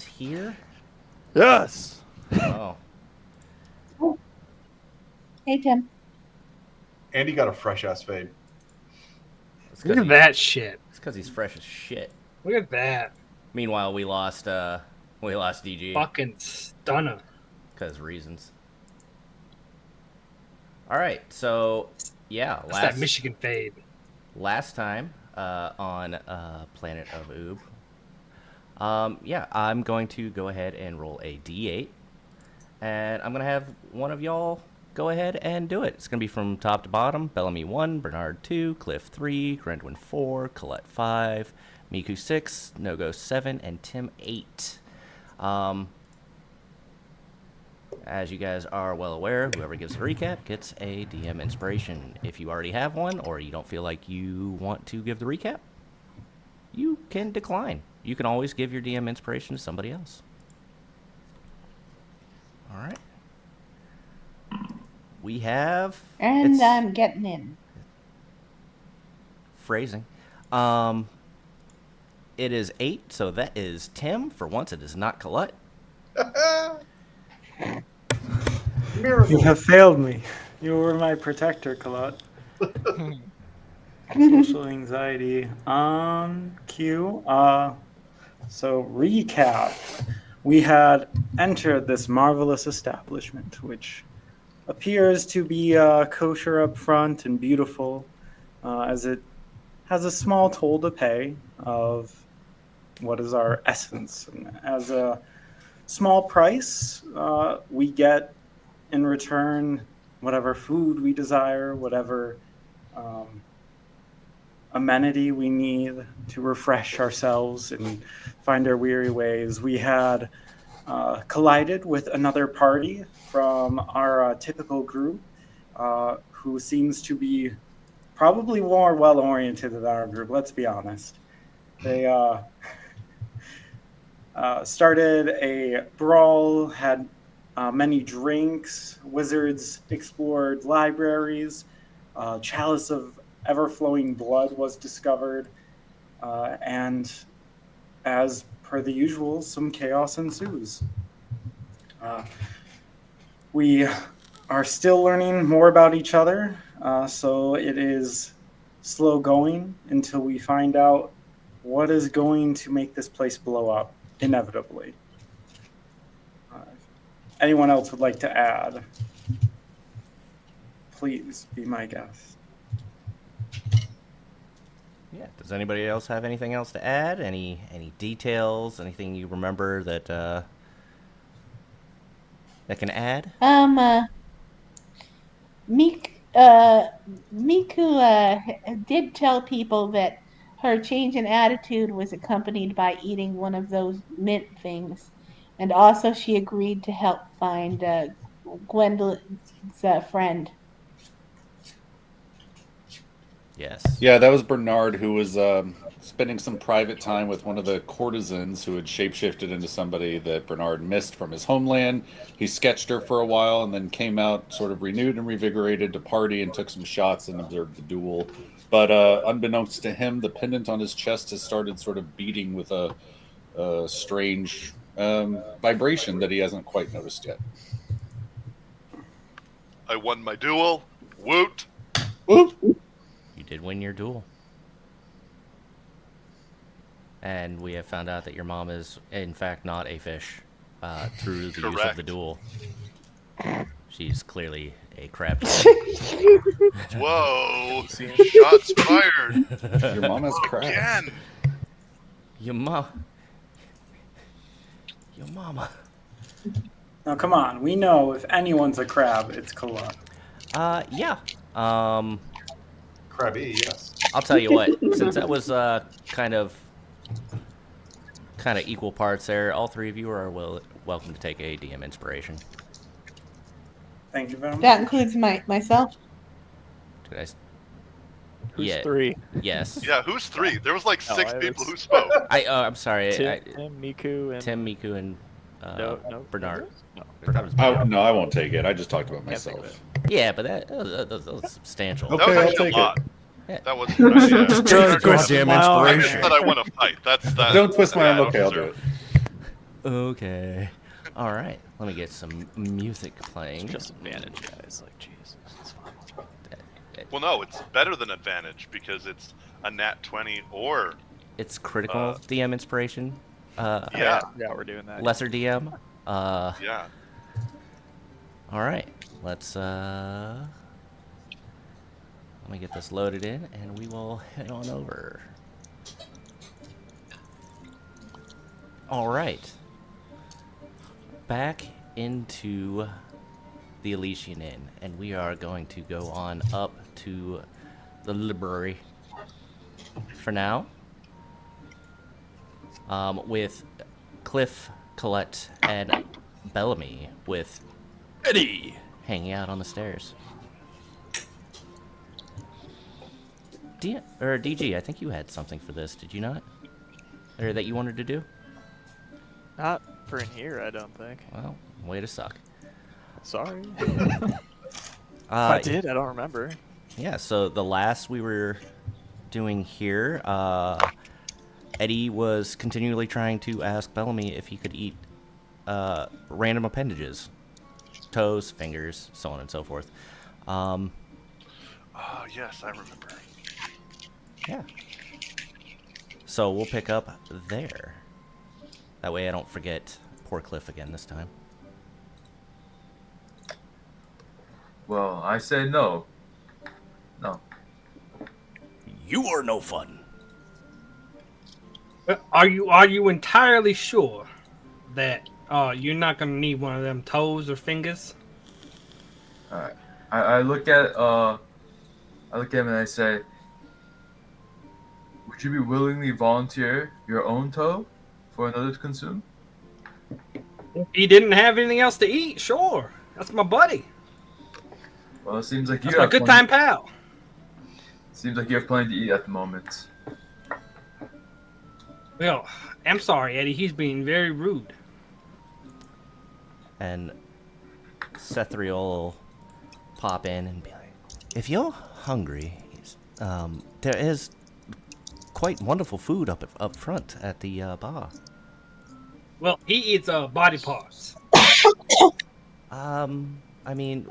here? Yes. Oh. Hey, Tim. Andy got a fresh-ass fade. Look at that shit. It's because he's fresh as shit. Look at that. Meanwhile, we lost DG. Fucking stunner. Because reasons. Alright, so, yeah. That's that Michigan fade. Last time on Planet of Oob. Yeah, I'm going to go ahead and roll a d8. And I'm going to have one of y'all go ahead and do it. It's going to be from top to bottom. Bellamy 1, Bernard 2, Cliff 3, Grandwin 4, Colette 5, Miku 6, Nogo 7, and Tim 8. As you guys are well aware, whoever gives a recap gets a DM inspiration. If you already have one, or you don't feel like you want to give the recap, you can decline. You can always give your DM inspiration to somebody else. Alright. We have... And I'm getting in. Phrasing. It is 8, so that is Tim. For once, it is not Colette. You have failed me. You were my protector, Colette. Social anxiety on cue. So recap. We had entered this marvelous establishment, which appears to be kosher up front and beautiful, as it has a small toll to pay of what is our essence. And as a small price, we get in return whatever food we desire, whatever amenity we need to refresh ourselves and find our weary ways. We had collided with another party from our typical group who seems to be probably more well-oriented than our group, let's be honest. They started a brawl, had many drinks, wizards explored libraries, chalice of ever-flowing blood was discovered, and as per the usual, some chaos ensues. We are still learning more about each other, so it is slow going until we find out what is going to make this place blow up, inevitably. Anyone else would like to add? Please be my guest. Yeah. Does anybody else have anything else to add? Any details? Anything you remember that that can add? Miku did tell people that her change in attitude was accompanied by eating one of those mint things, and also she agreed to help find Gwendolyn's friend. Yes. Yeah, that was Bernard, who was spending some private time with one of the courtesans who had shapeshifted into somebody that Bernard missed from his homeland. He sketched her for a while and then came out sort of renewed and revigorated to party and took some shots and observed the duel. But unbeknownst to him, the pendant on his chest has started sort of beating with a strange vibration that he hasn't quite noticed yet. I won my duel. Woot! Whoop! You did win your duel. And we have found out that your mom is, in fact, not a fish through the use of the duel. She's clearly a crab. Whoa! Shots fired! Your mom has crabs. Again! Your mama. Now, come on. We know if anyone's a crab, it's Colette. Yeah. Crabby, yes. I'll tell you what. Since that was kind of equal parts there, all three of you are welcome to take a DM inspiration. Thank you very much. That includes myself. Did I... Who's yeah. 3? Yes. Yeah, who's 3? There was like 6 I people was- who spoke. I'm sorry. Tim, Miku, and Tim, Miku, and no, Bernard. No, Bernard was No, I won't take it. I just talked about Can't think myself. of Yeah, but that was substantial. Okay, That was I'll actually take a lot. it. Yeah. That wasn't right, yeah. Good goddamn I inspiration. said I want to fight. That's that. Don't twist my arm. I don't Okay, I'll do deserve it. Okay. All right. Let me get some music playing. Just advantage, guys. Like, Jesus, it's fine. Well, no, it's better than advantage because it's a nat 20 or It's critical DM inspiration. yeah, Yeah, we're doing that. Lesser DM. yeah. All right. Let me get this loaded in, and we will head on over. All right. Back into the Elysian Inn, and we are going to go on up to the library for now. With Cliff, Colette, and Bellamy, with Eddie hanging out on the stairs. DG, I think you had something for this, did you not? Or that you wanted to do? Not for in here, I don't think. Well, way to suck. Sorry. If I did, I don't remember. Yeah, so the last we were doing here, Eddie was continually trying to ask Bellamy if he could eat random appendages. Toes, fingers, so on and so forth. Oh, yes, I remember. Yeah. So we'll pick up there. That way I don't forget poor Cliff again this time. Well, I say no. No. You are no fun. Are you entirely sure that you're not gonna need one of them toes or fingers? Alright. I look at him and I say, would you be willingly volunteer your own toe for another to consume? If he didn't have anything else to eat, sure. That's my buddy. Well, it seems like you That's my have good plenty, time pal. seems like you have plenty to eat at the moment. Well, I'm sorry, Eddie. He's being very rude. And Sethriel will pop in and be like, if you're hungry, there is quite wonderful food up front at the bar. Well, he eats body parts. I mean,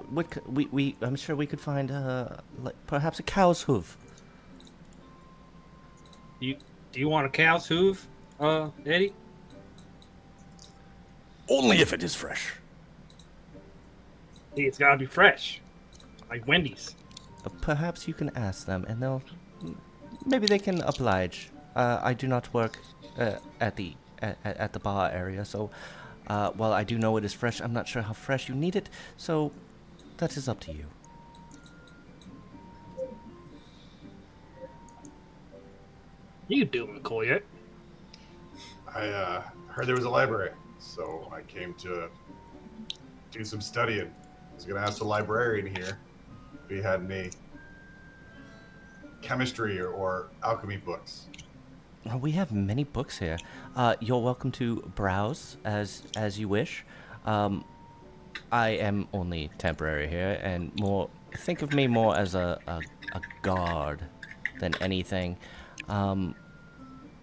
I'm sure we could find like perhaps a cow's hoof. Do you want a cow's hoof, Eddie? Only if it is fresh. It's gotta be fresh, like Wendy's. Perhaps you can ask them, and maybe they can oblige. I do not work at the bar area, so while I do know it is fresh, I'm not sure how fresh you need it. So that is up to you. You doing, Collier? I heard there was a library, so I came to do some studying. I was going to ask the librarian here if he had any chemistry or alchemy books. We have many books here. You're welcome to browse as you wish. I am only temporary here, and think of me more as a guard than anything.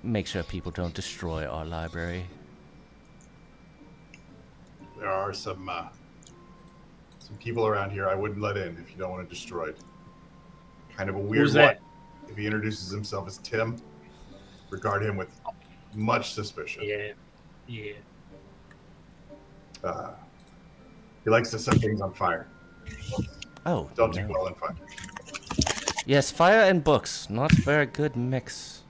Make sure people don't destroy our library. There are some people around here I wouldn't let in if you don't want it destroyed. Kind of a weird Who's one. that? If he introduces himself as Tim, regard him with much suspicion. Yeah. He likes to set things on fire. Oh, Don't do no. well in fire. Yes, fire and books. Not a very good mix.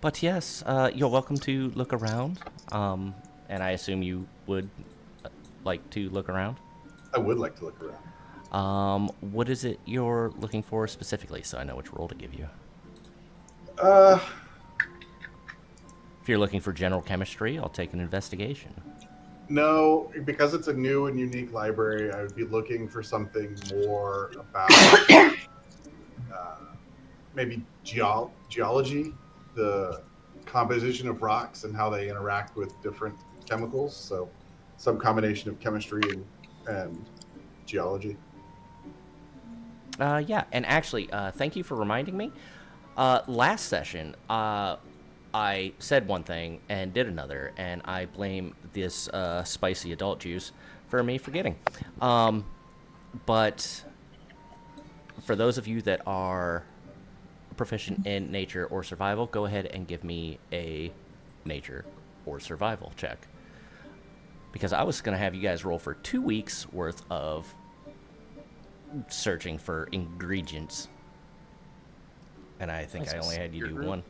But yes, you're welcome to look around. And I assume you would like to look around? I would like to look around. What is it you're looking for specifically, so I know which role to give you? If you're looking for general chemistry, I'll take an investigation. No, because it's a new and unique library, I would be looking for something more about maybe geology, the composition of rocks and how they interact with different chemicals. So some combination of chemistry and geology. Yeah, and actually, thank you for reminding me. Last session, I said one thing and did another, and I blame this spicy adult juice for me forgetting. But for those of you that are proficient in nature or survival, go ahead and give me a nature or survival check. Because I was going to have you guys roll for 2 weeks worth of searching for ingredients. And I think I only had you do one.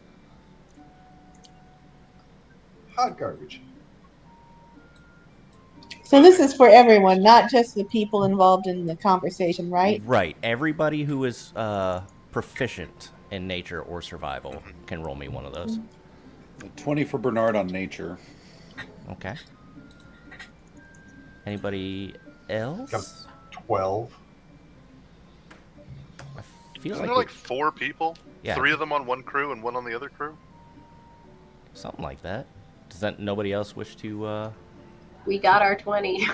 Hot garbage. So this is for everyone, not just the people involved in the conversation, right? Right. Everybody who is proficient in nature or survival can roll me one of those. 20 for Bernard on nature. Okay. Anybody else? Got 12. I feel Isn't like there like 4 people? Yeah. 3 of them on one crew and 1 on the other crew? something like that. Does that nobody else wish to? We got our 20.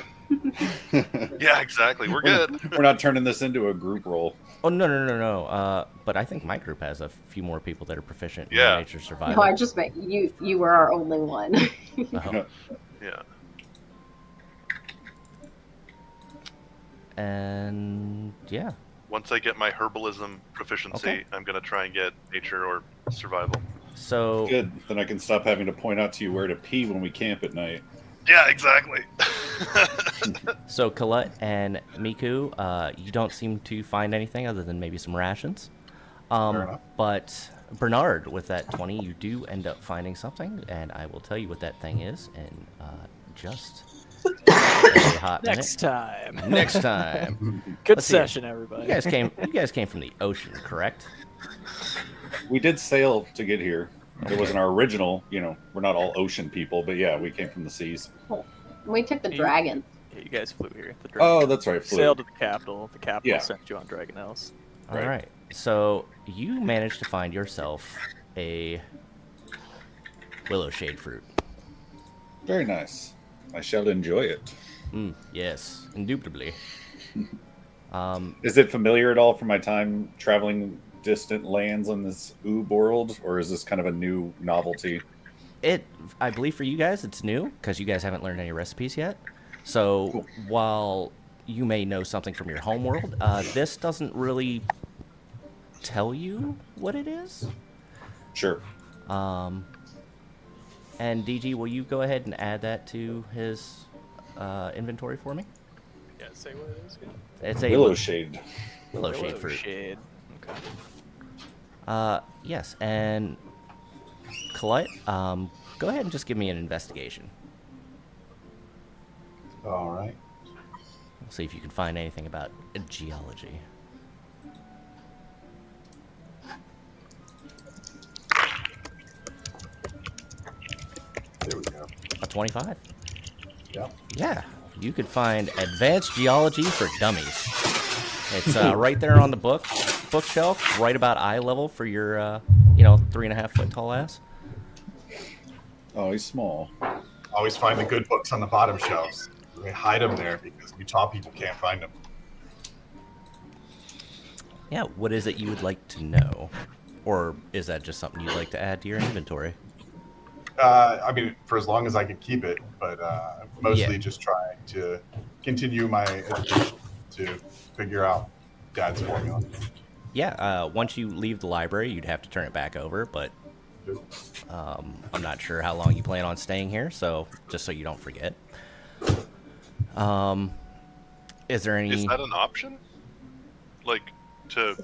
Yeah, exactly. We're good. We're not turning this into a group roll. Oh no. But I think my group has a few more people that are proficient in nature survival. No, I just meant you. You were our only one. Oh. Yeah. And yeah. Once I get my herbalism proficiency, I'm gonna try and get nature or survival. So good. Then I can stop having to point out to you where to pee when we camp at night. Yeah, exactly. So Colette and Miku, you don't seem to find anything other than maybe some rations. But Bernard, with that 20, you do end up finding something, and I will tell you what that thing is in just a hot Next minute. time. Next time. Good Let's see. session, everybody. You guys came from the ocean, correct? We did sail to get here. It wasn't our original, we're not all ocean people, but yeah, we came from the seas. We took the dragon. Yeah, you guys flew here. The Oh, that's right. Flew. Sailed to the capital. The capital Yeah. sent you on Dragon Elves. All right. So you managed to find yourself a willow shade fruit. Very nice. I shall enjoy it. Yes, indubitably. Is it familiar at all from my time traveling distant lands on this Oob world, or is this kind of a new novelty? I believe for you guys it's new because you guys haven't learned any recipes yet. So while you may know something from your home world, this doesn't really tell you what it is. Sure. And DG, will you go ahead and add that to his inventory for me? Yeah, say what it is again. It's a willow shade. Willow shade fruit. Shade. Okay. Yes, and Colette, go ahead and just give me an investigation. All right. We'll see if you can find anything about geology. There we go. A 25. Yeah. Yeah, you could find Advanced Geology for Dummies. It's right there on the bookshelf, right about eye level for your, 3.5 foot tall ass. Oh, he's small. Always find the good books on the bottom shelves. We hide them there because Utah people can't find them. Yeah, what is it you would like to know? Or is that just something you'd like to add to your inventory? For as long as I can keep it, but mostly just trying to continue my education to figure out Dad's formula. Yeah, once you leave the library, you'd have to turn it back over, but I'm not sure how long you plan on staying here, so just so you don't forget. Is there any... Is that an option? Like, to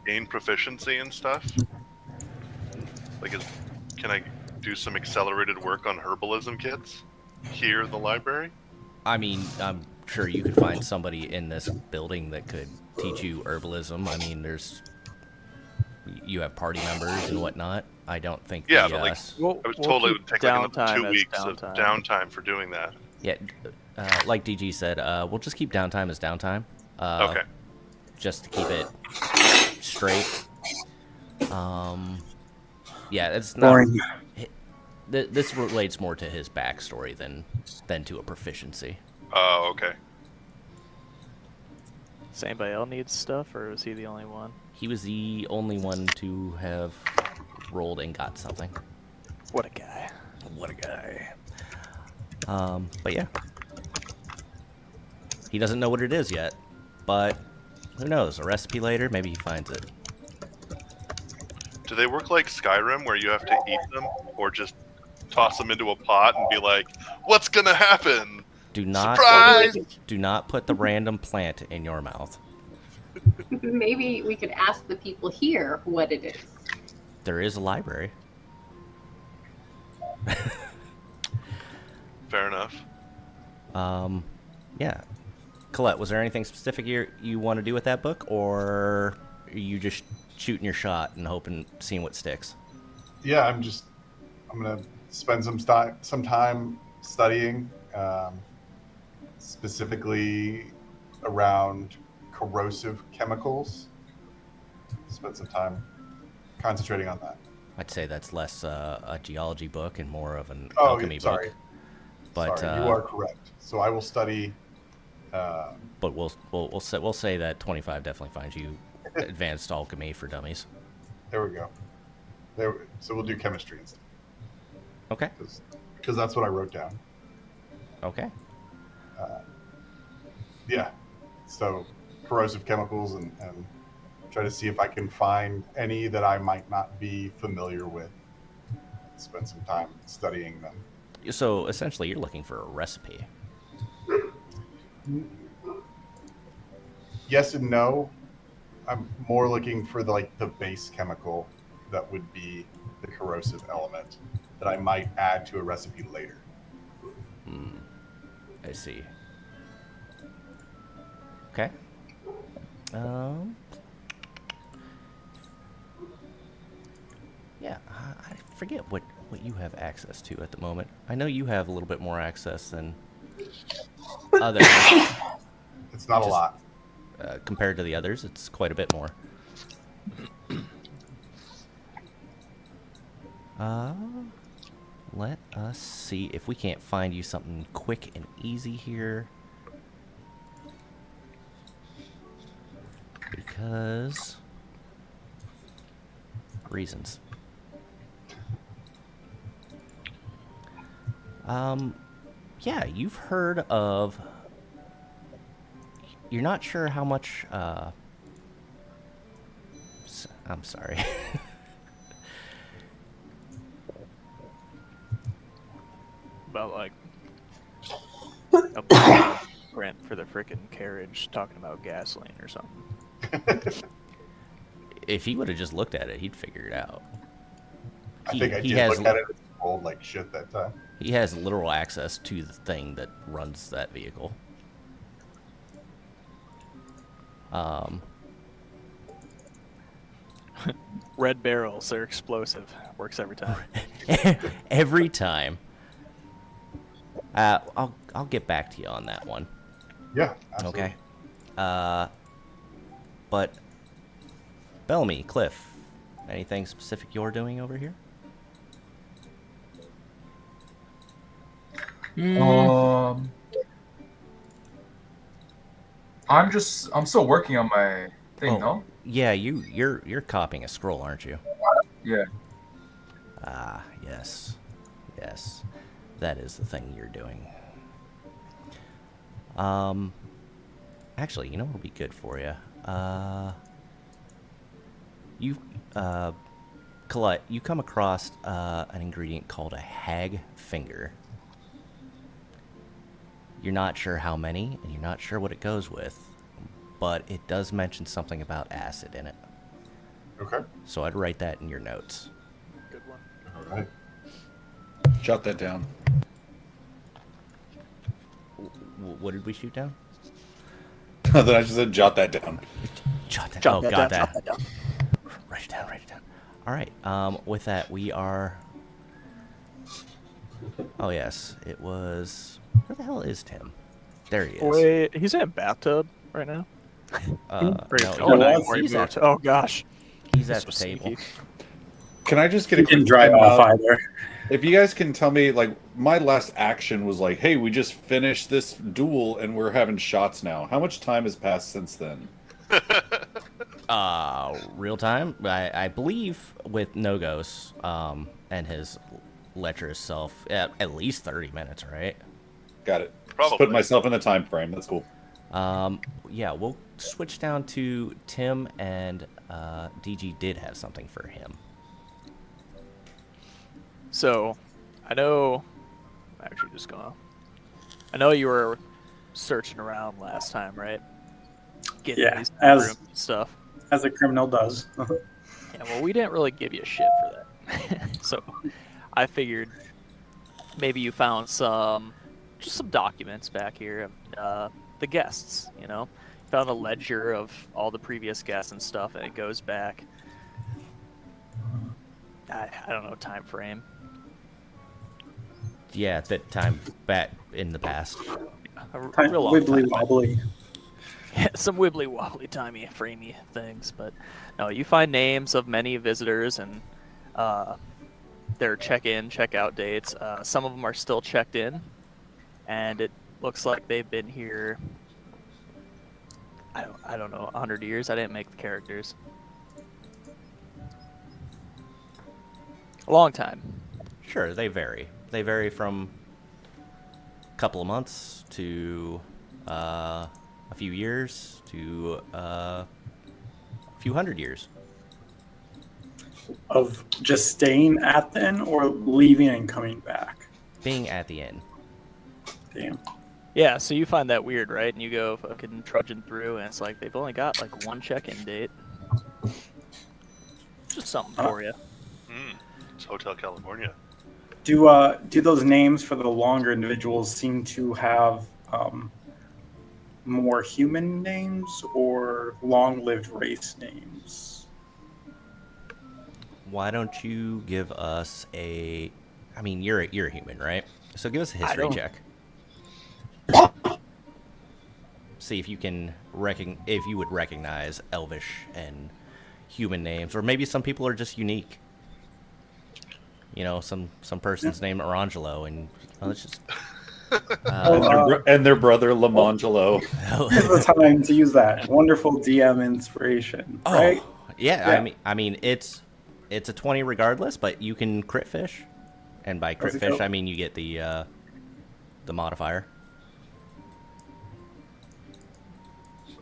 gain proficiency and stuff? Like, can I do some accelerated work on herbalism kits here in the library? I mean, I'm sure you could find somebody in this building that could teach you herbalism. I mean, you have party members and whatnot. I don't think. Yeah, but I was told it would take like another 2 weeks of downtime for doing that. Yeah, like DG said, we'll just keep downtime as downtime. Okay. Just to keep it straight. Yeah, it's not. Boring. This relates more to his backstory than to a proficiency. Oh, okay. Does anybody else need stuff, or was he the only one? He was the only one to have rolled and got something. What a guy. What a guy. But yeah. He doesn't know what it is yet, but who knows? A recipe later, maybe he finds it. Do they work like Skyrim, where you have to eat them, or just toss them into a pot and be like, "What's gonna happen? Do not Surprise!" do not put the random plant in your mouth. Maybe we could ask the people here what it is. There is a library. Fair enough. Yeah. Colette, was there anything specific you want to do with that book, or are you just shooting your shot and hoping, seeing what sticks? Yeah, I'm gonna spend some time studying, specifically around corrosive chemicals. Spend some time concentrating on that. I'd say that's less a geology book and more of an Oh, alchemy sorry. book. But Sorry, you are correct. So I will study. But we'll say that 25 definitely finds you advanced alchemy for dummies. There we go. So we'll do chemistry instead. Okay. Because that's what I wrote down. Okay. Yeah. So corrosive chemicals and try to see if I can find any that I might not be familiar with. Spend some time studying them. So essentially, you're looking for a recipe. Yes and no. I'm more looking for the base chemical that would be the corrosive element that I might add to a recipe later. I see. Okay. Yeah, I forget what you have access to at the moment. I know you have a little bit more access than others. It's not a lot. Compared to the others, it's quite a bit more. Let us see if we can't find you something quick and easy here. Because reasons. Yeah, you've heard of. You're not sure how much. I'm sorry. About like a rent for the frickin' carriage, talking about gasoline or something. If he would have just looked at it, he'd figure it out. I think I did look at it. It's old like shit that time. He has literal access to the thing that runs that vehicle. Red barrels, they're explosive. Works every time. Every time. I'll get back to you on that one. Yeah, absolutely. Okay. But Bellamy, Cliff, anything specific you're doing over here? I'm still working on my thing, no? Yeah, you're copying a scroll, aren't you? Yeah. Ah, yes. Yes. That is the thing you're doing. Actually, you know what would be good for you? Colette, you come across an ingredient called a hag finger. You're not sure how many, and you're not sure what it goes with, but it does mention something about acid in it. Okay. So I'd write that in your notes. Good one. All right. Jot that down. What did we shoot down? Then I just said jot that down. Jot that. Jot Oh, that got down, that. jot that down. Write it down. Write it down. All right. With that, we are. Oh yes, it was. Where the hell is Tim? There he is. Wait, he's in a bathtub right now. No, Oh gosh, he's at the So table. sneaky. Can I just get a You can quick dry time off out? either. If you guys can tell me, like, my last action was like, hey, we just finished this duel and we're having shots now. How much time has passed since then? Real time. I believe with Nogos and his lecherous self at least 30 minutes, right? Got it. Probably. Just put myself in the time frame. That's cool. Yeah, we'll switch down to Tim, and DG did have something for him. So, I know. Actually, just gonna. I know you were searching around last time, right? Getting Yeah, these as- rooms and stuff. As a criminal does. Yeah, well, we didn't really give you shit for that. So, I figured maybe you found just some documents back here. The guests, you know, found a ledger of all the previous guests and stuff, and it goes back. I don't know time frame. Yeah, that time back in the past. A real long Wibbly time. wobbly. Yeah, some wibbly wobbly timey framey things, but no, you find names of many visitors and their check-in, check-out dates. Some of them are still checked in, and it looks like they've been here. I don't know, 100 years. I didn't make the characters. A long time. Sure, they vary. They vary from a couple of months to a few years to a few hundred years. Of just staying at the inn or leaving and coming back? Being at the inn. Damn. Yeah, so you find that weird, right? And you go fucking trudging through, and it's like they've only got like one check-in date. Just something for you. It's Hotel California. Do those names for the longer individuals seem to have more human names or long-lived race names? Why don't you give us a? I mean, you're a human, right? So give us a history check. See if you can if you would recognize Elvish and human names, or maybe some people are just unique. You know, some person's named Orangelo, and let's just. And their brother Lamangelo. Here's the time to use that wonderful DM inspiration, right? Yeah, I mean it's a 20 regardless, but you can crit fish, and by crit fish I mean you get the modifier.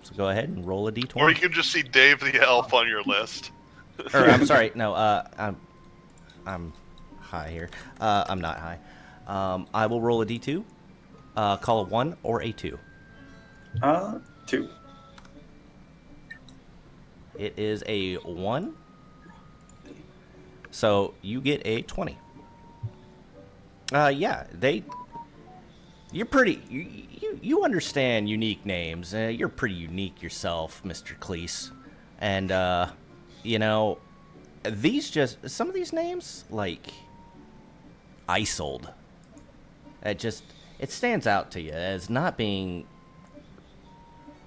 So go ahead and roll a d20. Or you can just see Dave the Elf on your list. Or I'm sorry, no, I'm high here. I'm not high. I will roll a d2. Call a 1 or a 2. 2. It is a 1. So you get a 20. Yeah, you're pretty. You understand unique names. You're pretty unique yourself, Mr. Cleese. And you know, some of these names, like Isold, it stands out to you as not being.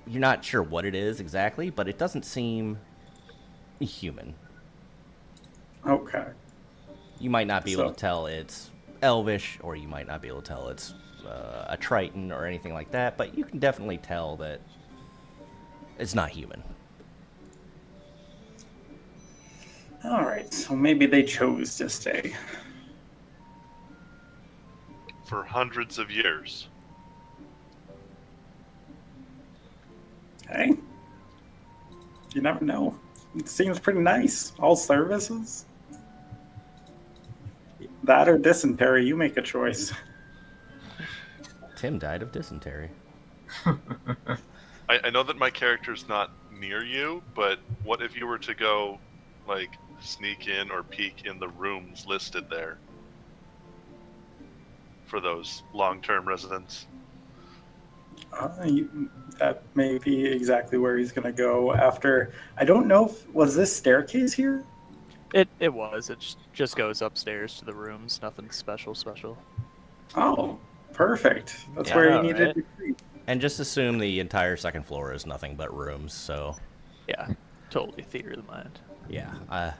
You're not sure what it is exactly, but it doesn't seem human. Okay. You might not be able to tell it's Elvish, or you might not be able to tell it's a Triton or anything like that, but you can definitely tell that it's not human. All right, so maybe they chose to stay. For hundreds of years. Okay. You never know. It seems pretty nice. All services. That or dysentery, you make a choice. Tim died of dysentery. I know that my character's not near you, but what if you were to go, like, sneak in or peek in the rooms listed there for those long-term residents? That may be exactly where he's going to go after. I don't know was this staircase here? It was. It just goes upstairs to the rooms. Nothing special. Oh, perfect. That's where he needed to be. And just assume the entire second floor is nothing but rooms, so... Yeah, totally theater of the mind. Yeah.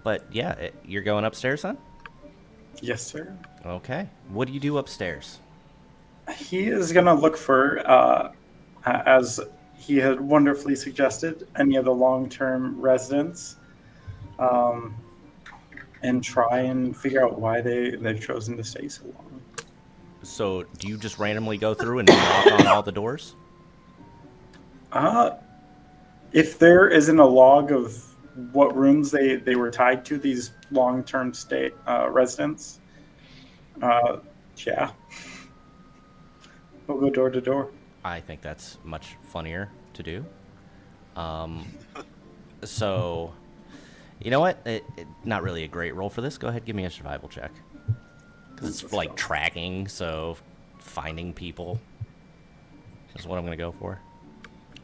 But yeah, you're going upstairs, then? Yes, sir. Okay. What do you do upstairs? He is going to look for, as he had wonderfully suggested, any of the long-term residents. and try and figure out why they've chosen to stay so long. So, do you just randomly go through and knock on all the doors? If there isn't a log of what rooms they were tied to, these long-term stay residents, yeah, we'll go door to door. I think that's much funnier to do. So, you know what? Not really a great roll for this. Go ahead, give me a survival check. Because it's like tracking, so finding people is what I'm going to go for.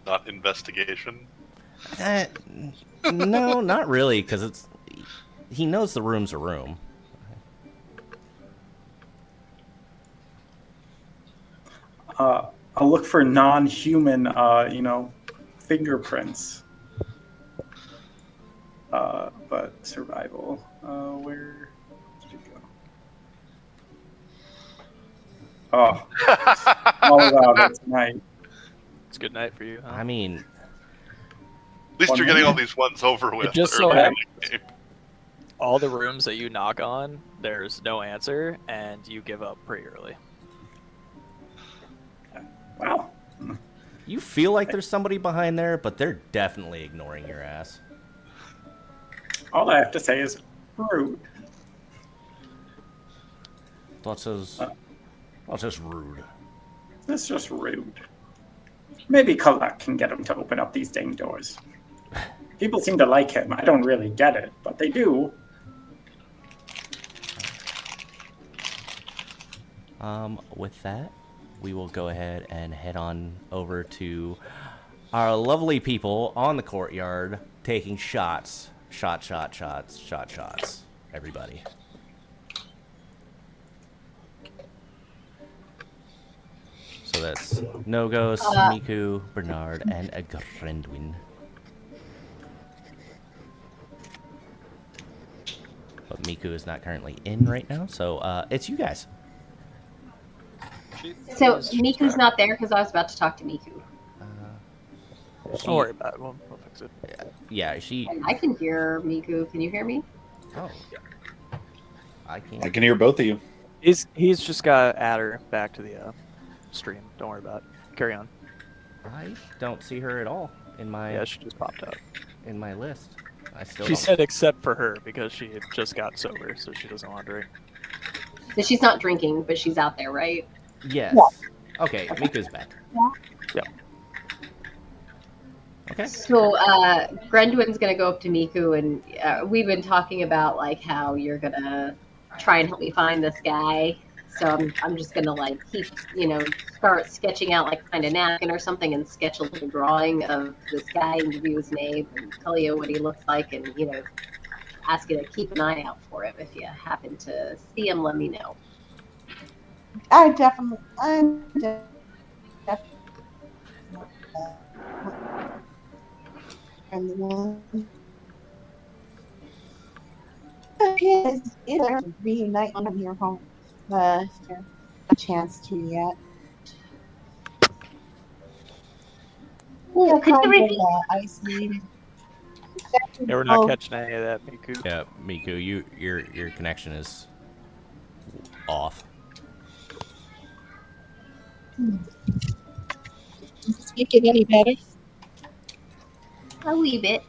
Not investigation. No, not really, because he knows the room's a room. I'll look for non-human, fingerprints. But survival. Where did it go? Oh, all out. It's night. It's a good night for you, huh? I mean, At least One you're getting all minute. these ones over with. It just so early in happens the game. all the rooms that you knock on, there's no answer, and you give up pretty early. Wow. you feel like there's somebody behind there, but they're definitely ignoring your ass. All I have to say is rude. That's just rude. That's just rude. Maybe Kalak can get him to open up these dang doors. People seem to like him. I don't really get it, but they do. With that, we will go ahead and head on over to our lovely people on the courtyard taking shots. Shots. Everybody. So that's Nogos, Miku, Bernard, and Grendwin. But Miku is not currently in right now, so it's you guys. So Miku's not there because I was about to talk to Miku. Don't worry about it. We'll fix it. Yeah, she. And I can hear Miku. Can you hear me? Oh, I can't. I can hear both of you. He's just got to add her back to the stream. Don't worry about it. Carry on. I don't see her at all in my. Yeah, she just popped up. In my list. I still. She said except for her because she had just got sober, so she doesn't want to drink. So she's not drinking, but she's out there, right? Yes. Okay, Miku's back. Yeah. Okay. So Grendwin's gonna go up to Miku, and we've been talking about like how you're gonna try and help me find this guy. So I'm just gonna like start sketching out like kind of napkin or something and sketch a little drawing of this guy and give you his name and tell you what he looks like, and ask you to keep an eye out for him. If you happen to see him, let me know. I'm definitely. And the one. Is there a reunite one of your home? A chance to yet. Ooh, could you repeat? Isolated. Yeah, we're not catching any of that, Miku. Yeah, Miku, your connection is off. Does this make it any better? A wee bit.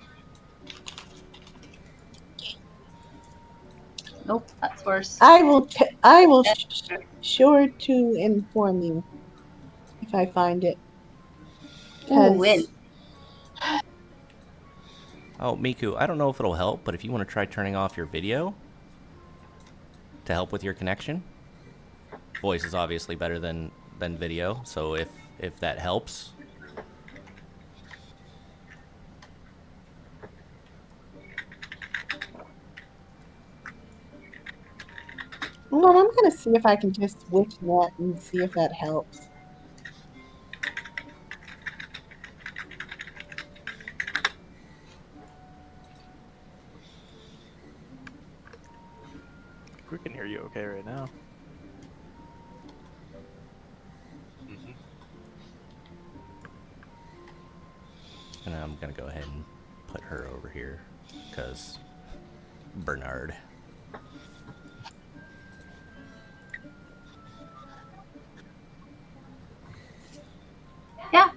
Nope, that's worse. I will sure to inform you if I find it. Ooh, win. Oh, Miku, I don't know if it'll help, but if you want to try turning off your video to help with your connection, voice is obviously better than video, so if that helps. Well, I'm gonna see if I can just switch that and see if that helps. We can hear you okay right now. Mm-hmm. And I'm gonna go ahead and put her over here, because Bernard. Yeah.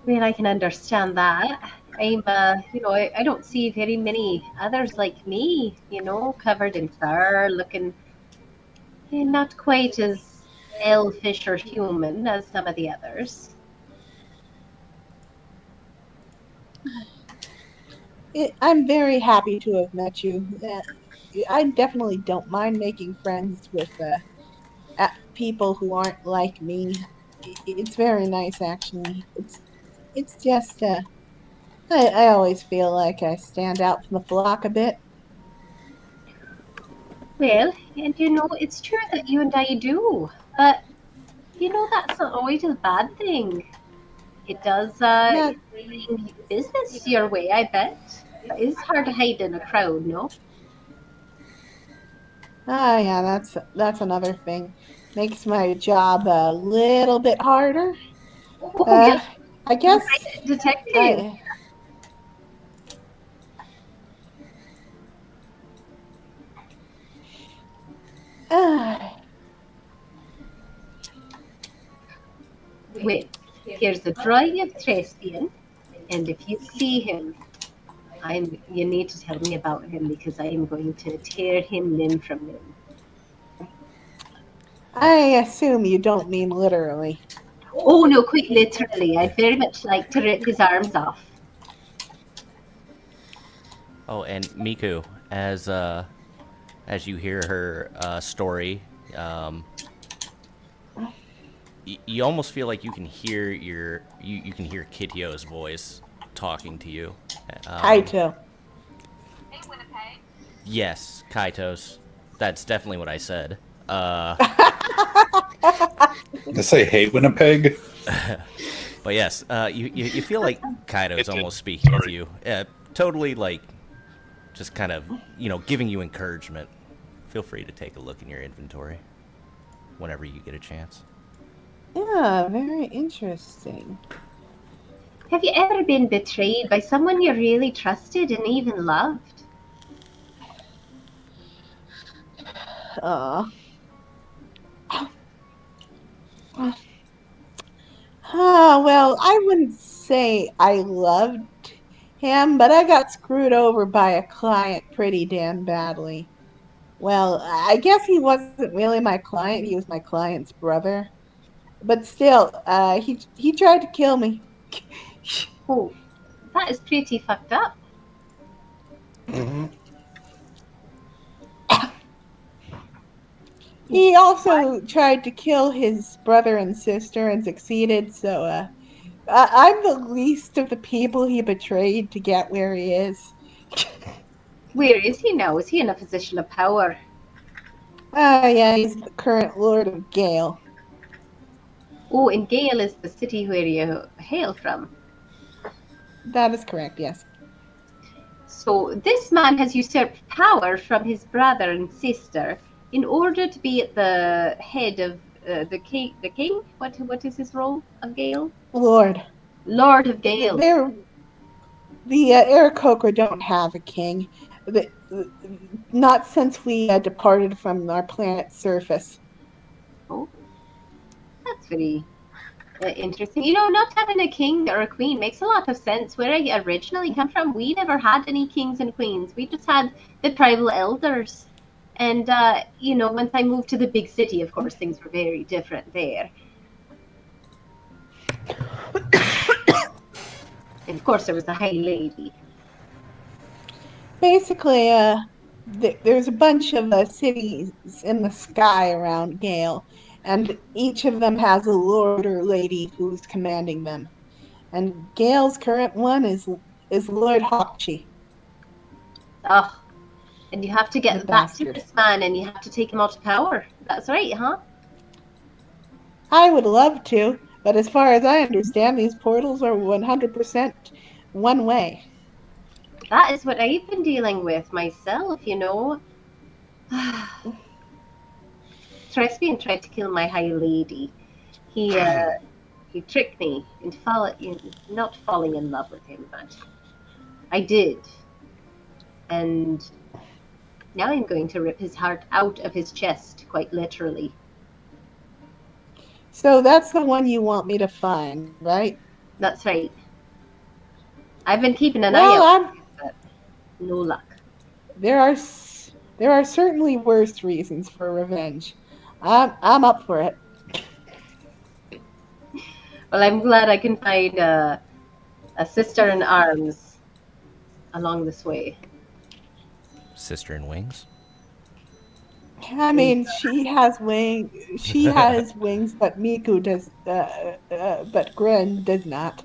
I mean, I can understand that. I don't see very many others like me, covered in fur, looking not quite as elfish or human as some of the others. I'm very happy to have met you. I definitely don't mind making friends with people who aren't like me. It's very nice, actually. It's just I always feel like I stand out from the flock a bit. Well, and it's true that you and I do, but that's not always a bad thing. It does Yeah, bring business your way, I bet. But it's hard to hide in a crowd, no? yeah, that's another thing. Makes my job a little bit harder. Oh, Uh, yes, I you're guess right, detective. I. Uh, Well, here's the drawing of Trespian, and if you see him, you need to tell me about him because I am going to tear him limb from limb. I assume you don't mean literally. Oh no, quite literally. I'd very much like to rip his arms off. Oh, and Miku, as you hear her story, um, you almost feel like you can hear you can hear Kitio's voice talking to you. Um, Kaito. yes, Kaito's. That's definitely what I said. They say hate Winnipeg. But yes, you feel like Kaito's It did. almost speaking with Sorry. you. Totally like just kind of giving you encouragement. Feel free to take a look in your inventory whenever you get a chance. Yeah, very interesting. Have you ever been betrayed by someone you really trusted and even loved? Uh, well, I wouldn't say I loved him, but I got screwed over by a client pretty damn badly. Well, I guess he wasn't really my client, he was my client's brother. But still, he tried to kill me. Oh, that is pretty fucked up. He also tried to kill his brother and sister and succeeded, so I'm the least of the people he betrayed to get where he is. Where is he now? Is he in a position of power? Yeah, he's the current Lord of Gale. Oh, and Gale is the city where you hail from. That is correct, yes. So this man has usurped power from his brother and sister in order to be at the head of the king. The king? What is his role of Gale? Lord. Lord of Gale. They're, the Aarakocra don't have a king. Not since we departed from our planet's surface. Oh, that's very interesting. Not having a king or a queen makes a lot of sense. Where I originally come from, we never had any kings and queens. We just had the tribal elders. And, once I moved to the big city, of course, things were very different there. And of course, there was a High Lady. Basically, there's a bunch of cities in the sky around Gale, and each of them has a lord or lady who's commanding them. And Gale's current one is Lord Hawkchi, Oh, and you have to the get back to bastard. this man and you have to take him out of power. That's right, huh? I would love to, but as far as I understand, these portals are 100% one way. That is what I've been dealing with myself. distressed me and tried to kill my high lady. He he tricked me into not falling in love with him, but I did. And now I'm going to rip his heart out of his chest, quite literally. So that's the one you want me to find, right? That's right. I've been keeping an eye Well, out, I'm but no luck. there are there are certainly worse reasons for revenge. I'm up for it. Well, I'm glad I can find a sister in arms along this way. Sister in wings. I mean, she has wing. She has wings, but Miku does. But Gren does not.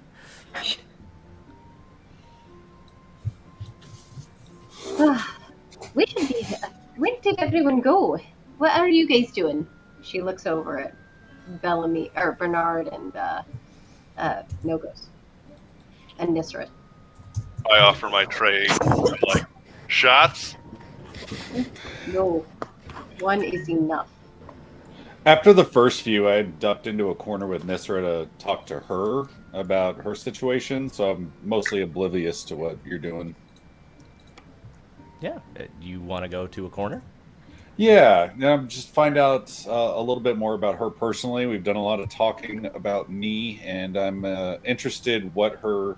We should be. Where did everyone go? What are you guys doing? She looks over at Bellamy or Bernard and Nogos and Nisrit. I offer my tray. I'm like, shots? No, one is enough. After the first few, I ducked into a corner with Nisra to talk to her about her situation, so I'm mostly oblivious to what you're doing. Yeah. You want to go to a corner? Yeah, just find out a little bit more about her personally. We've done a lot of talking about me, and I'm interested what her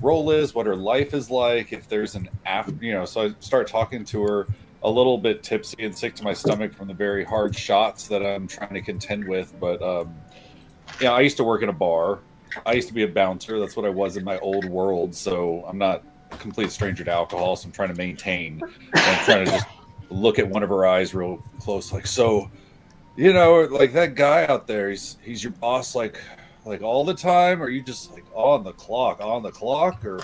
role is, what her life is like, if there's an after. So I start talking to her a little bit tipsy and sick to my stomach from the very hard shots that I'm trying to contend with. But I used to work in a bar. I used to be a bouncer. That's what I was in my old world. So I'm not a complete stranger to alcohol. So I'm trying to maintain. And I'm trying to just look at one of her eyes real close, like, so, like that guy out there, he's your boss, like all the time, or you just like on the clock, or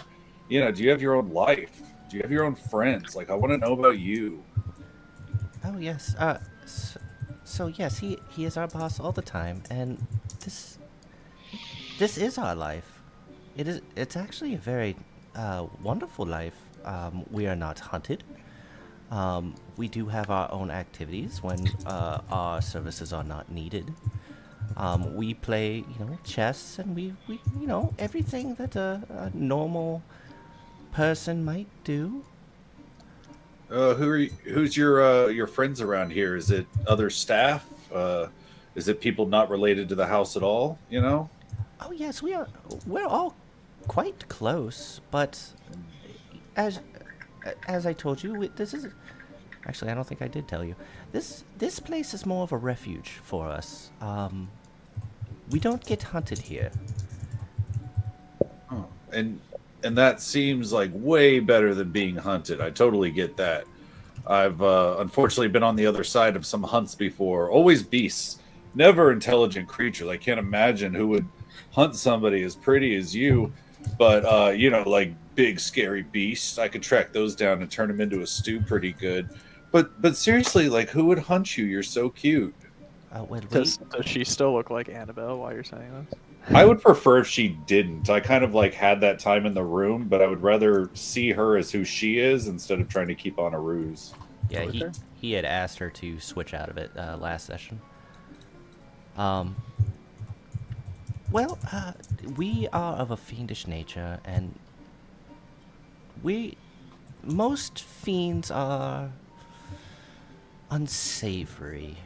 do you have your own life? Do you have your own friends? Like, I want to know about you. Oh yes. So yes, he is our boss all the time, and this is our life. It's actually a very wonderful life. We are not hunted. We do have our own activities when our services are not needed. We play, chess, and we everything that a normal person might do. Who's your friends around here? Is it other staff? Is it people not related to the house at all? Oh yes, we're all quite close, but as as I told you, this is actually I don't think I did tell you. This place is more of a refuge for us. We don't get hunted here. Oh, and that seems like way better than being hunted. I totally get that. I've unfortunately been on the other side of some hunts before. Always beasts, never intelligent creatures. I can't imagine who would hunt somebody as pretty as you, but like big scary beasts. I could track those down and turn them into a stew pretty good. But seriously, like, who would hunt you? You're so cute. Well, Does she still look like Annabelle while you're saying this? I would prefer if she didn't. I kind of like had that time in the room, but I would rather see her as who she is instead of trying to keep on a ruse. Yeah, he had asked her to switch out of it last session. Well, we are of a fiendish nature, and most fiends are unsavory.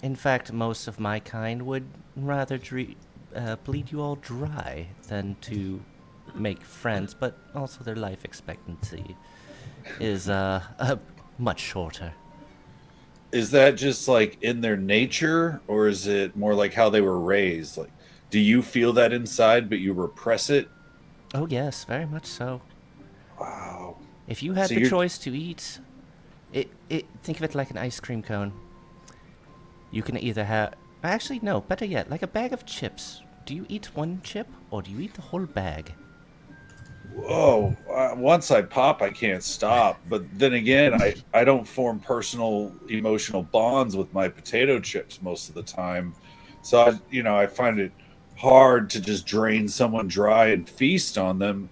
In fact, most of my kind would rather bleed you all dry than to make friends, but also their life expectancy is much shorter. Is that just like in their nature, or is it more like how they were raised? Like, do you feel that inside, but you repress it? Oh yes, very much so. Wow. If you had So the choice to eat, think of it like an ice cream cone. You can either have, actually no, better yet, like a bag of chips. Do you eat one chip or do you eat the whole bag? Whoa. Once I pop, I can't stop. But then again, I don't form personal emotional bonds with my potato chips most of the time. So I find it hard to just drain someone dry and feast on them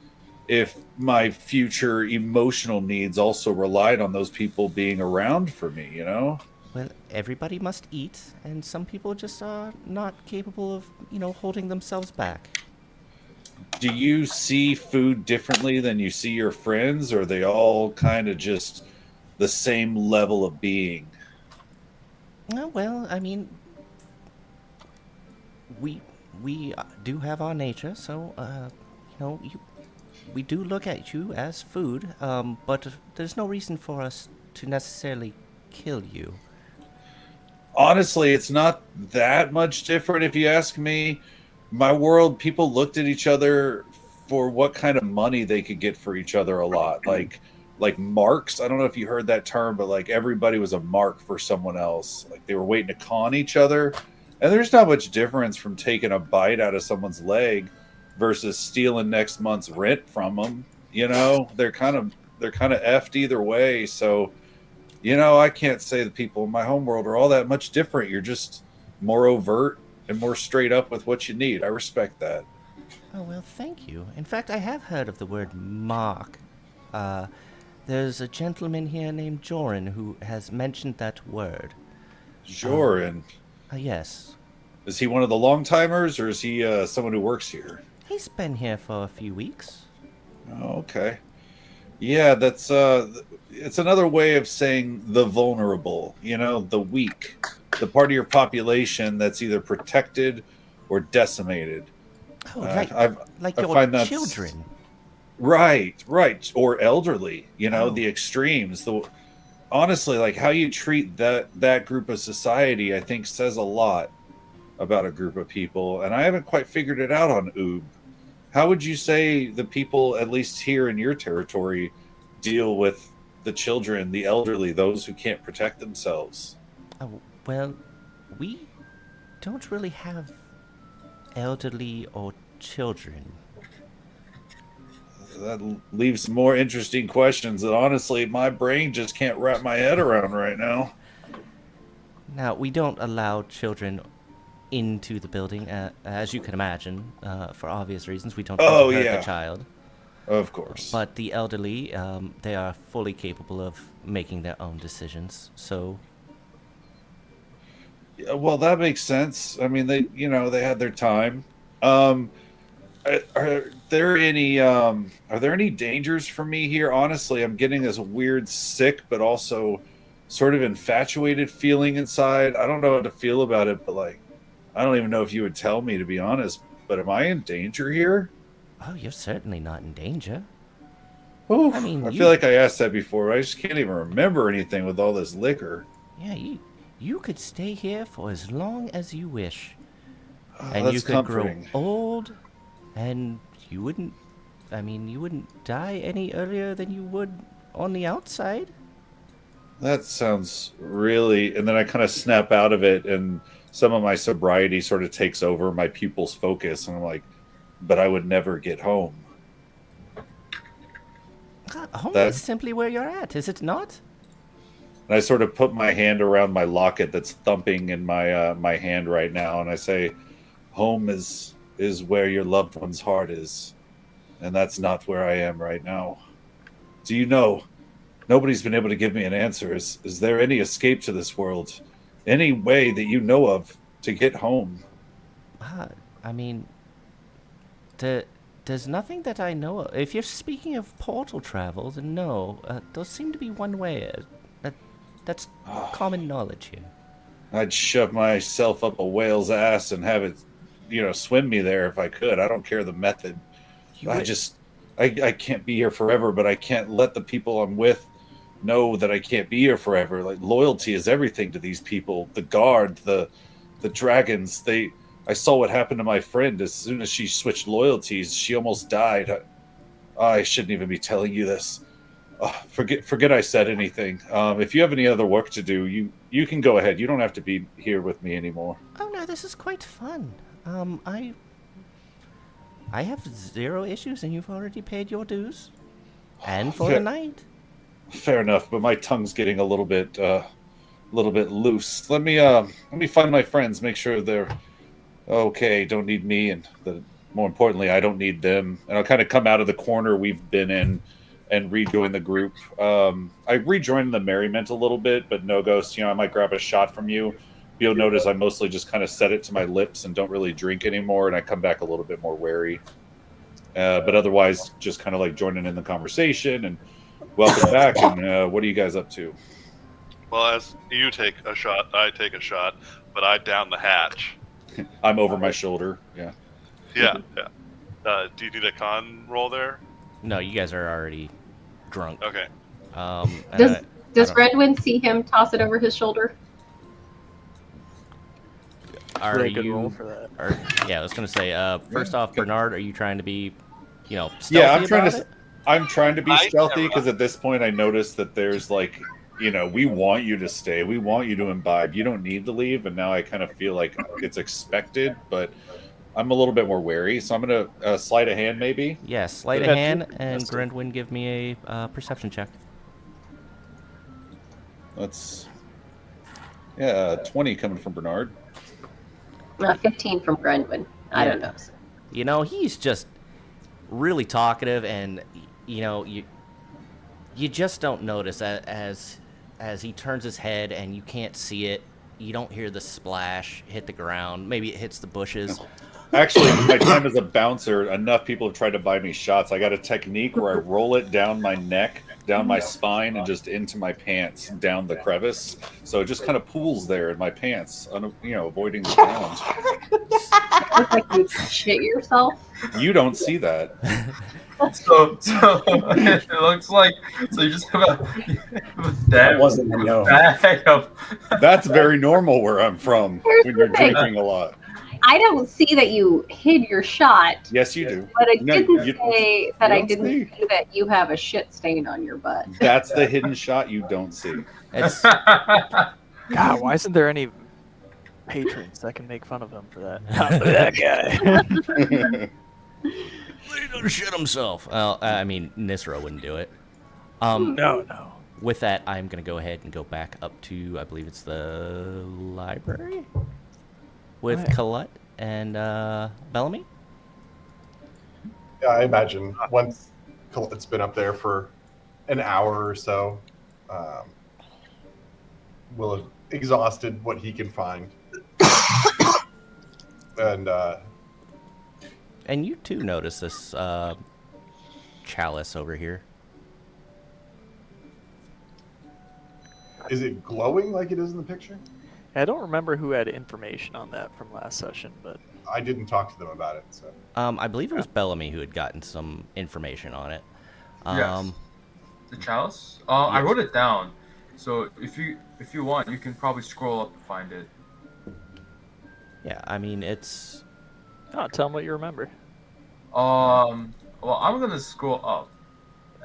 if my future emotional needs also relied on those people being around for me. Well, everybody must eat, and some people just are not capable of, holding themselves back. Do you see food differently than you see your friends, or are they all kind of just the same level of being? Well, I mean, we we do have our nature, so we do look at you as food, but there's no reason for us to necessarily kill you. Honestly, it's not that much different if you ask me. My world, people looked at each other for what kind of money they could get for each other a lot. Like marks. I don't know if you heard that term, but like everybody was a mark for someone else. Like they were waiting to con each other. And there's not much difference from taking a bite out of someone's leg versus stealing next month's rent from them. They're kind of effed either way. So I can't say the people in my homeworld are all that much different. You're just more overt and more straight up with what you need. I respect that. Oh, well, thank you. In fact, I have heard of the word mark. Uh, there's a gentleman here named Joran who has mentioned that word. Joran. Yes. Is he one of the long timers, or is he someone who works here? He's been here for a few weeks. Oh, okay. Yeah, that's it's another way of saying the vulnerable, the weak, the part of your population that's either protected or decimated. Oh, like I your find that's children. right, or elderly, Oh. the extremes. Honestly, like how you treat that group of society, I think says a lot about a group of people, and I haven't quite figured it out on Oob. How would you say the people, at least here in your territory, deal with the children, the elderly, those who can't protect themselves? Oh, well, we don't really have elderly or children. That leaves some more interesting questions that honestly my brain just can't wrap my head around right now. Now, we don't allow children into the building, as you can imagine, for obvious reasons. We don't want Oh, to hurt yeah. the child. Of course. But the elderly, they are fully capable of making their own decisions. So, Yeah, well, that makes sense. I mean, they had their time. Um, are there any dangers for me here? Honestly, I'm getting this weird sick, but also sort of infatuated feeling inside. I don't know how to feel about it, but like, I don't even know if you would tell me, to be honest. But am I in danger here? oh, you're certainly not in danger. Oof, I mean, I feel like I asked that before. But I just can't even remember anything with all this liquor. yeah, you could stay here for as long as you wish. Oh, And that's you could grow comforting. old, and you wouldn't die any earlier than you would on the outside. That sounds really. And then I kind of snap out of it, and some of my sobriety sort of takes over my pupils' focus, and I'm like, but I would never get home. Home That is simply where you're at, is it not? And I sort of put my hand around my locket that's thumping in my hand right now, and I say, "Home is where your loved one's heart is, and that's not where I am right now." Do you know? Nobody's been able to give me an answer. Is there any escape to this world? Any way that you know of to get home? Ah, I mean, there's nothing that I know of. If you're speaking of portal travel, then no. Those seem to be one way. That's common knowledge here. I'd shove myself up a whale's ass and have it, swim me there if I could. I don't care the method. You I would, just, I can't be here forever, but I can't let the people I'm with know that I can't be here forever. Like loyalty is everything to these people. The guard, the dragons. I saw what happened to my friend as soon as she switched loyalties. She almost died. I shouldn't even be telling you this. Forget I said anything. If you have any other work to do, you can go ahead. You don't have to be here with me anymore. oh no, this is quite fun. I have zero issues, and you've already paid your dues, and for the night. Fair enough, but my tongue's getting a little bit loose. Let me find my friends, make sure they're okay, don't need me, and more importantly, I don't need them. And I'll kind of come out of the corner we've been in and rejoin the group. I rejoined the merriment a little bit, but no ghost. I might grab a shot from you. You'll notice I mostly just kind of set it to my lips and don't really drink anymore, and I come back a little bit more wary. But otherwise, just kind of like joining in the conversation and welcome back. And what are you guys up to? Well, as you take a shot, I take a shot, but I down the hatch. I'm over my shoulder. Yeah. Yeah. Do you need a con roll there? No, you guys are already drunk. Okay. Does Redwin see him toss it over his shoulder? Are Really good you? roll for that. Yeah, I was gonna say. First off, Bernard, are you trying to be, stealthy Yeah, I'm trying about to. it? I'm trying to be I stealthy never- because at this point I noticed that there's like, we want you to stay, we want you to imbibe. You don't need to leave, and now I kind of feel like it's expected, but I'm a little bit more wary, so I'm gonna sleight of hand maybe. Yeah, sleight of Yeah, hand, do- and that's it. Grindwin, give me a perception check. That's 20 coming from Bernard. 15 from Grendwin. I don't know. He's just really talkative, and you just don't notice as he turns his head and you can't see it. You don't hear the splash hit the ground. Maybe it hits the bushes. Actually, my time as a bouncer, enough people have tried to buy me shots. I got a technique where I roll it down my neck, down my spine, and just into my pants, down the crevice. So it just kind of pools there in my pants, avoiding the ground. Looks like you shit yourself. You don't see that. So it looks like you just have a That wasn't a no. bag of. That's very normal where I'm from Here's when you're the thing. drinking a lot. I don't see that you hid your shot, Yes, you do. but it No, didn't you- say that I don't didn't see. see that you have a shit stain on your butt. That's the hidden shot you don't see. It's God, why isn't there any patrons that can make fun of him for that? That guy. he done shit himself. Well, I mean, Nisra wouldn't do it. No. With that, I'm gonna go ahead and go back up to, I believe it's the library with Okay. Colette and Bellamy. Yeah, I imagine once Colette's been up there for an hour or so, we'll have exhausted what he can find. And you too notice this chalice over here. Is it glowing like it is in the picture? I don't remember who had information on that from last session, but I didn't talk to them about it, so. I believe it was Bellamy who had gotten some information on it. Yes. The chalice? I yes. wrote it down. So if you want, you can probably scroll up to find it. Yeah, I mean, it's... tell him what you remember. Well, I'm gonna scroll up,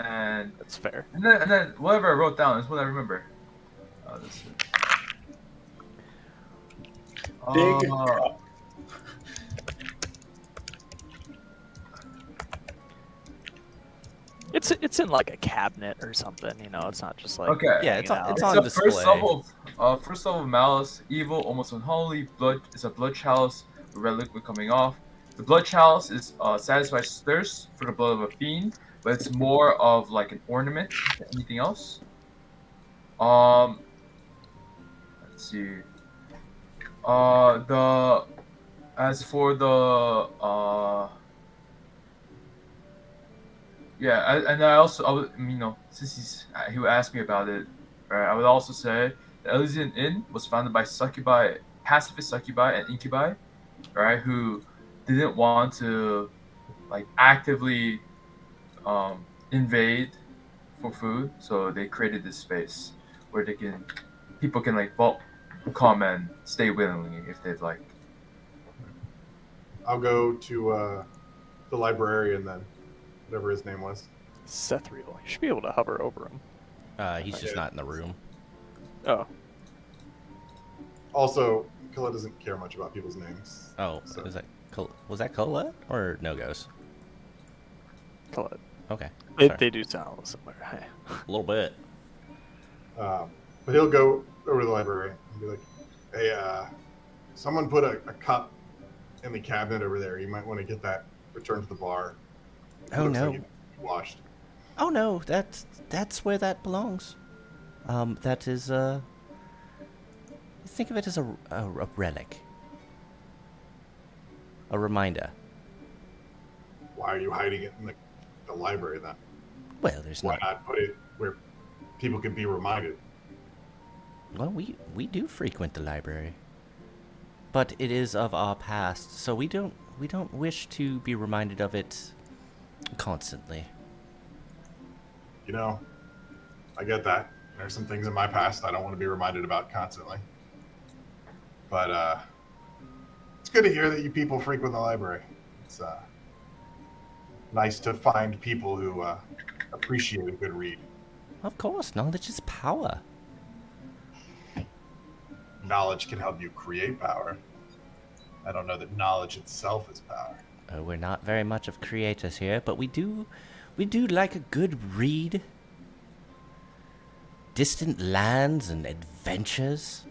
and That's fair. then whatever I wrote down is what I remember. This is... Big It's in like a cabinet or something, It's not just like Okay. Yeah, it's hanging on, it's out. on the display. first level of malice, evil, almost unholy. Blood is a blood chalice with red liquid coming off. The blood chalice is satisfies thirst for the blood of a fiend, but it's more of like an ornament than anything else. Let's see. As for the yeah, and I would, since he would ask me about it, right, I would also say the Elysian Inn was founded by succubi, pacifist succubi and incubi, right, who didn't want to like actively invade for food, so they created this space where people can like come and stay willingly if they'd like. I'll go to the librarian then, whatever his name was. Seth Real. You should be able to hover over him. He's just not in the room. Oh, Also, Colette doesn't care much about people's names. Oh, So- was that Colette or No Ghost? Colette. Okay, They do sound a little similar. Hey. a little bit. But he'll go over to the library and be like, "Hey, someone put a cup in the cabinet over there. You might want to get that returned to the bar. It Oh, looks no. like it's washed." Oh no, that's where that belongs. That is think of it as a relic, a reminder. Why are you hiding it in the library then? Well, there's Why not. not put it where people can be reminded? Well, we do frequent the library, but it is of our past, so we don't wish to be reminded of it constantly. You know, I get that. There's some things in my past I don't want to be reminded about constantly. But it's good to hear that you people frequent the library. It's nice to find people who appreciate a good read. Of course, knowledge is power. Knowledge can help you create power. I don't know that knowledge itself is power. We're not very much of creators here, but we do like a good read. Distant lands and adventures.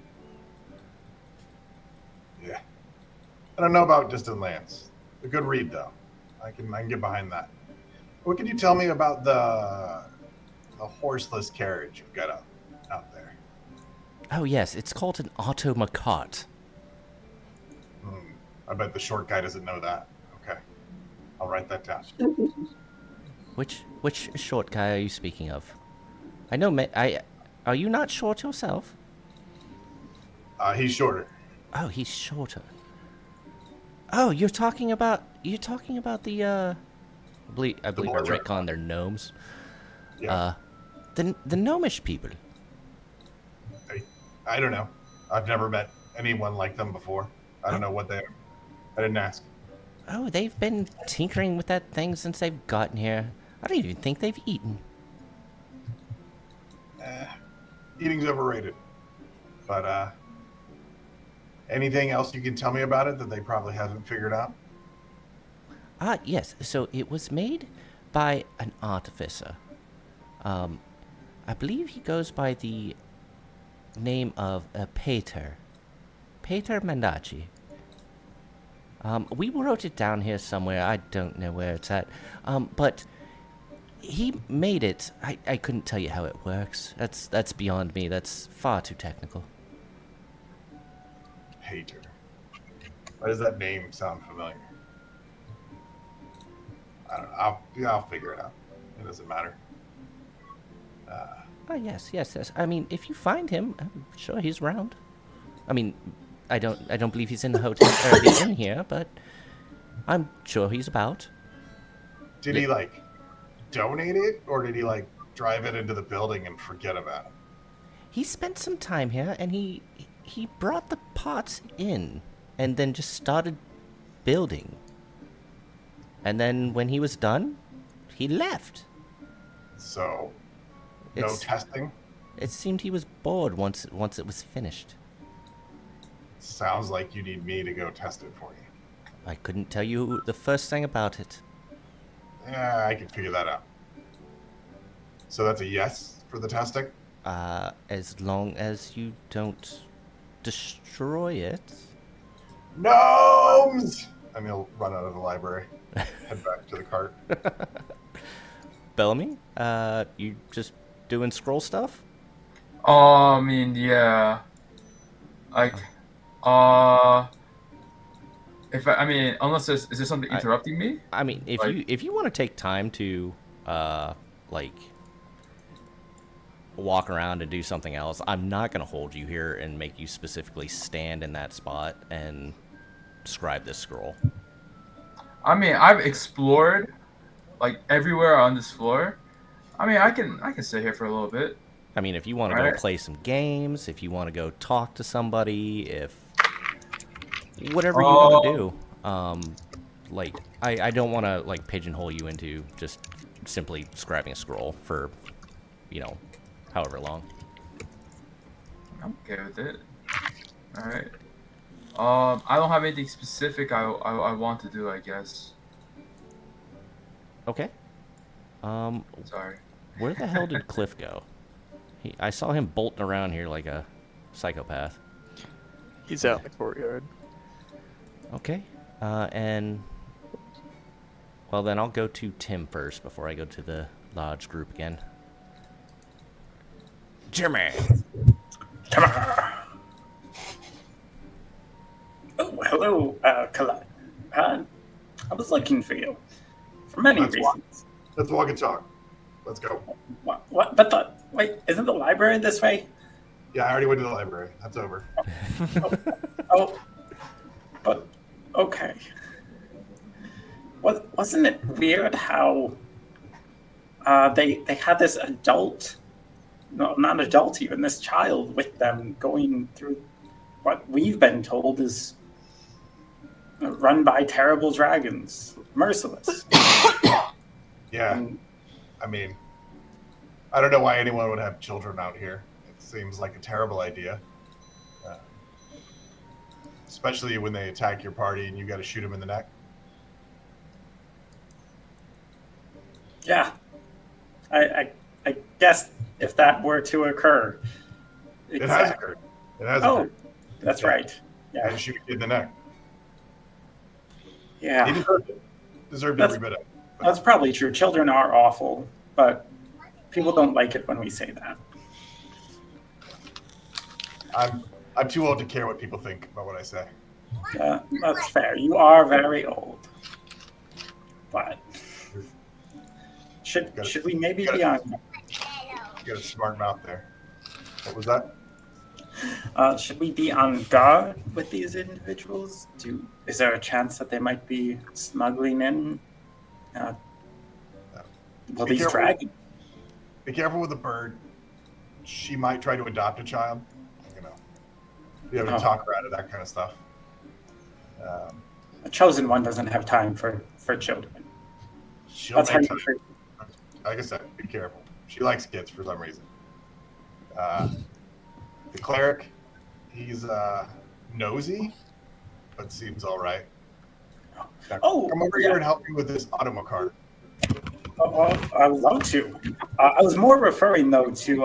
Yeah. I don't know about distant lands. A good read, though. I can get behind that. What can you tell me about the horseless carriage you've got out there? Oh yes, it's called an automacart. I bet the short guy doesn't know that. Okay. I'll write that down. Which short guy are you speaking of? I know. Are you not short yourself? He's shorter. Oh, he's shorter. Oh, you're talking about the I believe I retcon their gnomes. Yeah. The gnomish people. I don't know. I've never met anyone like them before. I don't know what they are. I didn't ask. Oh, they've been tinkering with that thing since they've gotten here. I don't even think they've eaten. Eating's overrated. But anything else you can tell me about it that they probably haven't figured out? Yes. So it was made by an artificer. I believe he goes by the name of Pater Mendaci. We wrote it down here somewhere. I don't know where it's at. But he made it. I couldn't tell you how it works. That's beyond me. That's far too technical. Pater. Why does that name sound familiar? I don't know. I'll figure it out. It doesn't matter. Yes. I mean, if you find him, I'm sure he's around. I mean, I don't believe he's in the hotel or the inn here, but I'm sure he's about. Did he donate it, or did he drive it into the building and forget about it? He spent some time here, and he brought the pots in, and then just started building. And then when he was done, he left. So, no testing? It seemed he was bored once it was finished. Sounds like you need me to go test it for you. I couldn't tell you the first thing about it. Yeah, I can figure that out. So that's a yes for the testing? As long as you don't destroy it. Gnomes! And he'll run out of the library, head back to the cart. Bellamy, you just doing scroll stuff? I mean, yeah. Unless is there something interrupting me? I mean, if you want to take time to, walk around and do something else, I'm not gonna hold you here and make you specifically stand in that spot and scribe this scroll. I mean, I've explored everywhere on this floor. I mean, I can sit here for a little bit. I mean, if you want to go play some games, if you want to go talk to somebody, if whatever you want to do, I don't want to pigeonhole you into just simply scribing a scroll for, however long. I'm okay with it. All right. I don't have anything specific I want to do, I guess. Okay. Sorry. Where the hell did Cliff go? I saw him bolting around here like a psychopath. He's out in the courtyard. Okay. Well then I'll go to Tim first before I go to the large group again. Jimmy! Come on. Oh, hello, Kalai. I was looking for you for many reasons. Let's walk and talk. Let's go. What? But wait, isn't the library this way? Yeah, I already went to the library. That's over. Oh, but okay. Wasn't it weird how they had this adult, no, not adult even, this child with them going through what we've been told is run by terrible dragons, merciless. Yeah, I mean, I don't know why anyone would have children out here. It seems like a terrible idea. Especially when they attack your party and you got to shoot them in the neck. Yeah, I guess if that were to occur, It has occurred. It has occurred. That's right. Yeah, I shoot you in the neck. yeah. He deserved it. Deserved every bit of it. That's probably true. Children are awful, but people don't like it when we say that. I'm too old to care what people think about what I say. That's fair. You are very old, but should we maybe be on? You got a smart mouth there. What was that? Should we be on guard with these individuals? Is there a chance that they might be smuggling in? These dragons? Be careful with the bird. She might try to adopt a child. You know, be able to talk her out of that kind of stuff. A chosen one doesn't have time for children. That's how you treat. Like I said, be careful. She likes kids for some reason. The cleric, he's nosy, but seems all right. Now, come over here and help me with this automacar. I would love to. I was more referring though to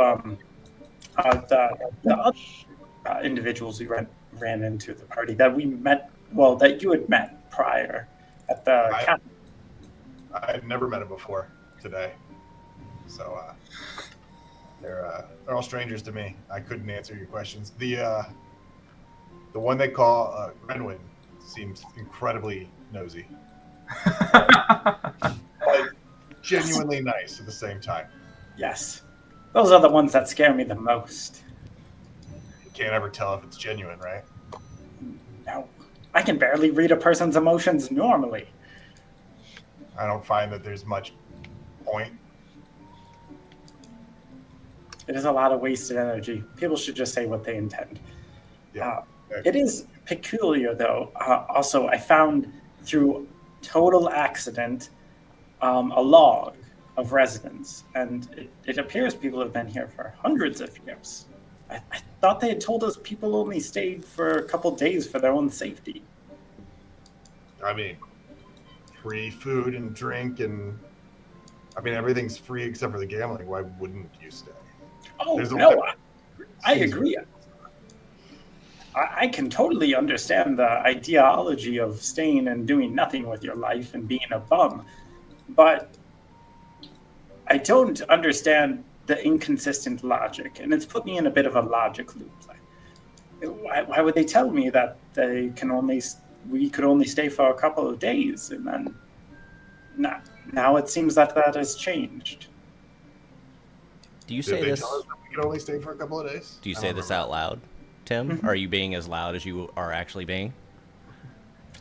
the other individuals we ran into the party that we met. Well, that you had met prior at the cabin. I had never met him before today, so they're all strangers to me. I couldn't answer your questions. The one they call Renwin seems incredibly nosy, but genuinely nice at the same time. Yes, those are the ones that scare me the most. You can't ever tell if it's genuine, right? No, I can barely read a person's emotions normally. I don't find that there's much point. It is a lot of wasted energy. People should just say what they intend. Yeah. It is peculiar, though. Also, I found through total accident a log of residents, and it appears people have been here for hundreds of years. I thought they had told us people only stayed for a couple days for their own safety. I mean, free food and drink, and I mean, everything's free except for the gambling. Why wouldn't you stay? Oh, no, I agree. I can totally understand the ideology of staying and doing nothing with your life and being a bum, but I don't understand the inconsistent logic, and it's put me in a bit of a logic loop. Why would they tell me that we could only stay for a couple of days, and then now it seems that has changed. Do you say this? Tell us that we could only stay for a couple of days? Do you say this out loud, Tim? Mm-hmm. Are you being as loud as you are actually being?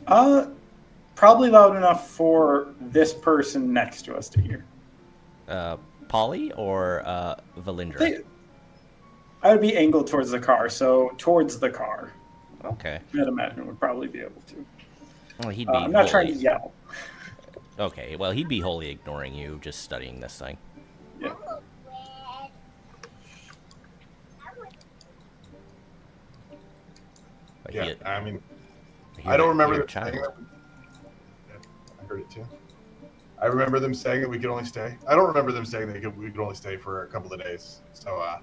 Probably loud enough for this person next to us to hear. Polly or Valindra? I would be angled towards the car, so towards the car. Okay. I'd imagine would probably be able to. Well, he'd be. I'm not trying to yell. Okay. Well, he'd be wholly ignoring you, just studying this thing. Yeah. But Yeah, I mean, I I don't remember them child. saying that. I heard it too. I remember them saying that we could only stay. I don't remember them saying that we could only stay for a couple of days. So, I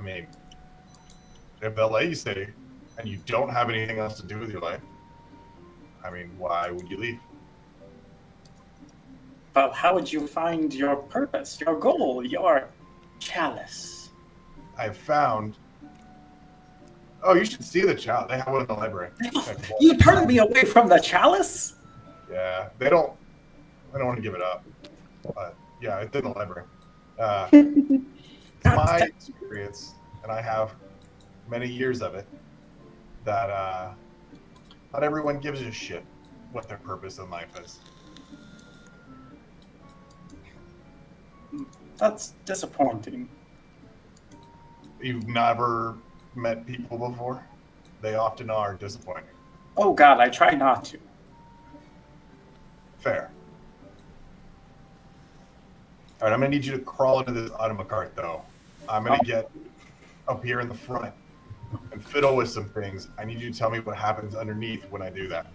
mean, if they'll let you stay and you don't have anything else to do with your life, I mean, why would you leave? Do you say this? Oh, no, I agree. I can totally understand the ideology of staying and doing nothing with your life and being a bum, but I don't understand the inconsistent logic, and it's put me in a bit of a logic loop. But how would you find your purpose, your goal, your chalice? I've found. Oh, you should see the chalice. They have one in the library. You turned me away from the chalice? Yeah, they don't want to give it up. But yeah, it's in the library. My experience, and I have many years of it, that not everyone gives a shit what their purpose in life is. That's disappointing. You've never met people before? They often are disappointing. Oh God, I try not to. Fair. All right, I'm gonna need you to crawl into this automa cart, though. I'm gonna get up here in the front and fiddle with some things. I need you to tell me what happens underneath when I do that.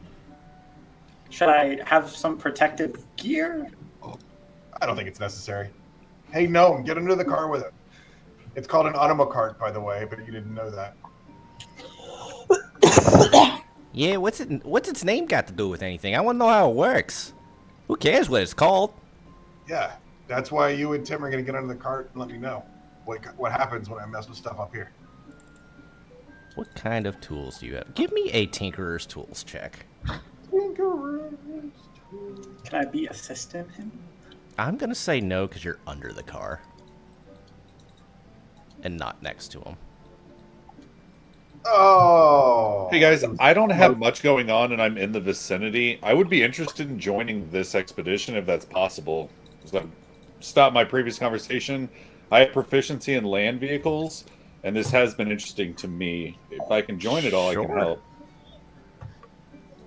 Should I have some protective gear? I don't think it's necessary. Hey, Gnome, get under the car with it. It's called an automa cart, by the way, but you didn't know that. Yeah, what's its name got to do with anything? I want to know how it works. Who cares what it's called? Yeah, that's why you and Tim are gonna get under the cart and let me know what happens when I mess with stuff up here. What kind of tools do you have? Give me a Tinkerer's Tools check. Can I be assisting him? I'm going to say no because you're under the car. And not next to him. Oh. Hey guys, I don't have much going on and I'm in the vicinity. I would be interested in joining this expedition if that's possible. So, stop my previous conversation. I have proficiency in land vehicles, and this has been interesting to me. If I can join it all, Sure. I can help.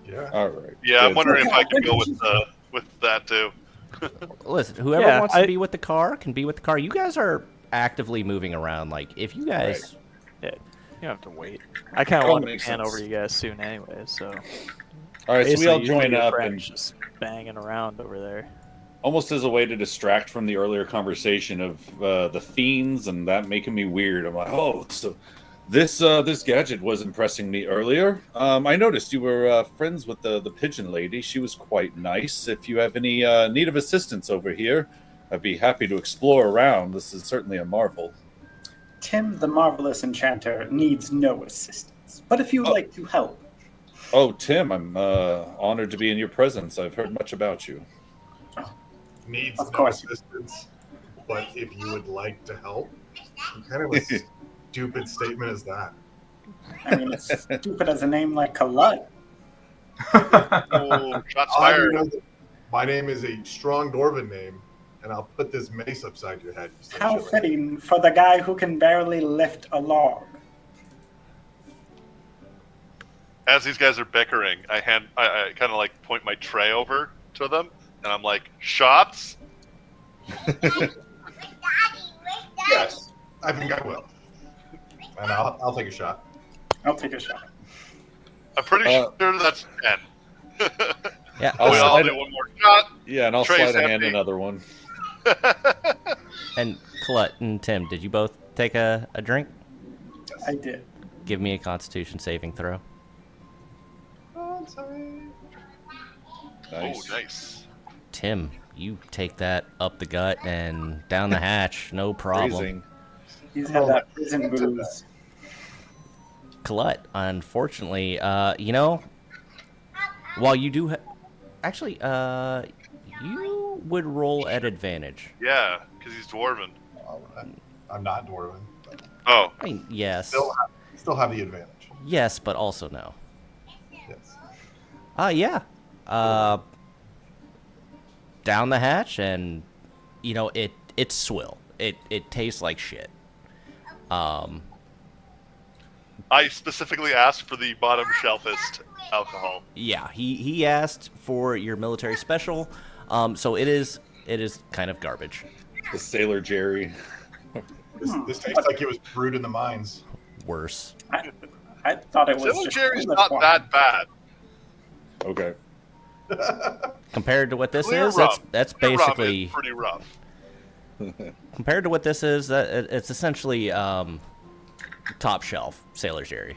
Yeah. All right. Yeah, I'm Good. wondering if I could go with that too. Listen, whoever wants to be with the car can be with the car. You guys are actively moving around. Like, if you guys... Yeah, you don't have to wait. I kind of That want to makes pan sense. over you guys soon anyway, so... All right, so we Basically, all you join and your up friends and just banging around over there. almost as a way to distract from the earlier conversation of the fiends and that making me weird. I'm like, oh, so this gadget was impressing me earlier. I noticed you were friends with the pigeon lady. She was quite nice. If you have any need of assistance over here, I'd be happy to explore around. This is certainly a marvel. Tim, the marvelous enchanter, needs no assistance. But if you'd like to help... Oh, Tim, I'm honored to be in your presence. I've heard much about you. Needs Of no course. assistance, but if you would like to help, what kind of a stupid statement is that? I mean, it's stupid as a name like Kalut. Oh, shots I'll have you fired. know that my name is a strong Dwarven name, and I'll put this mace upside your head. You say How shit like that. fitting for the guy who can barely lift a log. As these guys are bickering, I kind of like point my tray over to them, and I'm like, shots? Yes, I think I will. And I'll take a shot. I'll take a shot. I'm pretty sure that's 10. Yeah, we all do one more shot. Yeah, and I'll Tray's slide a hand empty. another one. And Colette and Tim, did you both take a drink? I did. Give me a Constitution saving throw. Nice. Oh, nice. Tim, you take that up the gut and down the hatch, no problem. Phrasing. He's had that prison booze. Colette, unfortunately, while you do... Actually, you would roll at advantage. Yeah, because he's dwarven. All right. I'm not Dwarven. But Oh, I mean, yes. still have the advantage. Yes, but also no. Yes. Yeah. Down the hatch, and it's swill. It tastes like shit. I specifically asked for the bottom shelfist alcohol. Yeah, he asked for your military special, so it is kind of garbage. The Sailor Jerry. This tastes like it was brewed in the mines. Worse. I thought it was Sailor just Jerry's toilet not water. that bad. Okay. Compared to what this Clear is, rum. that's Clear rum basically is pretty rough. compared to what this is. It's essentially top shelf Sailor Jerry.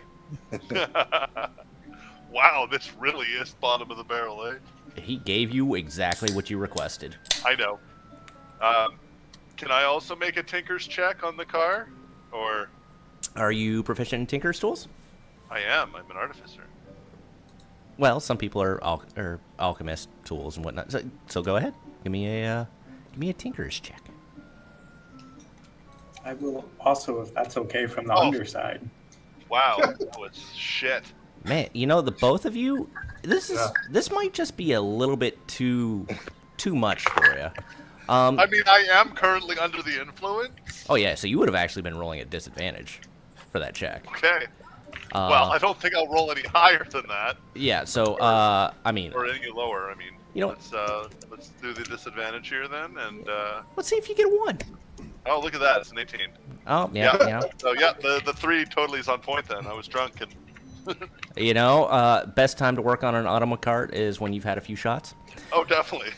Wow, this really is bottom of the barrel, eh? He gave you exactly what you requested. I know. Can I also make a tinker's check on the car? Or Are you proficient in tinker's tools? I am. I'm an artificer. Well, some people are alchemist tools and whatnot. So go ahead. Give me a tinker's check. I will also, if that's okay, from the Oh. underside. Wow, that was shit. Man, the both of you, this might just be a little bit too much for you. I mean, I am currently under the influence. Oh yeah, so you would have actually been rolling at disadvantage for that check. Okay. Well, I don't think I'll roll any higher than that. Yeah. So I mean, or any lower. I mean, let's do the disadvantage here then, and let's see if you get a 1. Oh, look at that! It's an 18. Oh yeah. So yeah, the 3 totally is on point. Then I was drunk and. Best time to work on an automa cart is when you've had a few shots. Oh, definitely.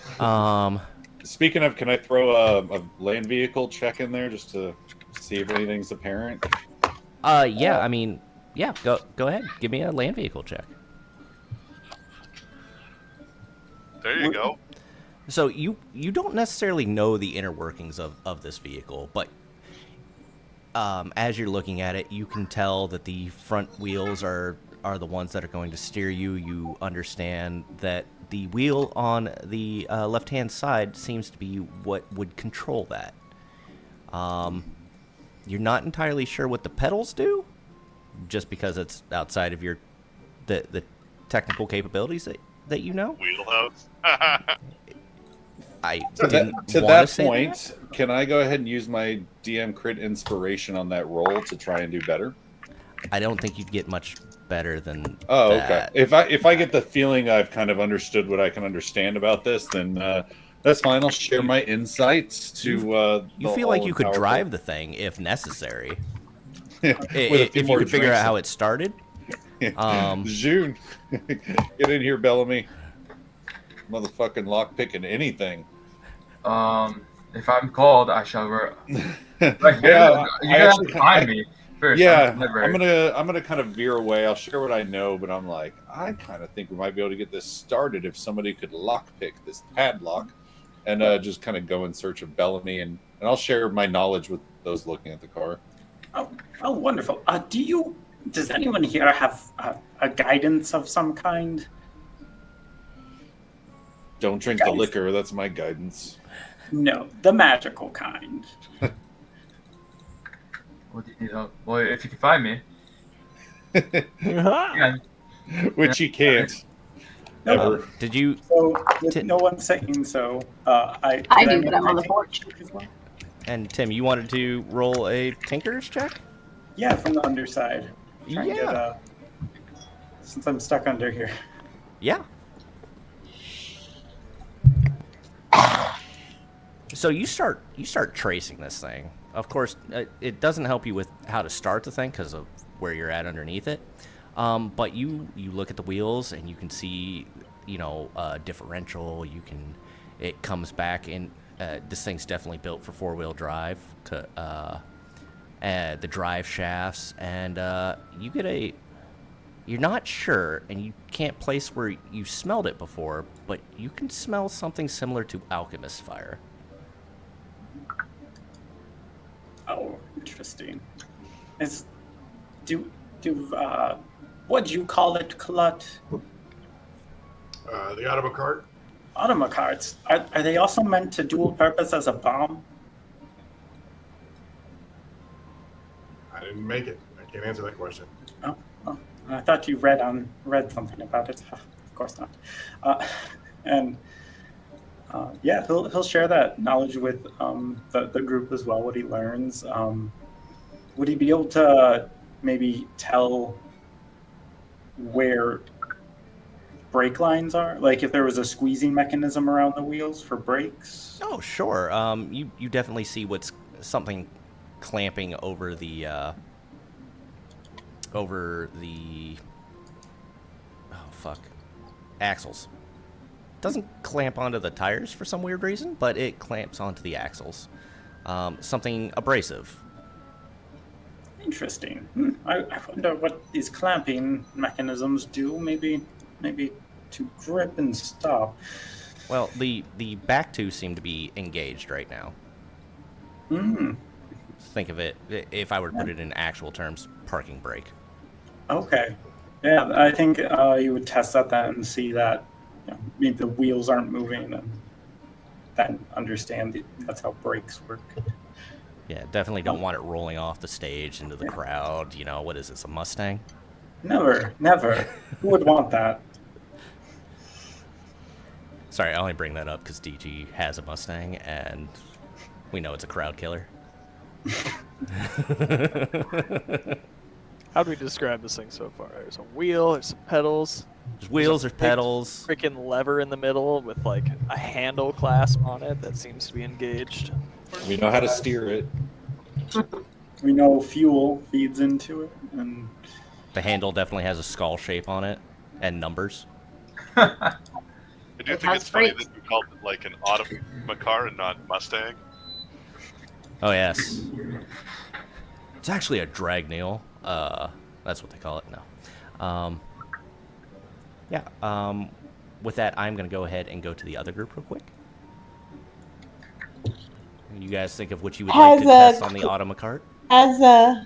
Speaking of, can I throw a land vehicle check in there just to see if anything's apparent? Yeah. I mean, yeah. Go ahead. Give me a land vehicle check. There you go. So you don't necessarily know the inner workings of this vehicle, but as you're looking at it, you can tell that the front wheels are the ones that are going to steer you. You understand that the wheel on the left-hand side seems to be what would control that. You're not entirely sure what the pedals do, just because it's outside of your the technical capabilities that you know. Wheelhouse. To that point, can I go ahead and use my DM crit inspiration on that roll to try and do better? I don't think you'd get much better than okay. If I get the feeling I've kind of understood what I can understand about this, then that's fine. I'll share my insights to. You feel like you could drive the thing if necessary. If you could figure out how it started. June, get in here, Bellamy. Motherfucking lockpicking anything. If I'm called, I shall. Like, Yeah, you have to find me first. Yeah, I'm gonna kind of veer away. I'll share what I know, but I'm like, I kind of think we might be able to get this started if somebody could lockpick this padlock, and just kind of go in search of Bellamy, and I'll share my knowledge with those looking at the car. Oh, wonderful. Does anyone here have a guidance of some kind? Don't drink the liquor. That's my guidance. No, the magical kind. Well, if you can find me. Yeah. Which you can't. Ever. Did you? So, with no one saying so, I do, but I'm on the porch. As well? And Tim, you wanted to roll a tinker's check? Yeah, from the underside. Try and get, since I'm stuck under here. Yeah. So you start tracing this thing. Of course, it doesn't help you with how to start the thing because of where you're at underneath it. But you look at the wheels and you can see, differential. It comes back in. This thing's definitely built for 4-wheel drive. The drive shafts, and you get you're not sure, and you can't place where you smelled it before, but you can smell something similar to alchemist fire. Oh, interesting. What'd you call it, Clut? The automa cart. Automa carts. Are they also meant to dual purpose as a bomb? I didn't make it. I can't answer that question. Oh, I thought you read something about it. Of course not. He'll share that knowledge with the group as well. What he learns. Would he be able to maybe tell where brake lines are? Like if there was a squeezing mechanism around the wheels for brakes? Oh, sure. You definitely see what's something clamping over the axles. Doesn't clamp onto the tires for some weird reason, but it clamps onto the axles. Something abrasive. Interesting. I wonder what these clamping mechanisms do. Maybe to grip and stop. Well, the back two seem to be engaged right now. Hmm. Think of it, if I were to put it in actual terms, parking brake. Okay. Yeah, I think you would test that then and see that maybe the wheels aren't moving, and then understand that's how brakes work. Yeah, definitely don't want it rolling off the stage into the crowd. What is this, a Mustang? Never. Who would want that? Sorry, I only bring that up because DG has a Mustang, and we know it's a crowd killer. How do we describe this thing so far? There's a wheel, there's some pedals. There's wheels, there's pedals. Freaking lever in the middle with like a handle clasp on it that seems to be engaged. We know how to steer it. We know fuel feeds into it, and The handle definitely has a skull shape on it and numbers. I do It think has it's funny brakes. that you called it like an automacar and not Mustang. Oh, yes. It's actually a Dragneel. That's what they call it. No. With that, I'm going to go ahead and go to the other group real quick. You guys think of what you would like to test on the Automacart? Has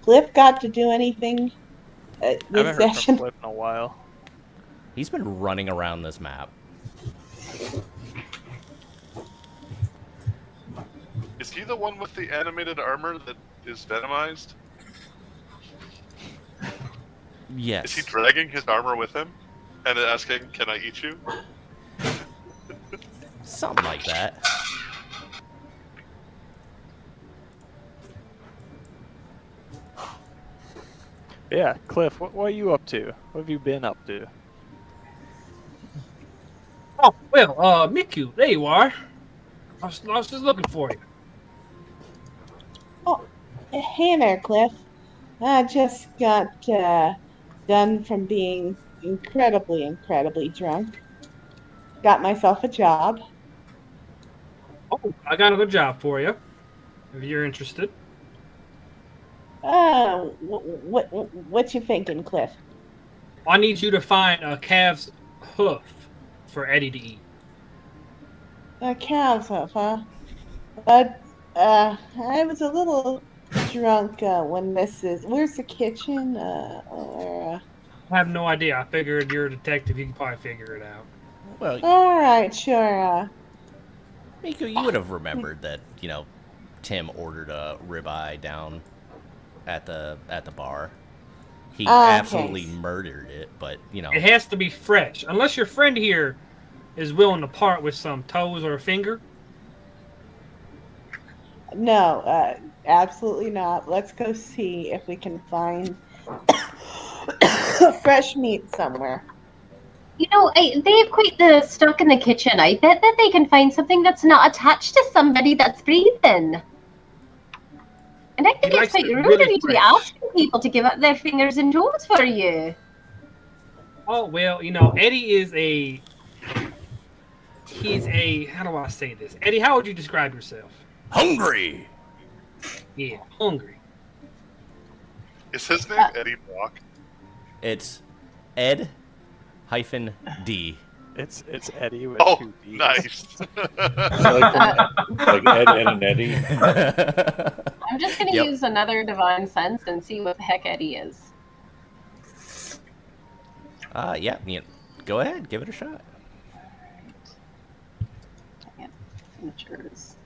Cliff got to do anything I this haven't heard from session? Cliff in a while. He's been running around this map. Is he the one with the animated armor that is venomized? Yes. Is he dragging his armor with him and asking, "Can I eat you?" Something like that. Yeah, Cliff, what are you up to? What have you been up to? Oh, well, Miku, there you are. I was just looking for you. Oh, hey there, Cliff. I just got done from being incredibly drunk. Got myself a job. Oh, I got another job for you, if you're interested. What you thinking, Cliff? I need you to find a calf's hoof for Eddie to eat. A cow's hoof, huh? But I was a little drunk when this is. Where's the kitchen? I have no idea. I figured you're a detective. You can probably figure it out. Well, All right, sure. Miku, you would have remembered that, Tim ordered a ribeye down at the bar. He Okay. absolutely murdered it, but, It has to be fresh. Unless your friend here is willing to part with some toes or a finger. No, absolutely not. Let's go see if we can find fresh meat somewhere. You know, they have quite the stock in the kitchen. I bet that they can find something that's not attached to somebody that's breathing. And I think He it's likes quite it rude really of you to be fresh. asking people to give up their fingers and toes for you. Oh, well, Eddie is how do I say this? Eddie, how would you describe yourself? hungry! Yeah, hungry. Is his name Eddie Brock? It's Ed hyphen D. It's Eddie with Oh, two D's. nice. Like Ed and an Eddie. I'm just going to Yep. use another divine sense and see what the heck Eddie is. Yeah, go ahead, give it a shot. Yeah, signatures.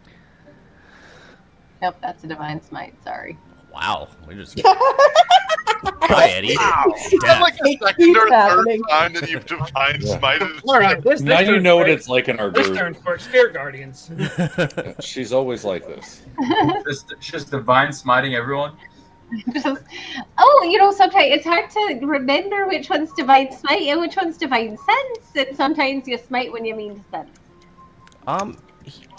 Nope, that's a divine smite. Sorry. Wow, we just. Hi, Eddie. That's like the second keeps or third happening. time that you've defined Yeah. smited. All right, this Now you turn's know what for- it's like in our This group. turns for Spirit Guardians. She's always like this. Just divine smiting everyone. Sometimes it's hard to remember which one's divine smite and which one's divine sense. And sometimes you smite when you mean to sense.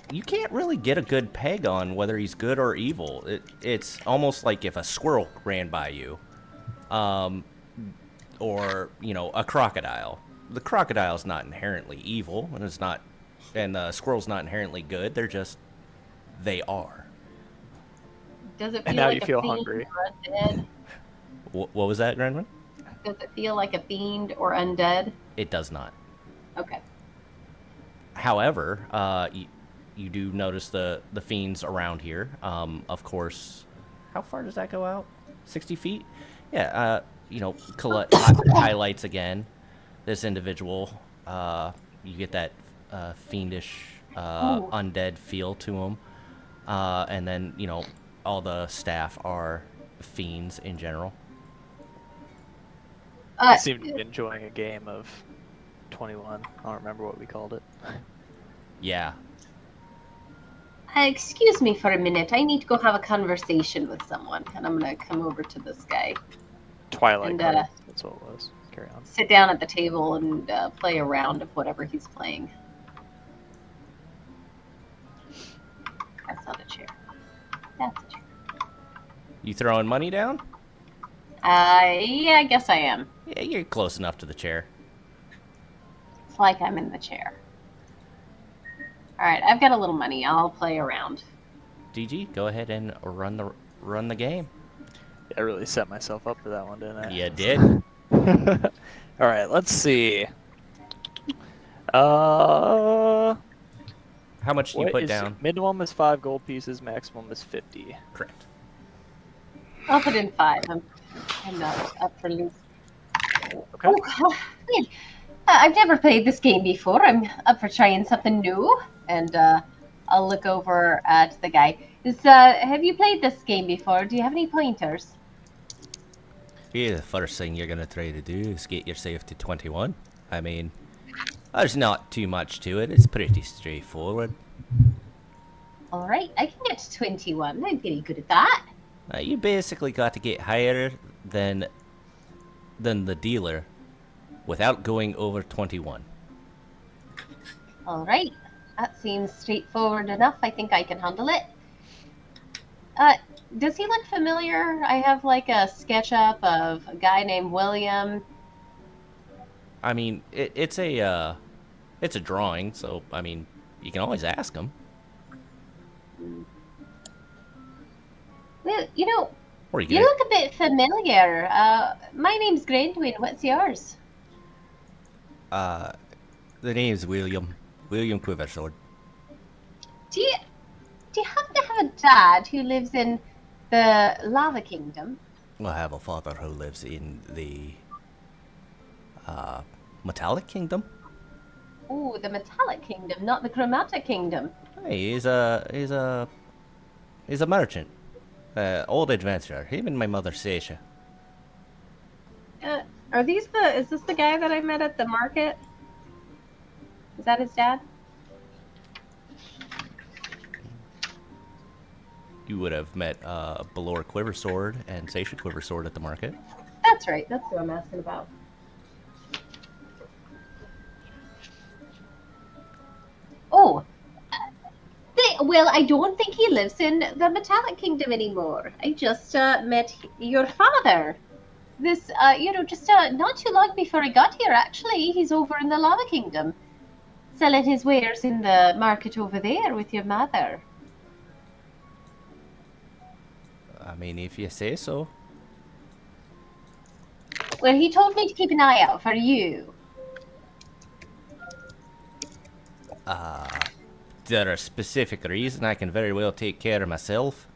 You can't really get a good peg on whether he's good or evil. It's almost like if a squirrel ran by you, or a crocodile. The crocodile's not inherently evil, and the squirrel's not inherently good. They are. Does it And feel now like you a feel fiend hungry. or undead? What was that, Grandman? Does it feel like a fiend or undead? It does not. Okay. However, you do notice the fiends around here. Of course, how far does that go out? 60 feet? Yeah, collect highlights again. This individual, you get that fiendish, Oh. undead feel to him. And then, all the staff are fiends in general. I seem to be enjoying a game of 21. I don't remember what we called it. Yeah. Excuse me for a minute. I need to go have a conversation with someone, and I'm gonna come over to this guy. Twilight And, cards. That's what it was. Carry on. Sit down at the table and play a round of whatever he's playing. That's not a chair. That's a chair. You throwing money down? Yeah, I guess I am. Yeah, you're close enough to the chair. It's like I'm in the chair. Alright, I've got a little money. I'll play around. DG, go ahead and run the game. I really set myself up for that one, didn't I? You did. All right, let's see. How much do you put down? Minimum is 5 gold pieces. Maximum is 50. Correct. I'll put in 5. I'm not up for loot. Okay. Oh, wait. I've never played this game before. I'm up for trying something new. And I'll look over at the guy. Have you played this game before? Do you have any pointers? Yeah, the first thing you're going to try to do is get yourself to 21. I mean, there's not too much to it. It's pretty straightforward. Alright, I can get to 21. I'm pretty good at that. You basically got to get higher than the dealer without going over 21. Alright, that seems straightforward enough. I think I can handle it. Does he look familiar? I have like a SketchUp of a guy named William. I mean, it's a drawing, so I mean, you can always ask him. Well, Or you look a bit familiar. My name's Grandwin. What's yours? The name's William Quiversword. Do you happen to have a dad who lives in the Lava Kingdom? I have a father who lives in the Metallic Kingdom. Oh, the Metallic Kingdom, not the Chromatic Kingdom. Hey, he's a merchant, old adventurer. Him and my mother Seisha. Is this the guy that I met at the market? Is that his dad? You would have met Balor Quiversword and Seisha Quiversword at the market. That's right. That's what I'm asking about. Oh. Well, I don't think he lives in the Metallic Kingdom anymore. I just met your father. This, just not too long before I got here, actually. He's over in the Lava Kingdom. Selling his wares in the market over there with your mother. I mean, if you say so. Well, he told me to keep an eye out for you. There a specific reason I can very well take care of myself?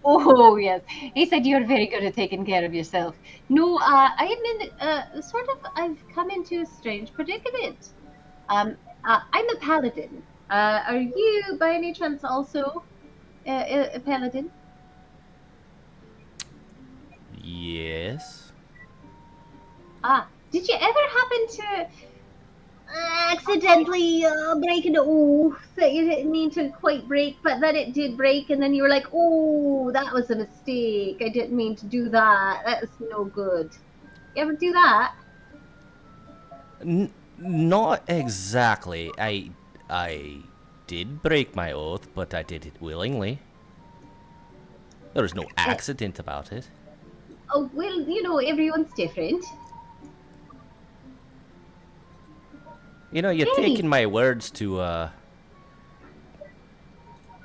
Oh, yes. He said you're very good at taking care of yourself. No, I've come into a strange predicament. I'm a paladin. Are you, by any chance, also a paladin? Yes. Did you ever happen to accidentally break an oath that you didn't mean to quite break, but then it did break, and then you were like, oh, that was a mistake. I didn't mean to do that. That's no good. You ever do that? Not exactly. I did break my oath, but I did it willingly. There was no accident about it. Oh, well, everyone's different. You're taking my words to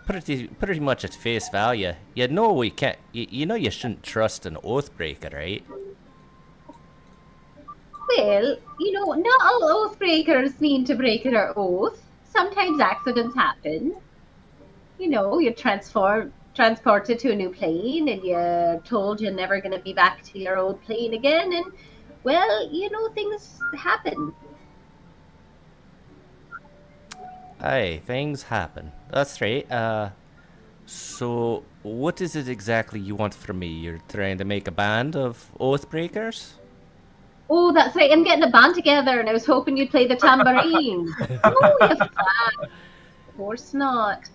pretty much at face value. You know we can't. You know you shouldn't trust an oath breaker, right? Well, not all oath breakers mean to break their oath. Sometimes accidents happen. You're transported to a new plane and you're told you're never going to be back to your old plane again. And, well, things happen. Aye, things happen. That's right. So what is it exactly you want from me? You're trying to make a band of oath breakers? Oh, that's right. I'm getting a band together and I was hoping you'd play the tambourine. Oh, you fat. Of course not.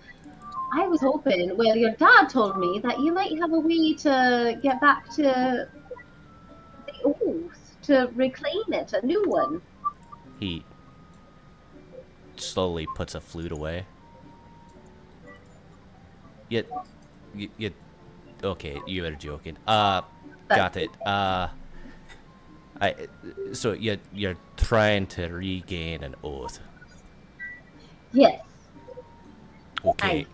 I was hoping, well, your dad told me that you might have a way to get back to the oath, to reclaim it, a new one. He slowly puts a flute away. You, okay, you were joking. Got it. So you're trying to regain an oath. Yes. Okay.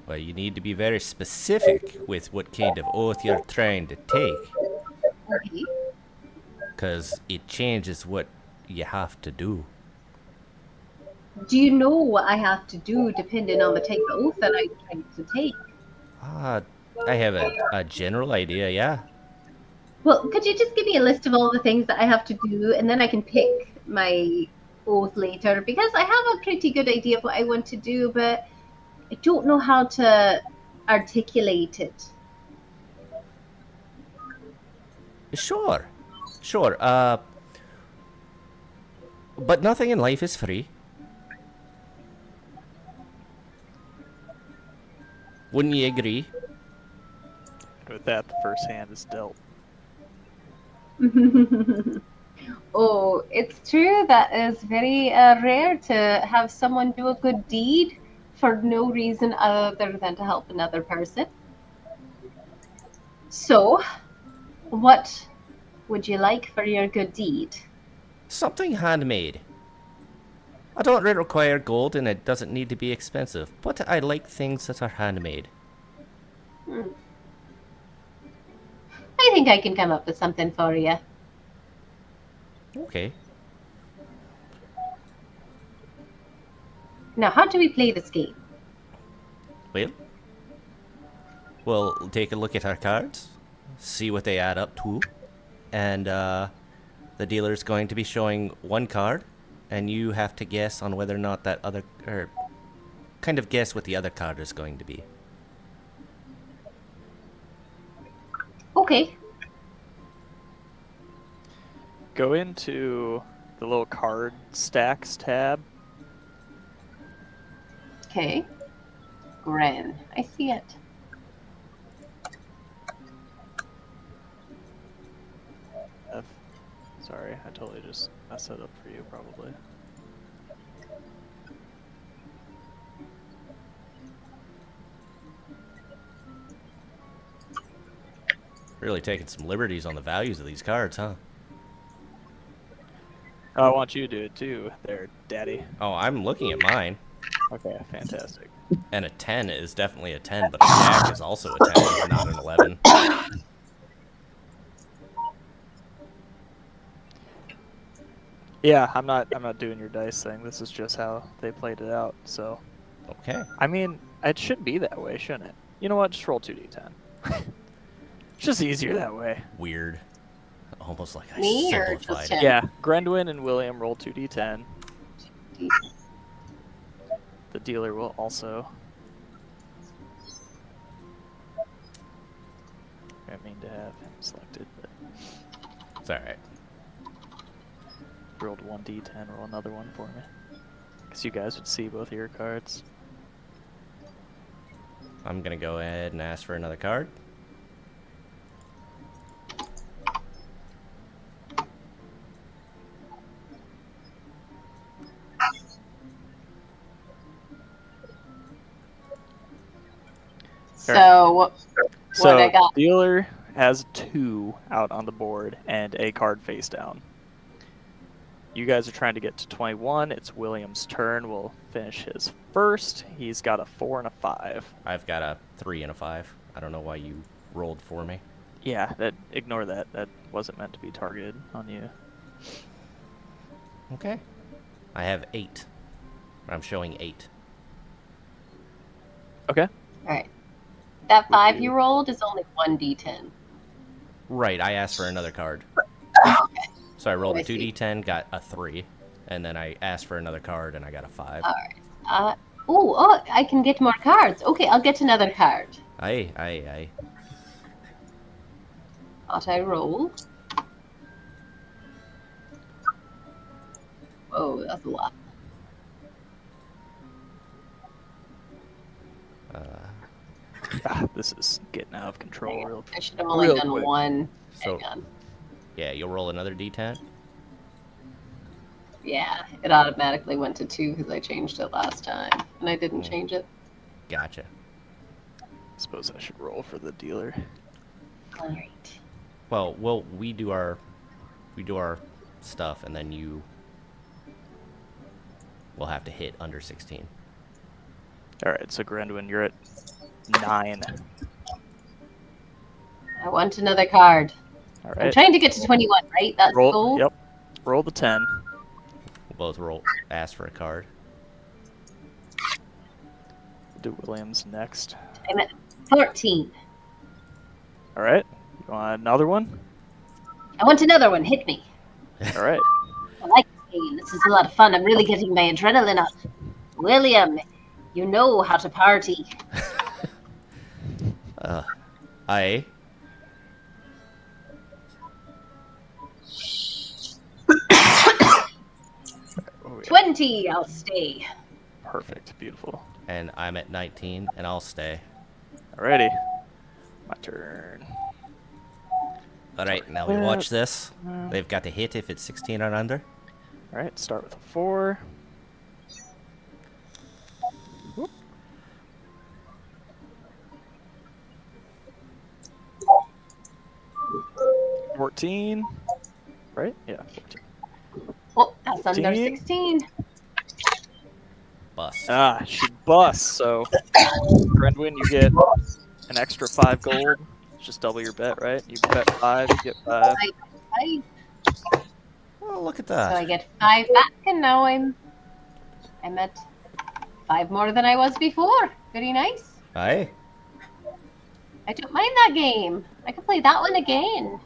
Well, you need to be very specific with what kind of oath you're trying to take. Okay. Because it changes what you have to do. Do you know what I have to do depending on the type of oath that I'm trying to take? I have a general idea, yeah. Well, could you just give me a list of all the things that I have to do and then I can pick my oath later? Because I have a pretty good idea of what I want to do, but I don't know how to articulate it. Sure. But nothing in life is free. Wouldn't you agree? With that, the first hand is dealt. Oh, it's true that it's very rare to have someone do a good deed for no reason other than to help another person. So, what would you like for your good deed? Something handmade. I don't require gold and it doesn't need to be expensive, but I like things that are handmade. I think I can come up with something for you. Okay. Now, how do we play this game? Well, we'll take a look at our cards, see what they add up to, and the dealer's going to be showing one card, and you have to guess on whether or not that other, or kind of guess what the other card is going to be. Okay. Go into the little card stacks tab. Okay. Gren. I see it. Sorry, I totally just messed it up for you, probably. Really taking some liberties on the values of these cards, huh? Oh, I want you to do it too, there, Daddy. Oh, I'm looking at mine. Okay, fantastic. And a 10 is definitely a 10, but a jack is also a 10, not an 11. Yeah, I'm not doing your dice thing. This is just how they played it out. So, okay. I mean, it should be that way, shouldn't it? You know what? Just roll 2d10. It's just easier that way. Weird. Almost like I Me or simplified just it. him? Yeah, Grendwin and William roll 2d10. The dealer will also. I didn't mean to have him selected, but It's alright. rolled 1d10, roll another one for me. Because you guys would see both of your cards. I'm gonna go ahead and ask for another card. So, what So, I got? dealer has 2 out on the board and a card face down. You guys are trying to get to 21. It's William's turn. We'll finish his first. He's got a 4 and a 5. I've got a 3 and a 5. I don't know why you rolled for me. Yeah, ignore that. That wasn't meant to be targeted on you. Okay. I have 8. I'm showing 8. Okay. All right. That 5 you rolled is only 1d10. Right, I asked for another card. Okay. So I rolled I a see. 2d10, got a 3, and then I asked for another card and I got a 5. All right. Oh, I can get more cards. Okay, I'll get another card. Aye. What I roll. Oh, that's a lot. This is getting out of control real I should have only real done quick. one. So, Hang on. yeah, you'll roll another d10. Yeah, it automatically went to 2 because I changed it last time, and I didn't change it. Gotcha. Suppose I should roll for the dealer. All right. Well, we do our stuff, and then you will have to hit under 16. All right, so Grandwin, you're at 9. I want another card. All I'm right. trying to get to 21, right? That's the Roll. goal? Yep. Roll the 10. We'll both ask for a card. Do Williams next. I'm at 14. All right. You want another one? I want another one. Hit me. All right. I like this game. This is a lot of fun. I'm really getting my adrenaline up. William, you know how to party. Aye. Oh, yeah. 20, I'll stay. Perfect. Beautiful. And I'm at 19, and I'll stay. Alrighty. My turn. All right, now we watch this. They've got to hit if it's 16 and under. All right. Start with a 4. Whoop. 14. Right? Yeah. 14. Oh, that's under 16. 16. Bust. She busts. So, Grandwin, you get an extra 5 gold. Just double your bet, right? You bet 5, you get 5. Oh, look at So I that. get 5 back, and now I'm at 5 more than I was before. Very nice. Aye. I don't mind that game. I can play that one again.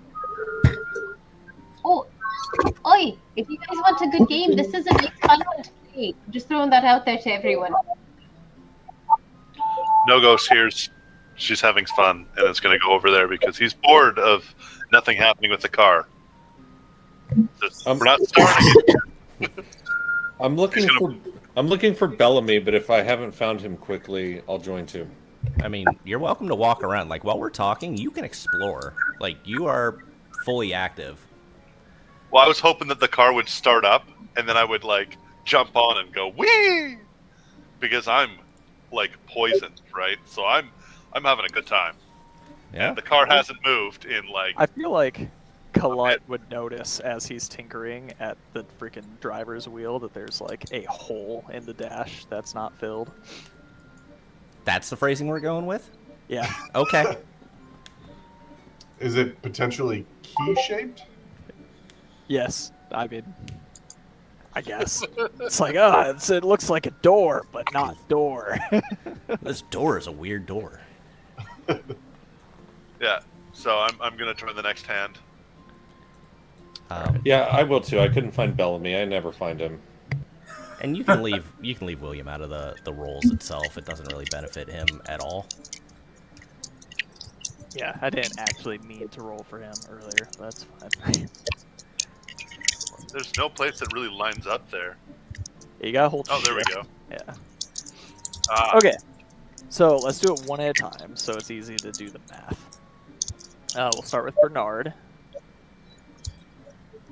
Oh, oi! If you guys want a good game, this is a big fun one to play. I'm just throwing that out there to everyone. No Ghost here's she's having fun and is going to go over there because he's bored of nothing happening with the car. We're not starting it. I'm looking for Bellamy, but if I haven't found him quickly, I'll join too. I mean, you're welcome to walk around. Like, while we're talking, you can explore. Like, you are fully active. Well, I was hoping that the car would start up and then I would like jump on and go whee because I'm like poisoned, right? So I'm having a good time. Yeah. And the car hasn't moved in like I feel like Kalut would notice as he's tinkering at the freaking driver's wheel that there's like a hole in the dash that's not filled. That's the phrasing we're going with? Yeah. Okay. Is it potentially key-shaped? Yes. I mean, I guess. It's like, it looks like a door, but not door. This door is a weird door. yeah. So I'm gonna try the next hand. Yeah, I will too. I couldn't find Bellamy. I never find him. And you can leave William out of the rolls itself. It doesn't really benefit him at all. Yeah, I didn't actually mean to roll for him earlier. That's fine. There's no place that really lines up there. You gotta hold. Oh, there we shift. go. Yeah. Okay. So let's do it one at a time, so it's easy to do the math. We'll start with Bernard.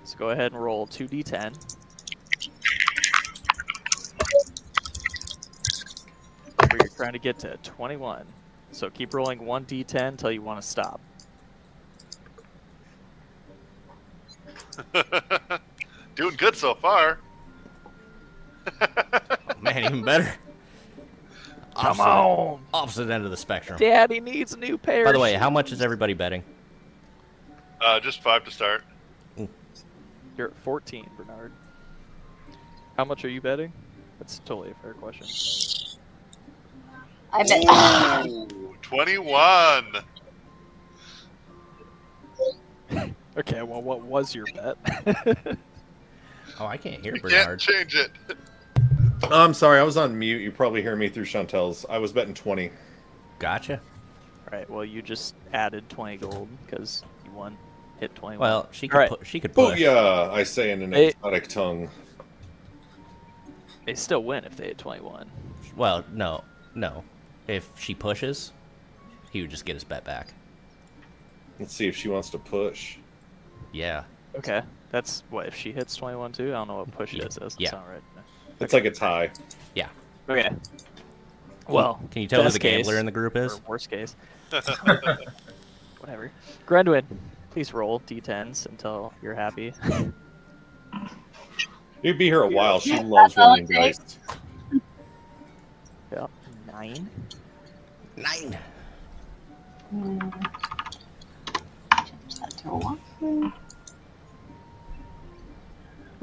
So go ahead and roll 2d10. You're trying to get to 21. So keep rolling 1d10 until you want to stop. Doing good so far. Oh, man, even better. Come on. Opposite end of the spectrum. Daddy needs a new pair. By the way, how much is everybody betting? Just 5 to start. You're at 14, Bernard. How much are you betting? That's totally a fair question. I bet. Ooh, 21. Okay, well, what was your bet? Oh, I can't hear You Bernard. can't change it. Oh, I'm sorry, I was on mute. You probably hear me through Chantel's. I was betting 20. Gotcha. Right, well, you just added 20 gold because you won. Hit 21. Well, she could Right. she could push. Booyah! I say in an exotic tongue. They still win if they hit 21. Well, no. If she pushes, he would just get his bet back. Let's see if she wants to push. Yeah. Okay, that's what, if she hits 21 too? I don't know what push is. That doesn't Yeah. sound right. It's like a tie. Yeah. Okay. Well, Can you tell who best the gambler case, in the group is? or worst case. Whatever. Grandwin, please roll d10s until you're happy. You'd be here a while. She loves rolling dice. Yeah. 9. 9.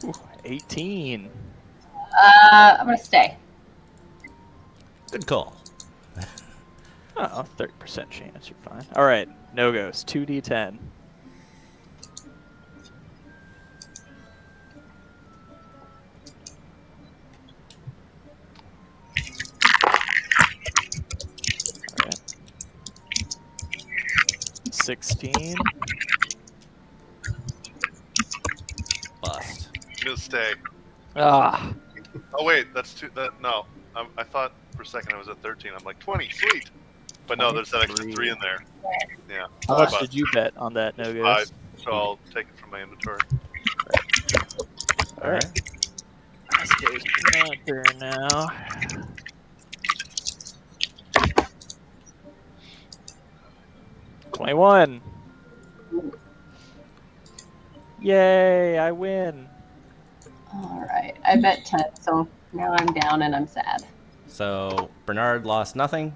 Ooh, 18. I'm gonna stay. Good call. Oh, 30% chance. You're fine. All right. No ghost. 2d10. All right. 16. Bust. I'm gonna stay. Ah. Oh wait, that's two. No, I thought for a second I was at 13. I'm like 20, sweet. But no, there's that extra 3 in there. Yeah. How much But did you bet on that no 5, ghost? so I'll take it from my inventory. All right. This goes to my turn now. $21. Yay! I win. All right. I bet 10, so now I'm down and I'm sad. So Bernard lost nothing.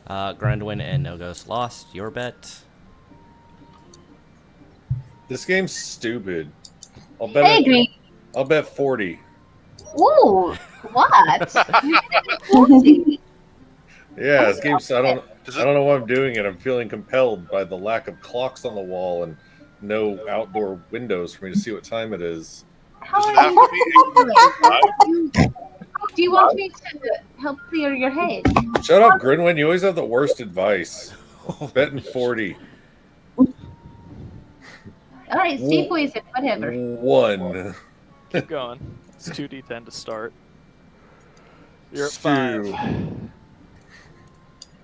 Grundwin and No Ghost lost your bet. This game's stupid. I agree. I'll bet 40. Ooh, what? You did 40. Yeah, this game's. I don't know why I'm doing it. I'm feeling compelled by the lack of clocks on the wall and no outdoor windows for me to see what time it is. How Does it are have you? to be Do you want me to help clear your head? Shut up, Grinwin. You always have the worst advice. Betting 40. All right, sea poison, whatever. 1. Keep going. It's 2d10 to start. You're at 2. 5.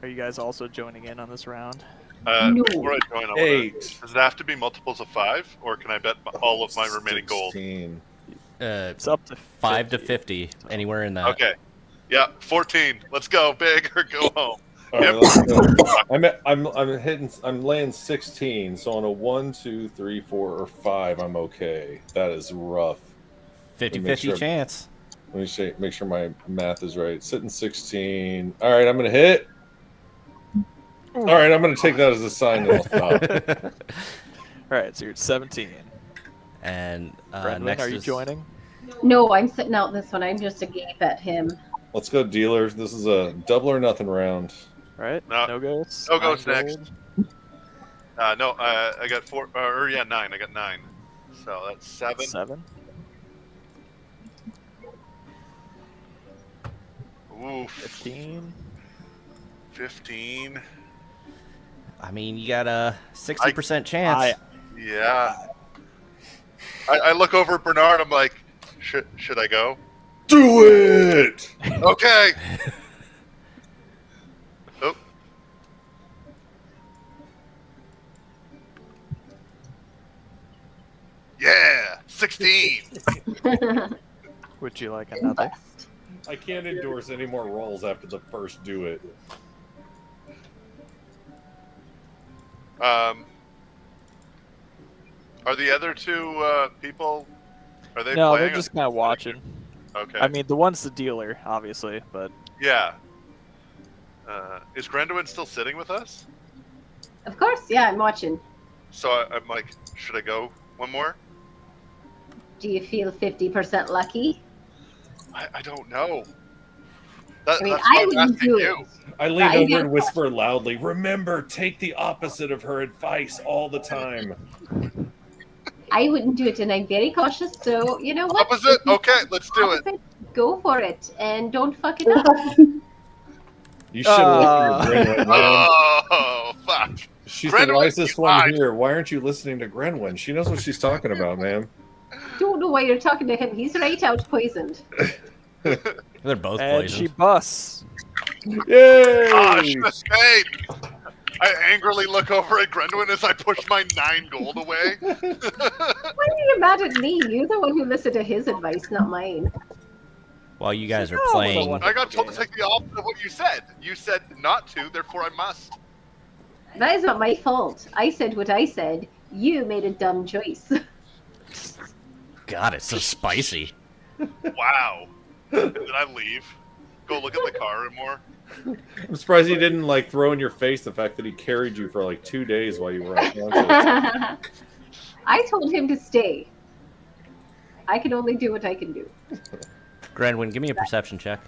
Are you guys also joining in on this round? No. Before I join, I wanna, 8. does it have to be multiples of 5, or can I bet all of my remaining gold? 16. It's up to 5 to 50, anywhere in that. Okay. Yeah, 14. Let's go big or go home. All right, Yep. let's go. I'm laying 16. So on a 1, 2, 3, 4, or 5, I'm okay. That is rough. 50-50 chance. Let me make sure my math is right. Sitting 16. All right, I'm gonna hit. All right, I'm gonna take that as a sign that I'll stop. All right, so you're at 17. And Brendan, next are you is joining? No, I'm sitting out this one. I'm just a gape at him. Let's go, dealer. This is a double or nothing round. All right, No. no ghosts. No ghosts 9 next. gold. No, I got 4, or yeah, 9. I got 9. So that's 7. 7. Ooh, 15. 15. I mean, you got a 60% chance. Yeah. I look over at Bernard. I'm like, should I go? Do it! Okay. Oh. Yeah, 16. Would you like another? I can't endorse any more rolls after the first do it. Are the other two people Are they No, playing? they're just kind of watching. Okay. I mean, the one's the dealer, obviously, but Yeah. Is Granduin still sitting with us? Of course, yeah, I'm watching. So I'm like, should I go one more? Do you feel 50% lucky? I don't know. I mean, That's why I I'm wouldn't asking do you. it. I lean over and whisper loudly, "Remember, take the opposite of her advice all the time." I wouldn't do it, and I'm very cautious. So you know what? Opposite? Okay, let's do it. Go for it, and don't fuck it up. You should have listened to Grenwyn, man. Oh, fuck. She's Grenwyn, the wisest you one lied. here. Why aren't you listening to Grenwyn? She knows what she's talking about, man. Don't know why you're talking to him. He's right out poisoned. They're both and poisoned. she busts. Yay! Ah, I should have stayed. I angrily look over at Grenduin as I push my 9 gold away. Why are you mad at me? You're the one who listened to his advice, not mine. While you guys are No, playing, I got told to take the opposite of what you said. You said not to, therefore I must. That is not my fault. I said what I said. You made a dumb choice. God, it's so spicy. Wow. And then I leave. Go look at the car and more. I'm surprised he didn't like throw in your face the fact that he carried you for like 2 days while you were unconscious. I told him to stay. I can only do what I can do. Grenwyn, give me a perception check.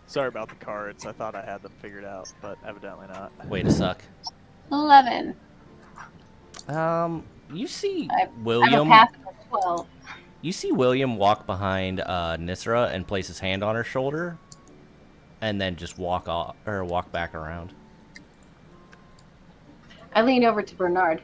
Sorry about the cards. I thought I had them figured out, but evidently not. Way to suck. 11. You see I'm a William. pass of 12. You see William walk behind Nisra and place his hand on her shoulder, and then just walk off or walk back around. I lean over to Bernard.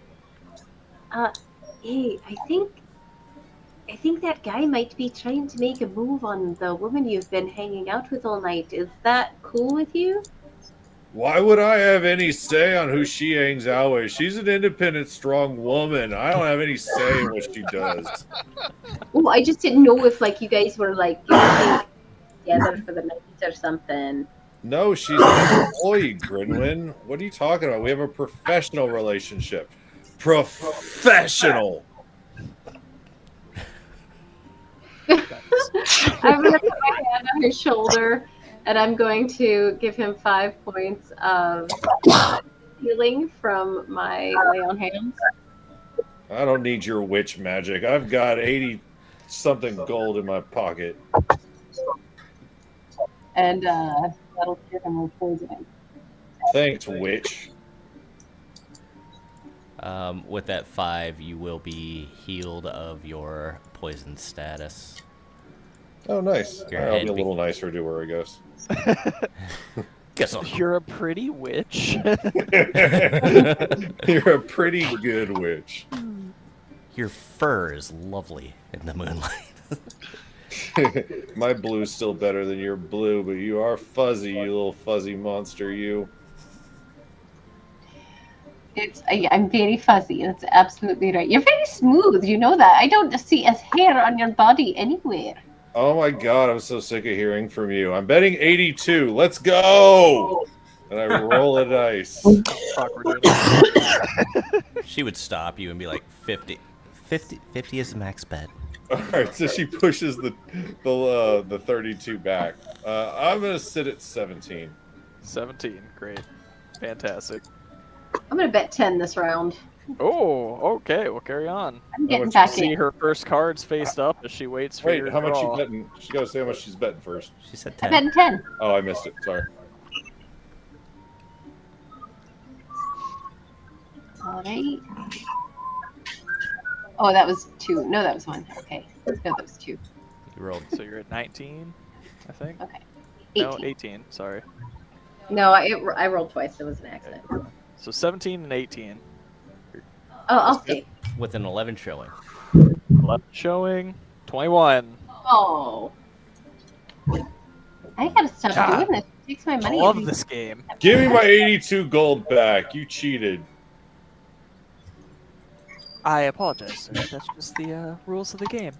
Hey, I think that guy might be trying to make a move on the woman you've been hanging out with all night. Is that cool with you? Why would I have any say on who she hangs out with? She's an independent, strong woman. I don't have any say in what she does. Oh, I just didn't know if like you guys were like together for the night or something. No, she's an employee, Grinwyn. What are you talking about? We have a professional relationship. Professional. I'm gonna put my hand on his shoulder, and I'm going to give him 5 points of healing from my lay on hands. I don't need your witch magic. I've got 80-something gold in my pocket. And that'll cure him of poisoning. Thanks, witch. With that 5, you will be healed of your poison status. Oh, nice. Your I'll head be a little nicer to where he goes. Guess I'll... You're a pretty witch. You're a pretty good witch. Your fur is lovely in the moonlight. My blue's still better than your blue, but you are fuzzy, you little fuzzy monster, you. I'm very fuzzy. That's absolutely right. You're very smooth. You know that. I don't see a hair on your body anywhere. Oh my god, I'm so sick of hearing from you. I'm betting 82. Let's go! And I roll a dice. She would stop you and be like, 50. 50 is the max bet. Alright, so she pushes the 32 back. I'm going to sit at 17. 17, great. Fantastic. I'm gonna bet 10 this round. Oh, okay, we'll carry on. I'm getting much back See in. her first cards faced up as she waits for Wait, your how much draw. you betting? She got to say how much she's betting first. She said I'm 10. betting 10. Oh, I missed it. Sorry. All right. Oh, that was 2. No, that was 1. Okay. No, that was 2. You rolled. So you're at 19, I think? Okay. No, 18. 18, sorry. No, I rolled twice. It was an accident. So 17 and 18. Oh, I'll stay. With an 11 showing. 11 showing, 21. Oh. I gotta stop God. doing this. It takes my I money. love this game. Give me my 82 gold back. You cheated. I apologize, sir. That's just the rules of the game.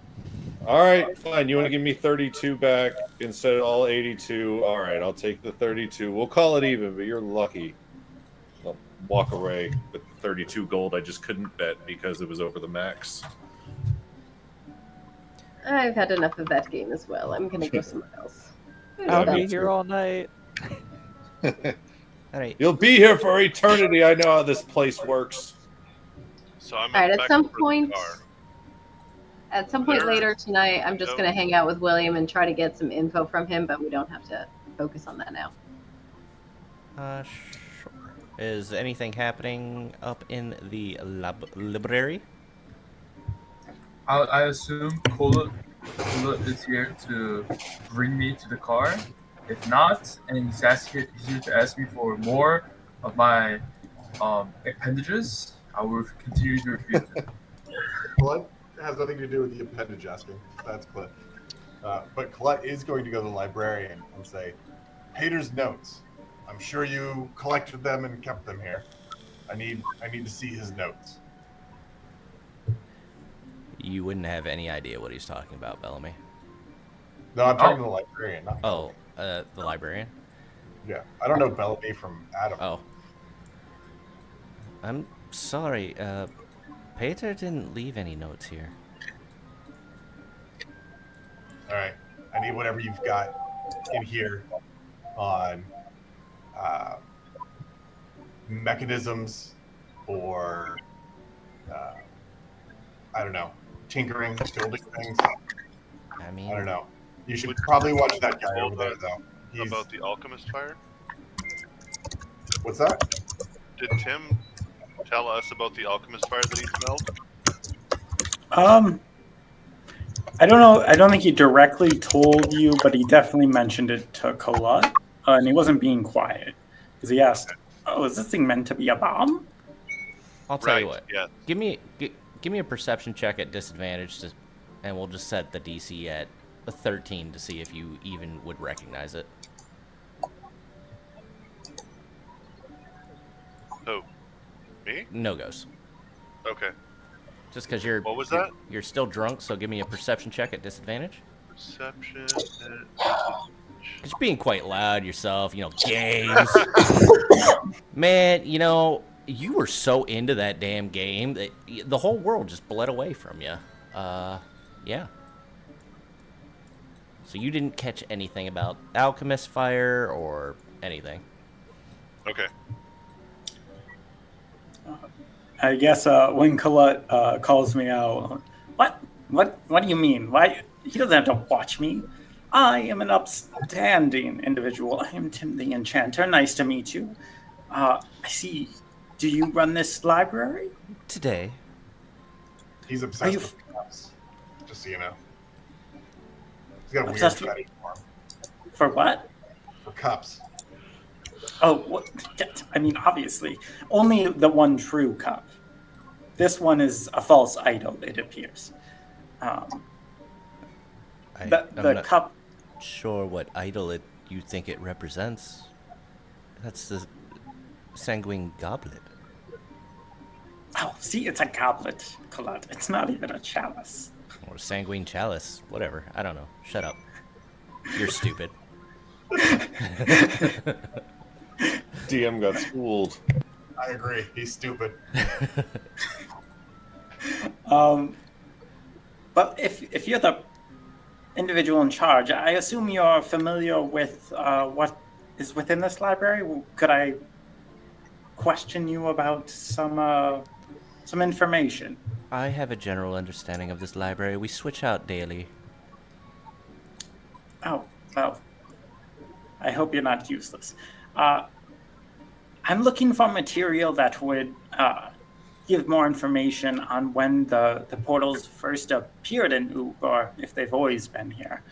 Alright, fine. You want to give me 32 back instead of all 82? Alright, I'll take the 32. We'll call it even, but you're lucky. walk away with 32 gold. I just couldn't bet because it was over the max. I've had enough of that game as well. I'm gonna go somewhere else. I'll Yeah, be me here too. all night. All right. You'll be here for eternity. I know how this place works. So I'm All right, back over the car. at some point There- later tonight, I'm just no. gonna hang out with William and try to get some info from him, but we don't have to focus on that now. Sure. Is anything happening up in the library? I assume Cola is here to bring me to the car. If not, and he's here to ask me for more of my appendages, I will continue to refuse it. Colette has nothing to do with the appendage asking. That's Colette. But Colette is going to go to the librarian and say, Pater's notes. I'm sure you collected them and kept them here. I need to see his notes. You wouldn't have any idea what he's talking about, Bellamy. No, I'm talking to the librarian, not Oh, the librarian? Yeah. I don't know Bellamy from Adam. Oh. I'm sorry, Peter didn't leave any notes here. Alright. I need whatever you've got in here on mechanisms or I don't know, tinkering, building things. I mean, I don't know. You should probably watch that guy over there, though. He's... About the alchemist fire? What's that? Did Tim tell us about the alchemist fire that he smelled? I don't know. I don't think he directly told you, but he definitely mentioned it to Colette, and he wasn't being quiet because he asked, "Oh, is this thing meant to be a bomb?" I'll tell you what. Yeah. Give me a perception check at disadvantage, and we'll just set the DC at a 13 to see if you even would recognize it. Oh, me? No goes. Okay. Just because you're. What was that? You're still drunk, so give me a perception check at disadvantage. Perception. Because you're being quite loud yourself, games. Man, you were so into that damn game that the whole world just bled away from you. Yeah. So you didn't catch anything about alchemist fire or anything. Okay. I guess when Colette calls me out, what do you mean? Why he doesn't have to watch me? I am an upstanding individual. I am Tim the Enchanter. Nice to meet you. I see. Do you run this library? Today. He's obsessed with cups, just so you know. He's got a weird Obsessed fetish for him. For what? For cups. Oh, what? I mean, obviously, only the one true cup. This one is a false idol, it appears. I'm The not cup. sure what idol you think it represents. That's the sanguine goblet. Oh, see, it's a goblet, Colette. It's not even a chalice. Or sanguine chalice. Whatever. I don't know. Shut up. You're stupid. DM got schooled. I agree. He's stupid. But if you're the individual in charge, I assume you're familiar with what is within this library. Could I question you about some information? I have a general understanding of this library. We switch out daily. Oh, well, I hope you're not useless. I'm looking for material that would give more information on when the portals first appeared in Oob, or if they've always been here,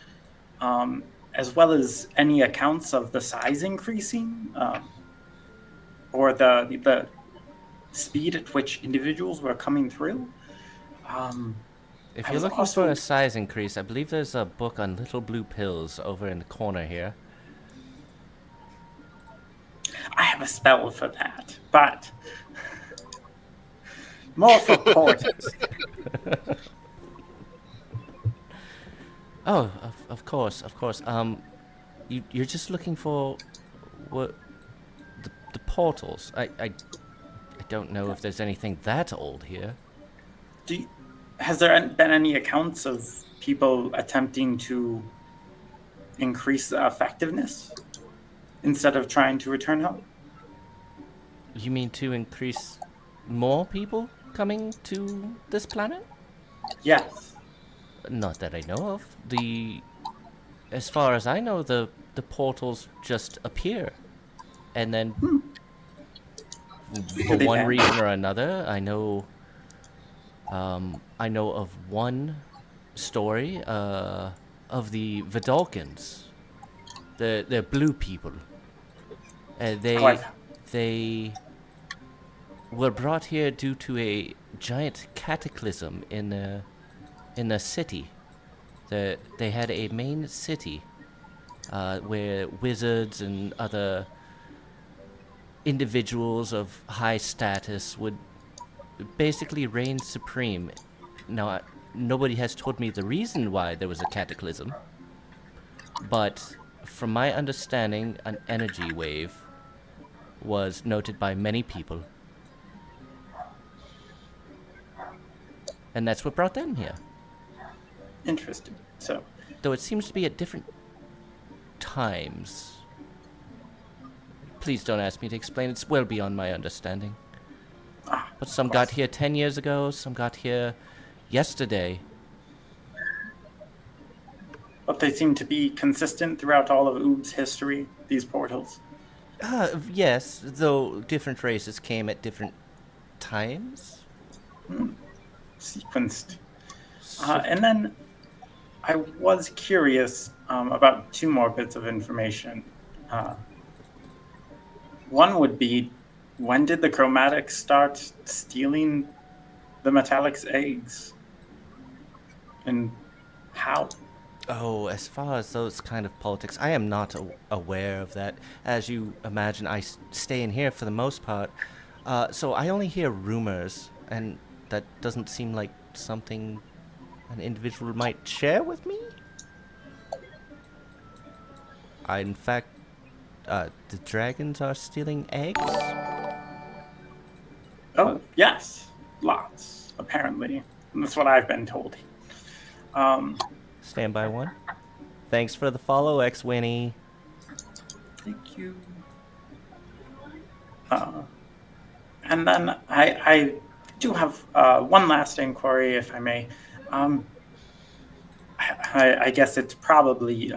as well as any accounts of the size increasing, or the speed at which individuals were coming through. If you're looking for a size increase, I believe there's a book on little blue pills over in the corner here. I have a spell for that, but more for portals. Oh, of course. You're just looking for what the portals. don't know if there's anything that old here. Has there been any accounts of people attempting to increase the effectiveness instead of trying to return home? You mean to increase more people coming to this planet? Yes. Not that I know of. As far as I know, the portals just appear, and then for They one vanish. reason or another, I know of one story of the Vidalkins, the blue people. Oh, They were brought here due to a giant cataclysm in the city. They had a main city where wizards and other individuals of high status would basically reign supreme. Now, nobody has told me the reason why there was a cataclysm, but from my understanding, an energy wave was noted by many people. And that's what brought them here. Interesting. So, Though it seems to be at different times. Please don't ask me to explain, it's well beyond my understanding. But some got here 10 years ago, some got here yesterday. but they seem to be consistent throughout all of Oob's history, these portals. Yes, though different races came at different times. Sequenced. And then I was curious about two more bits of information. One would be, when did the chromatics start stealing the metallic's eggs? And how? Oh, as far as those kind of politics, I am not aware of that. As you imagine, I stay in here for the most part. So I only hear rumors, and that doesn't seem like something an individual might share with me. In fact, the dragons are stealing eggs? Oh, yes. Lots, apparently. And that's what I've been told. Stand by one. Thanks for the follow, X-Winnie. Thank you. And then I do have one last inquiry, if I may. I guess it's probably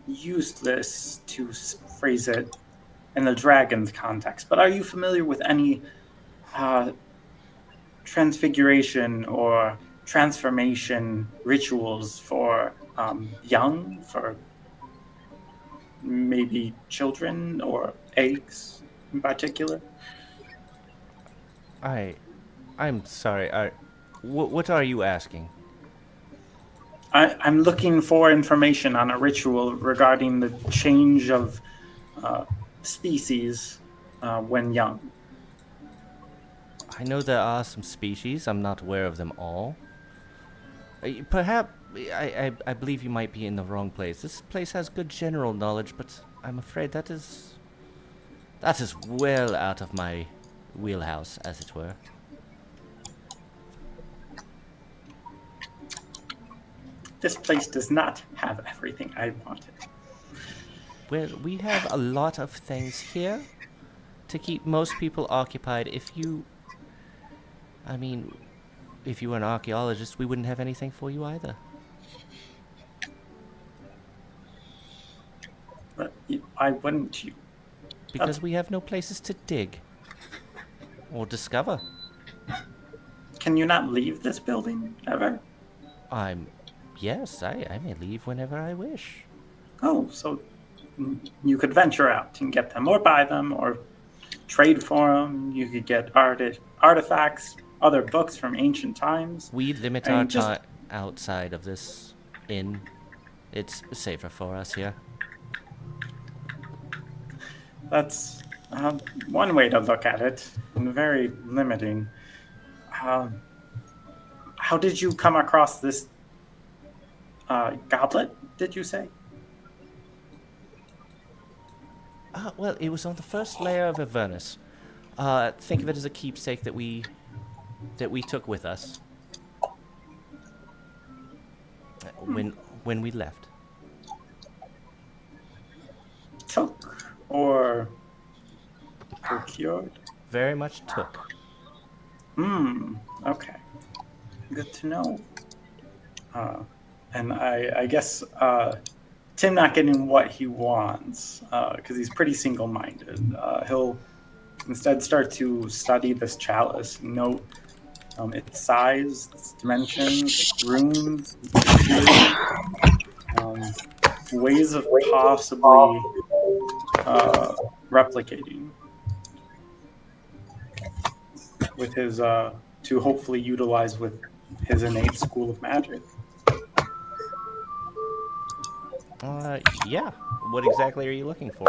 useless to phrase it in the dragon's context, but are you familiar with any transfiguration or transformation rituals for young, for maybe children or eggs in particular? I'm sorry. What are you asking? I'm looking for information on a ritual regarding the change of species when young. I know there are some species. I'm not aware of them all. Perhaps I believe you might be in the wrong place. This place has good general knowledge, but I'm afraid that is well out of my wheelhouse, as it were. This place does not have everything I wanted. Well, we have a lot of things here to keep most people occupied. If you were an archaeologist, we wouldn't have anything for you either. But why wouldn't you? Because we have no places to dig or discover. Can you not leave this building ever? Yes, I may leave whenever I wish. Oh, so you could venture out and get them, or buy them, or trade for them. You could get artifacts, other books from ancient times. We limit our time outside of this inn. It's safer for us here. That's one way to look at it, and very limiting. How did you come across this goblet, did you say? Well, it was on the first layer of Avernus. Think of it as a keepsake that we took with us when we left. Took or procured? Very much took. Okay. Good to know. And I guess Tim not getting what he wants because he's pretty single-minded. He'll instead start to study this chalice, note its size, its dimensions, runes, materials, ways of possibly replicating with his to hopefully utilize with his innate school of magic. Yeah. What exactly are you looking for?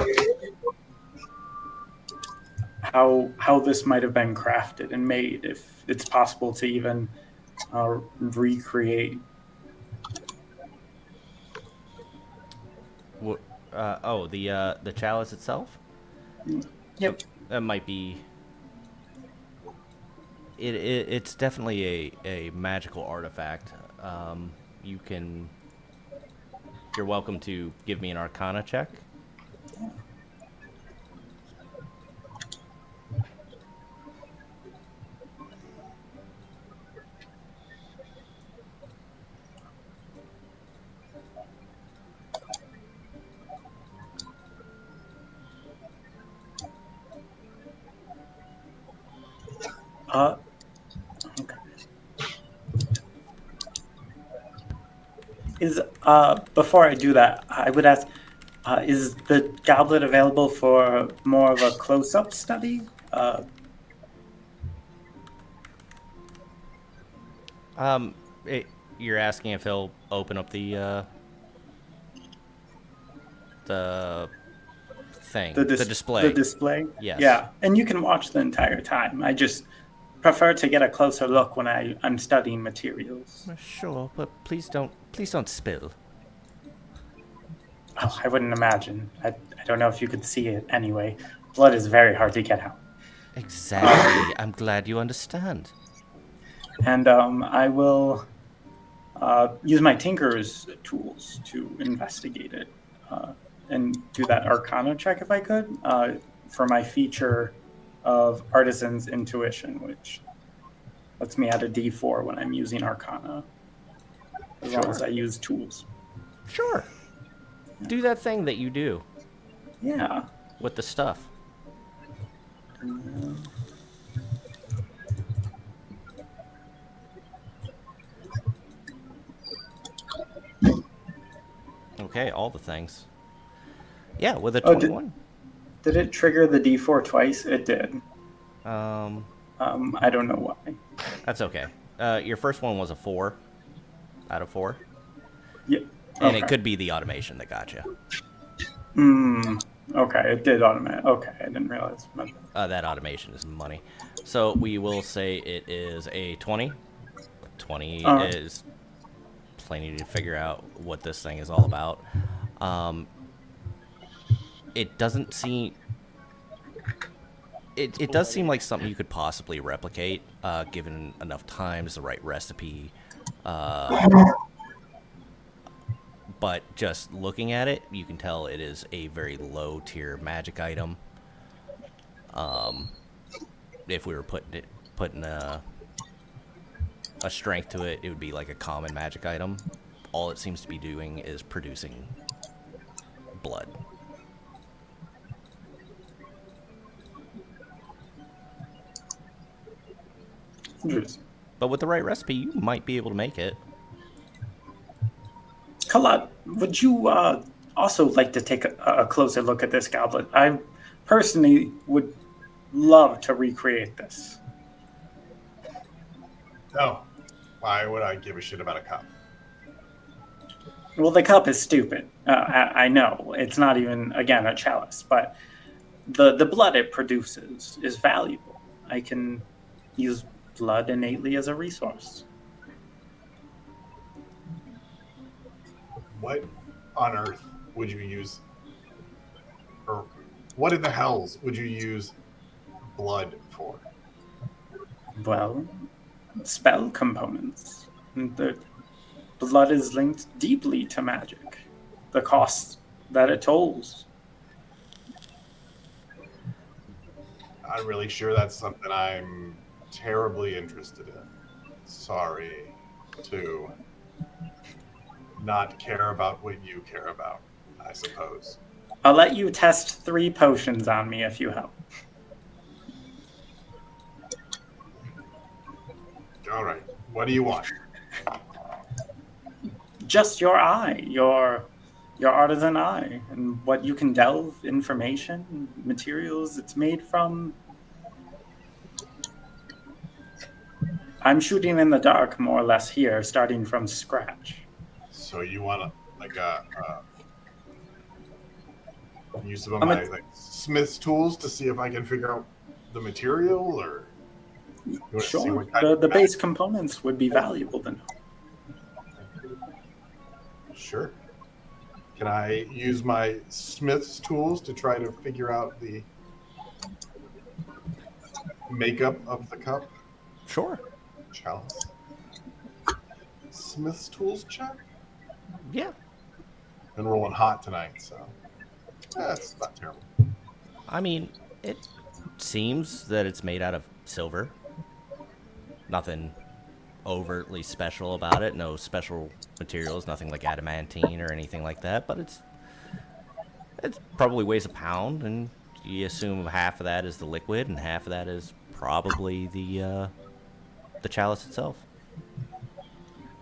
How this might have been crafted and made, if it's possible to even recreate. What? The chalice itself. Yep. That might be. It's definitely a magical artifact. You can. You're welcome to give me an Arcana check. Okay. Is before I do that, I would ask, is the goblet available for more of a close-up study? You're asking if he'll open up the thing, the display. The display? Yes. Yeah, and you can watch the entire time. I just prefer to get a closer look when I'm studying materials. Sure, but please don't spill. Oh, I wouldn't imagine. I don't know if you could see it anyway. Blood is very hard to get out. Exactly. I'm glad you understand. And I will use my Tinker's tools to investigate it and do that Arcana check if I could for my feature of Artisan's Intuition, which lets me add a D4 when I'm using Arcana, as long as I use tools. Sure. Do that thing that you do. Yeah. With the stuff. Okay, all the things. Yeah, with a 21. Did it trigger the D4 twice? It did. I don't know why. That's okay. Your first one was a 4 out of 4. Yeah. And it could be the automation that got you. Okay, it did automate. Okay, I didn't realize. That automation is money. So we will say it is a 20. 20 is plenty to figure out what this thing is all about. It doesn't seem... It does seem like something you could possibly replicate, given enough times, the right recipe. But just looking at it, you can tell it is a very low-tier magic item. If we were putting a strength to it, it would be like a common magic item. All it seems to be doing is producing blood. But with the right recipe, you might be able to make it. Kalat, would you also like to take a closer look at this goblet? I personally would love to recreate this. No. Why would I give a shit about a cup? Well, the cup is stupid. I know. It's not even, again, a chalice, but the blood it produces is valuable. I can use blood innately as a resource. What on earth would you use, or what in the hells would you use blood for? Well, spell components. The blood is linked deeply to magic. The cost that it tolls. I'm really sure that's something I'm terribly interested in. Sorry to not care about what you care about, I suppose. I'll let you test 3 potions on me if you help. All right. What do you want? Just your eye, your artisan eye, and what you can delve information, materials it's made from. I'm shooting in the dark more or less here, starting from scratch. So you want use some of my smith's tools to see if I can figure out the material, or you want to see Sure, what kind the base components would be valuable to know. Sure. Can I use my smith's tools to try to figure out the makeup of the cup? Sure. Chalice. Smith's tools check? Yeah. Been rolling hot tonight, so that's not terrible. I mean, it seems that it's made out of silver. Nothing overtly special about it. No special materials. Nothing like adamantine or anything like that. But it probably weighs a pound, and you assume half of that is the liquid, and half of that is probably the chalice itself.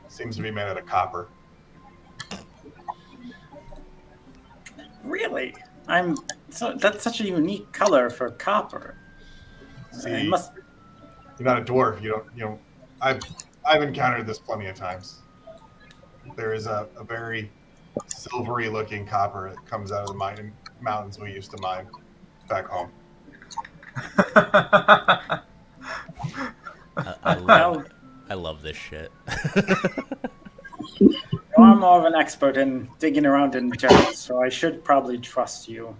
Seems to be made out of copper. Really? That's such a unique color for copper. See, you're not a dwarf. You don't. I've encountered this plenty of times. There is a very silvery looking copper that comes out of the mountains we used to mine back home. I love this shit. I'm more of an expert in digging around in dirt, so I should probably trust you.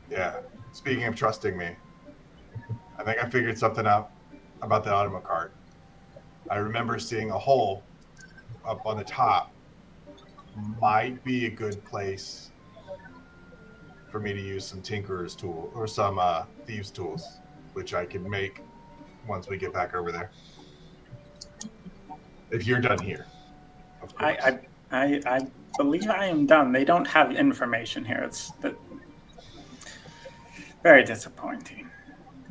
Yeah. Speaking of trusting me, I think I figured something out about the automa cart. I remember seeing a hole up on the top. Might be a good place for me to use some tinkerer's tool or some thieves' tools, which I can make once we get back over there. If you're done here, of course. I believe I am done. They don't have information here. It's very disappointing.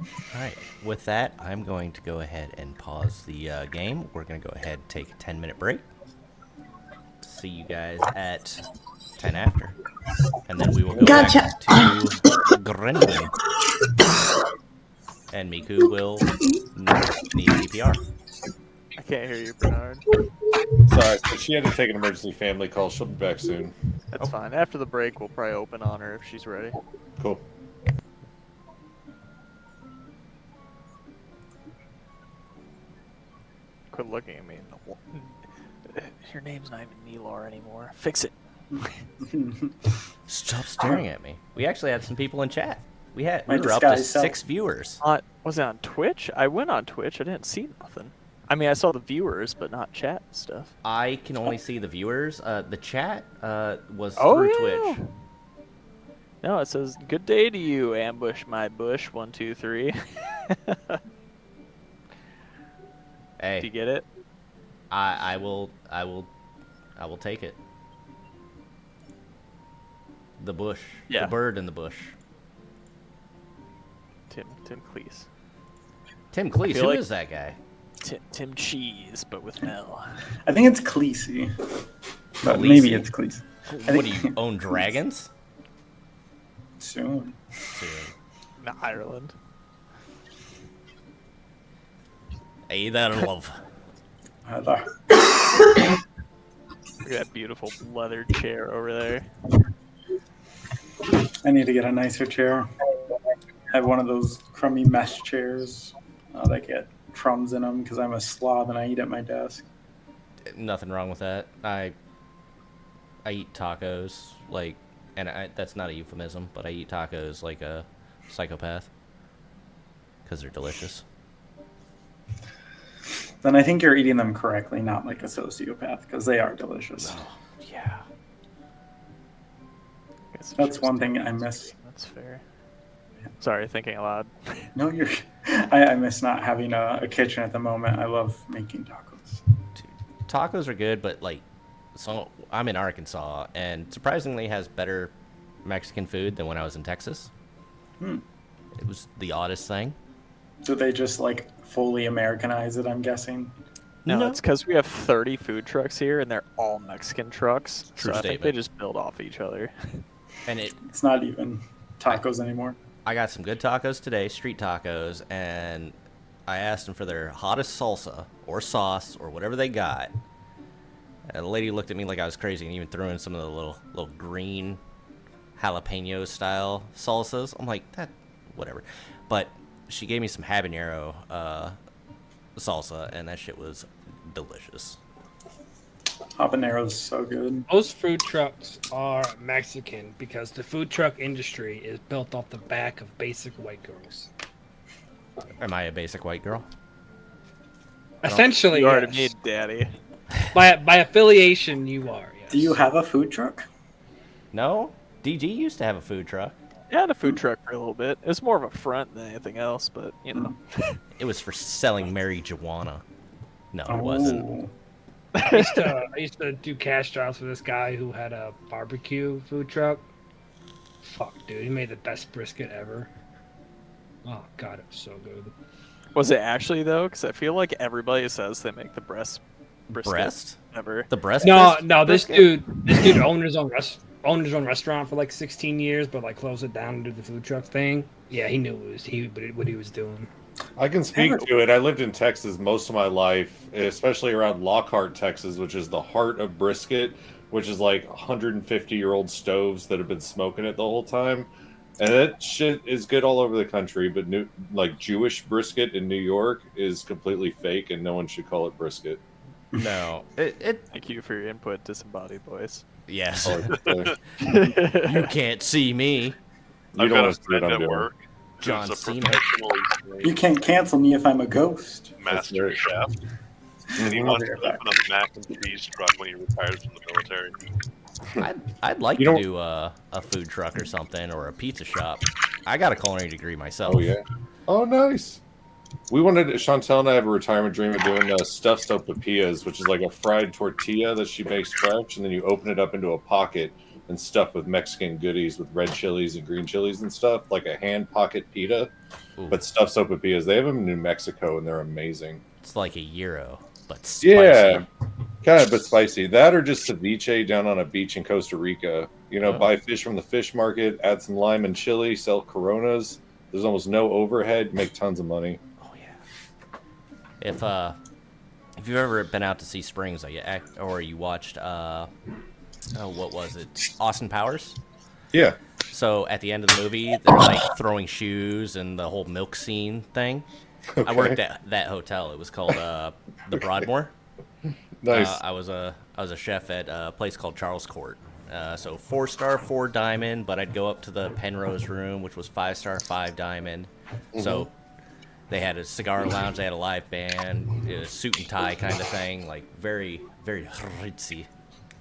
All right. With that, I'm going to go ahead and pause the game. We're going to go ahead and take a 10-minute break. See you guys at 10 after. And then we will go back to Grendwin. And Miku will need CPR. I can't hear you, Bernard. Sorry, she had to take an emergency family call. She'll be back soon. That's fine. After the break, we'll probably open on her if she's ready. Cool. Quit looking at me. Your name's not even Nelar anymore. Fix it. Stop staring at me. We actually had some people in chat. We were up to 6 viewers. Was it on Twitch? I went on Twitch. I didn't see nothing. I mean, I saw the viewers, but not chat and stuff. I can only see the viewers. The chat was through Twitch. No, it says, "Good day to you, ambush my bush, 1, 2, 3." Hey. Do you get it? I will take it. The bush. Yeah. The bird in the bush. Tim Cleese. Tim Cleese? Who is that guy? Tim Cheese, but with an L. I think it's Cleese. But maybe it's Cleese. What do you own dragons? Soon. In Ireland. Hey there, love. Hello. Look at that beautiful leather chair over there. I need to get a nicer chair. I have one of those crummy mesh chairs that get crumbs in them because I'm a slob and I eat at my desk. Nothing wrong with that. I eat tacos, like, and that's not a euphemism, but I eat tacos like a psychopath. because they're delicious. Then I think you're eating them correctly, not like a sociopath, because they are delicious. Oh, yeah. That's one thing I miss. That's fair. Sorry, thinking aloud. No, you're. I miss not having a kitchen at the moment. I love making tacos. Dude, tacos are good, but like, so I'm in Arkansas, and surprisingly has better Mexican food than when I was in Texas. It was the oddest thing. Do they just like fully Americanize it? I'm guessing. No, it's because we have 30 food trucks here, and they're all Mexican trucks. True so I think they statement. just build off each other. And it's not even tacos anymore. I got some good tacos today, street tacos, and I asked them for their hottest salsa or sauce or whatever they got. And the lady looked at me like I was crazy and even threw in some of the little green jalapeno style salsas. I'm like, that, whatever. But she gave me some habanero salsa, and that shit was delicious. Habanero's so good. Most food trucks are Mexican because the food truck industry is built off the back of basic white girls. Am I a basic white girl? Essentially, You already yes. made daddy. By affiliation, you are. Yes. Do you have a food truck? No? DG used to have a food truck. Yeah, I had a food truck for a little bit. It was more of a front than anything else, but, you know. It was for selling marijuana. No, it wasn't. I used to do cash jobs for this guy who had a barbecue food truck. Fuck, dude, he made the best brisket ever. Oh god, it was so good. Was it actually, though? Because I feel like everybody says they make the brisket Breast? ever. The breast? No, brisket? no, this dude owned his own restaurant for like 16 years, but like closed it down and did the food truck thing. Yeah, he knew what he was doing. I can speak to it. I lived in Texas most of my life, especially around Lockhart, Texas, which is the heart of brisket, which is like 150-year-old stoves that have been smoking it the whole time. And that shit is good all over the country, but like Jewish brisket in New York is completely fake, and no one should call it brisket. No. Thank you for your input, disembodied voice. Yes. Oh, You can't see me. You I've don't got a want to see what friend I'm at doing. work John who's a Cena. professionally You trained can't cancel me if I'm a ghost. master chef, and he I'll wants be to right open a mac and cheese truck when he retires from the military. I'd like You to don't- do a food truck or something, or a pizza shop. I got a culinary degree myself. Oh, yeah. Oh, nice. We wanted, Chantel and I have a retirement dream of doing stuffed sopapillas, which is like a fried tortilla that she makes fresh, and then you open it up into a pocket and stuff with Mexican goodies with red chilies and green chilies and stuff, like a hand pocket pita, Ooh. but stuffed sopapillas. They have them in New Mexico, and they're amazing. It's like a gyro, but spicy. Yeah, kind of, but spicy. That or just ceviche down on a beach in Costa Rica. You know, Oh. buy fish from the fish market, add some lime and chili, sell Coronas. There's almost no overhead, make tons of money. Oh yeah. If you've ever been out to see Springs, or you watched what was it, Austin Powers? Yeah. So at the end of the movie, they're like throwing shoes and the whole milk scene thing. Okay. I worked at that hotel. It was called the Broadmoor. Nice. I was a chef at a place called Charles Court. So 4-star, 4 diamond, but I'd go up to the Penrose room, which was 5-star, 5 diamond. So they had a cigar lounge, they had a live band, a suit and tie kind of thing, like very, very ritzy.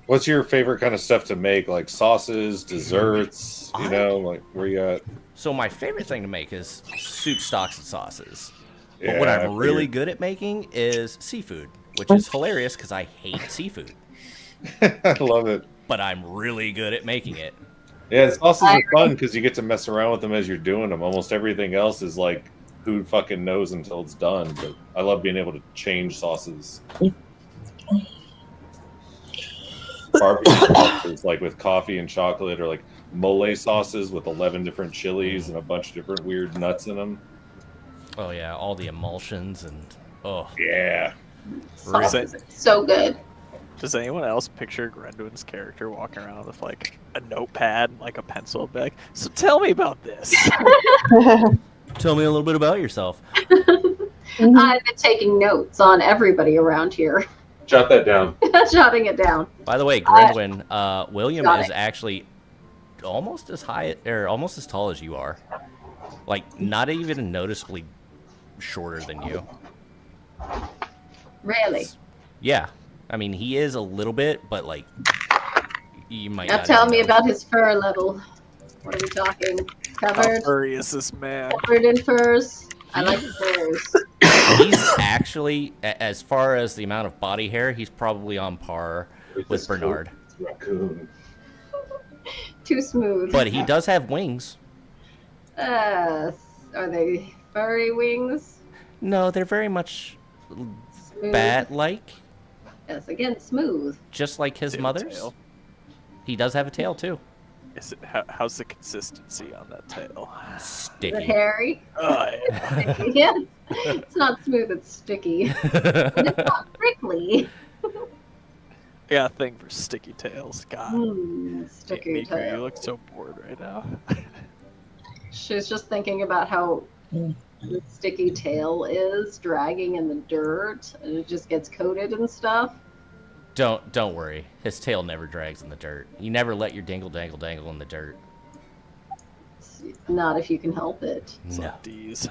What's your favorite kind of stuff to make? Like sauces, desserts, you know, like where you at? So my favorite thing to make is soup, stocks, and sauces. But Yeah, what I I'm really figured. good at making is seafood, which is hilarious because I hate seafood. I love it. But I'm really good at making it. Yeah, sauces are fun because you get to mess around with them as you're doing them. Almost everything else is like, who fucking knows until it's done. But I love being able to change sauces. Barbecue sauces, like with coffee and chocolate, or like mole sauces with 11 different chilies and a bunch of different weird nuts in them. Oh yeah, all the emulsions and Yeah. Sauce is so good. Does anyone else picture Grenduin's character walking around with like a notepad and like a pencil bag? So tell me about this. Tell me a little bit about yourself. I've been taking notes on everybody around here. Jot that down. Jotting it down. By the way, Grenduin, William got is it. actually almost as high or almost as tall as you are. Like not even noticeably shorter than you. Really? Yeah, I mean he is a little bit, but like you might Now not tell even me know. about his fur level. What are we talking? How Covered? furry is this man? Covered in furs? I like furs. He's actually, as far as the amount of body hair, he's probably on par with Bernard. Raccoon. Too smooth. But he does have wings. Are they furry wings? No, they're very much Smooth. bat-like, Yes, again, smooth. just like his Does he have a mother's. tail? He does have a tail too. Is it how's the consistency on that tail? Is it Sticky. hairy? Oh, yeah. Yeah. It's not smooth, it's sticky. But it's not prickly. I got a thing for sticky tails. God. Sticky Miku, tail. you look so bored right now. She's just thinking about how the sticky tail is dragging in the dirt and it just gets coated and stuff. Don't worry. His tail never drags in the dirt. You never let your dangle in the dirt. Not if you can help it. No. D's.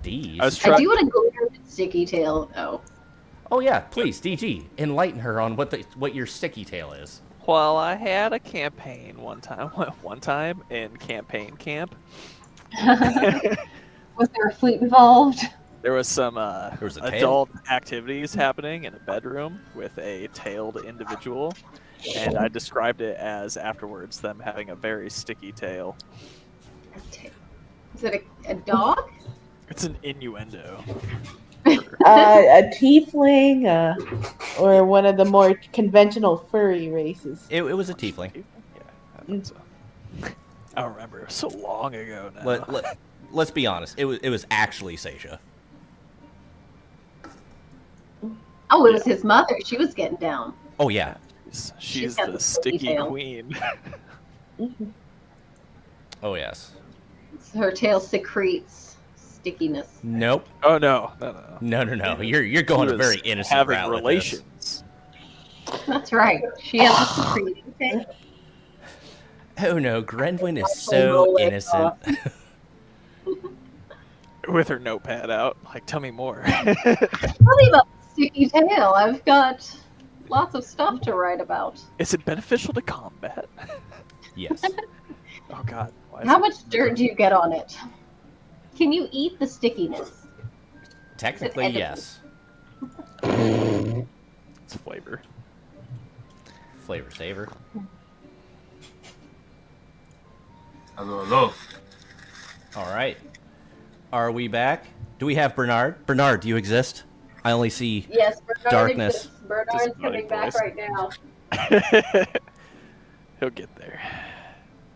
D's. I do want to go over the sticky tail though. Oh yeah, please, DG, enlighten her on what your sticky tail is. Well, I had a campaign one time in campaign camp. Was there a flute involved? There was some was a tail? adult activities happening in a bedroom with a tailed individual, and I described it as afterwards them having a very sticky tail. Is it a dog? It's an innuendo. A tiefling, or one of the more conventional furry races. It was a tiefling. Yeah, I thought so. I don't remember. It was so long ago now. Let's be honest. It was actually Seisha. Oh, it was his mother. She was getting down. Oh yeah. She's got the the sticky sticky tail. queen. Oh yes. Her tail secretes stickiness. Nope. Oh no. No. You're going a She very was innocent having route with relations. That's right. She has a secreting tail. this. Oh no, Grenwyn is Roll so it innocent. off. With her notepad out. Like, tell me more. Tell me about the sticky tail. I've got lots of stuff to write about. Is it beneficial to combat? Yes. Oh god. Why is How it- much dirt do you get on it? Can you eat the stickiness? Technically, edible? yes. It's flavor. Flavor saver. Hello. All right. Are we back? Do we have Bernard? Bernard, do you exist? I only see Yes, Bernard darkness. exists. Bernard's Just coming back voice. right now. He'll get there.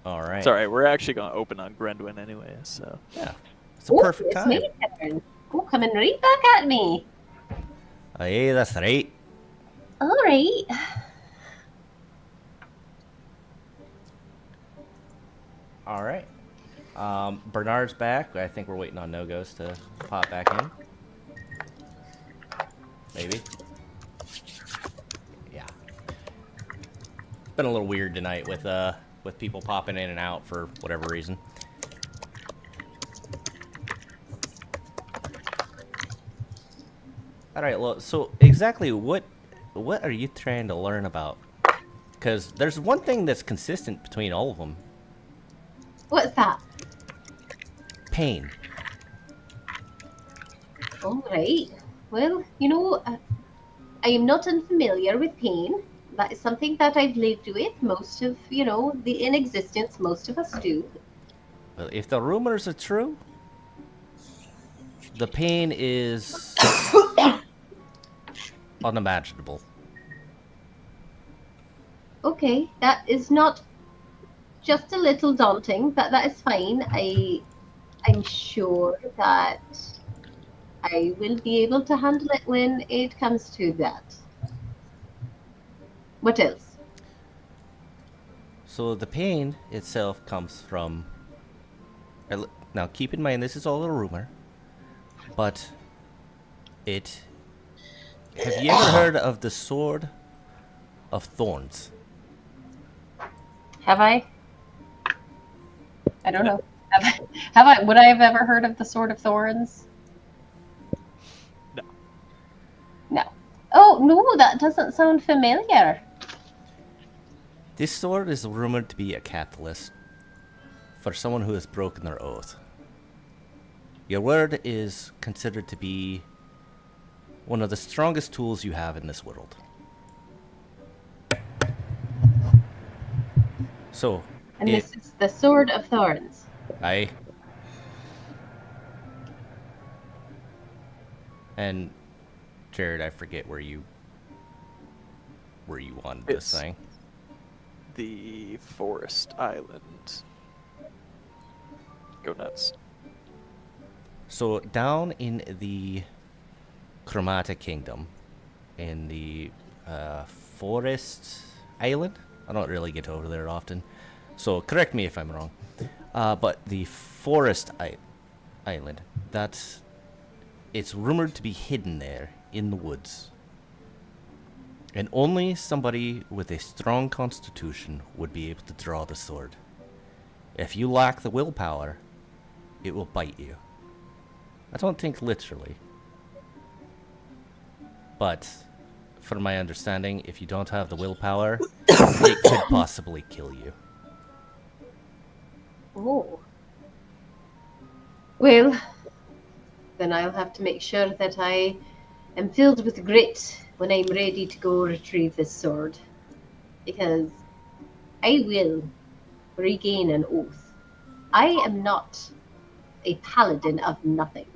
All right. It's alright, we're actually going to open on Grendwin anyway, so. Yeah. It's a Ooh, perfect it's time. me turn. Oh, coming right back at me. Hey, that's right. All right. All right. Bernard's back. I think we're waiting on No-Ghost to pop back in. Maybe. Yeah. It's been a little weird tonight with people popping in and out for whatever reason. All right. Well, so exactly what are you trying to learn about? Because there's one thing that's consistent between all of them. What's that? Pain. All right. Well, I am not unfamiliar with pain. That is something that I've lived with most of, in existence, most of us do. Well, if the rumors are true, the pain is unimaginable. Okay, that is not just a little daunting, but that is fine. I'm sure that I will be able to handle it when it comes to that. What else? So the pain itself comes from... Now keep in mind this is all a rumor, but it... Have you ever heard of the Sword of Thorns? Have I? I don't know. Would I have ever heard of the Sword of Thorns? No. No. Oh, no, that doesn't sound familiar. This sword is rumored to be a catalyst for someone who has broken their oath. Your word is considered to be one of the strongest tools you have in this world. So, And this is the Sword of Thorns. Aye. And Jared, I forget where you wanted this It's thing. the Forest Island. Go nuts. So down in the Chromatic Kingdom, in the Forest Island, I don't really get over there often, so correct me if I'm wrong. But the Forest Island, it's rumored to be hidden there in the woods. And only somebody with a strong constitution would be able to draw the sword. If you lack the willpower, it will bite you. I don't think literally. But, from my understanding, if you don't have the willpower, it could possibly kill you. Oh. Well, then I'll have to make sure that I am filled with grit when I'm ready to go retrieve this sword. Because I will regain an oath. I am not a paladin of nothing.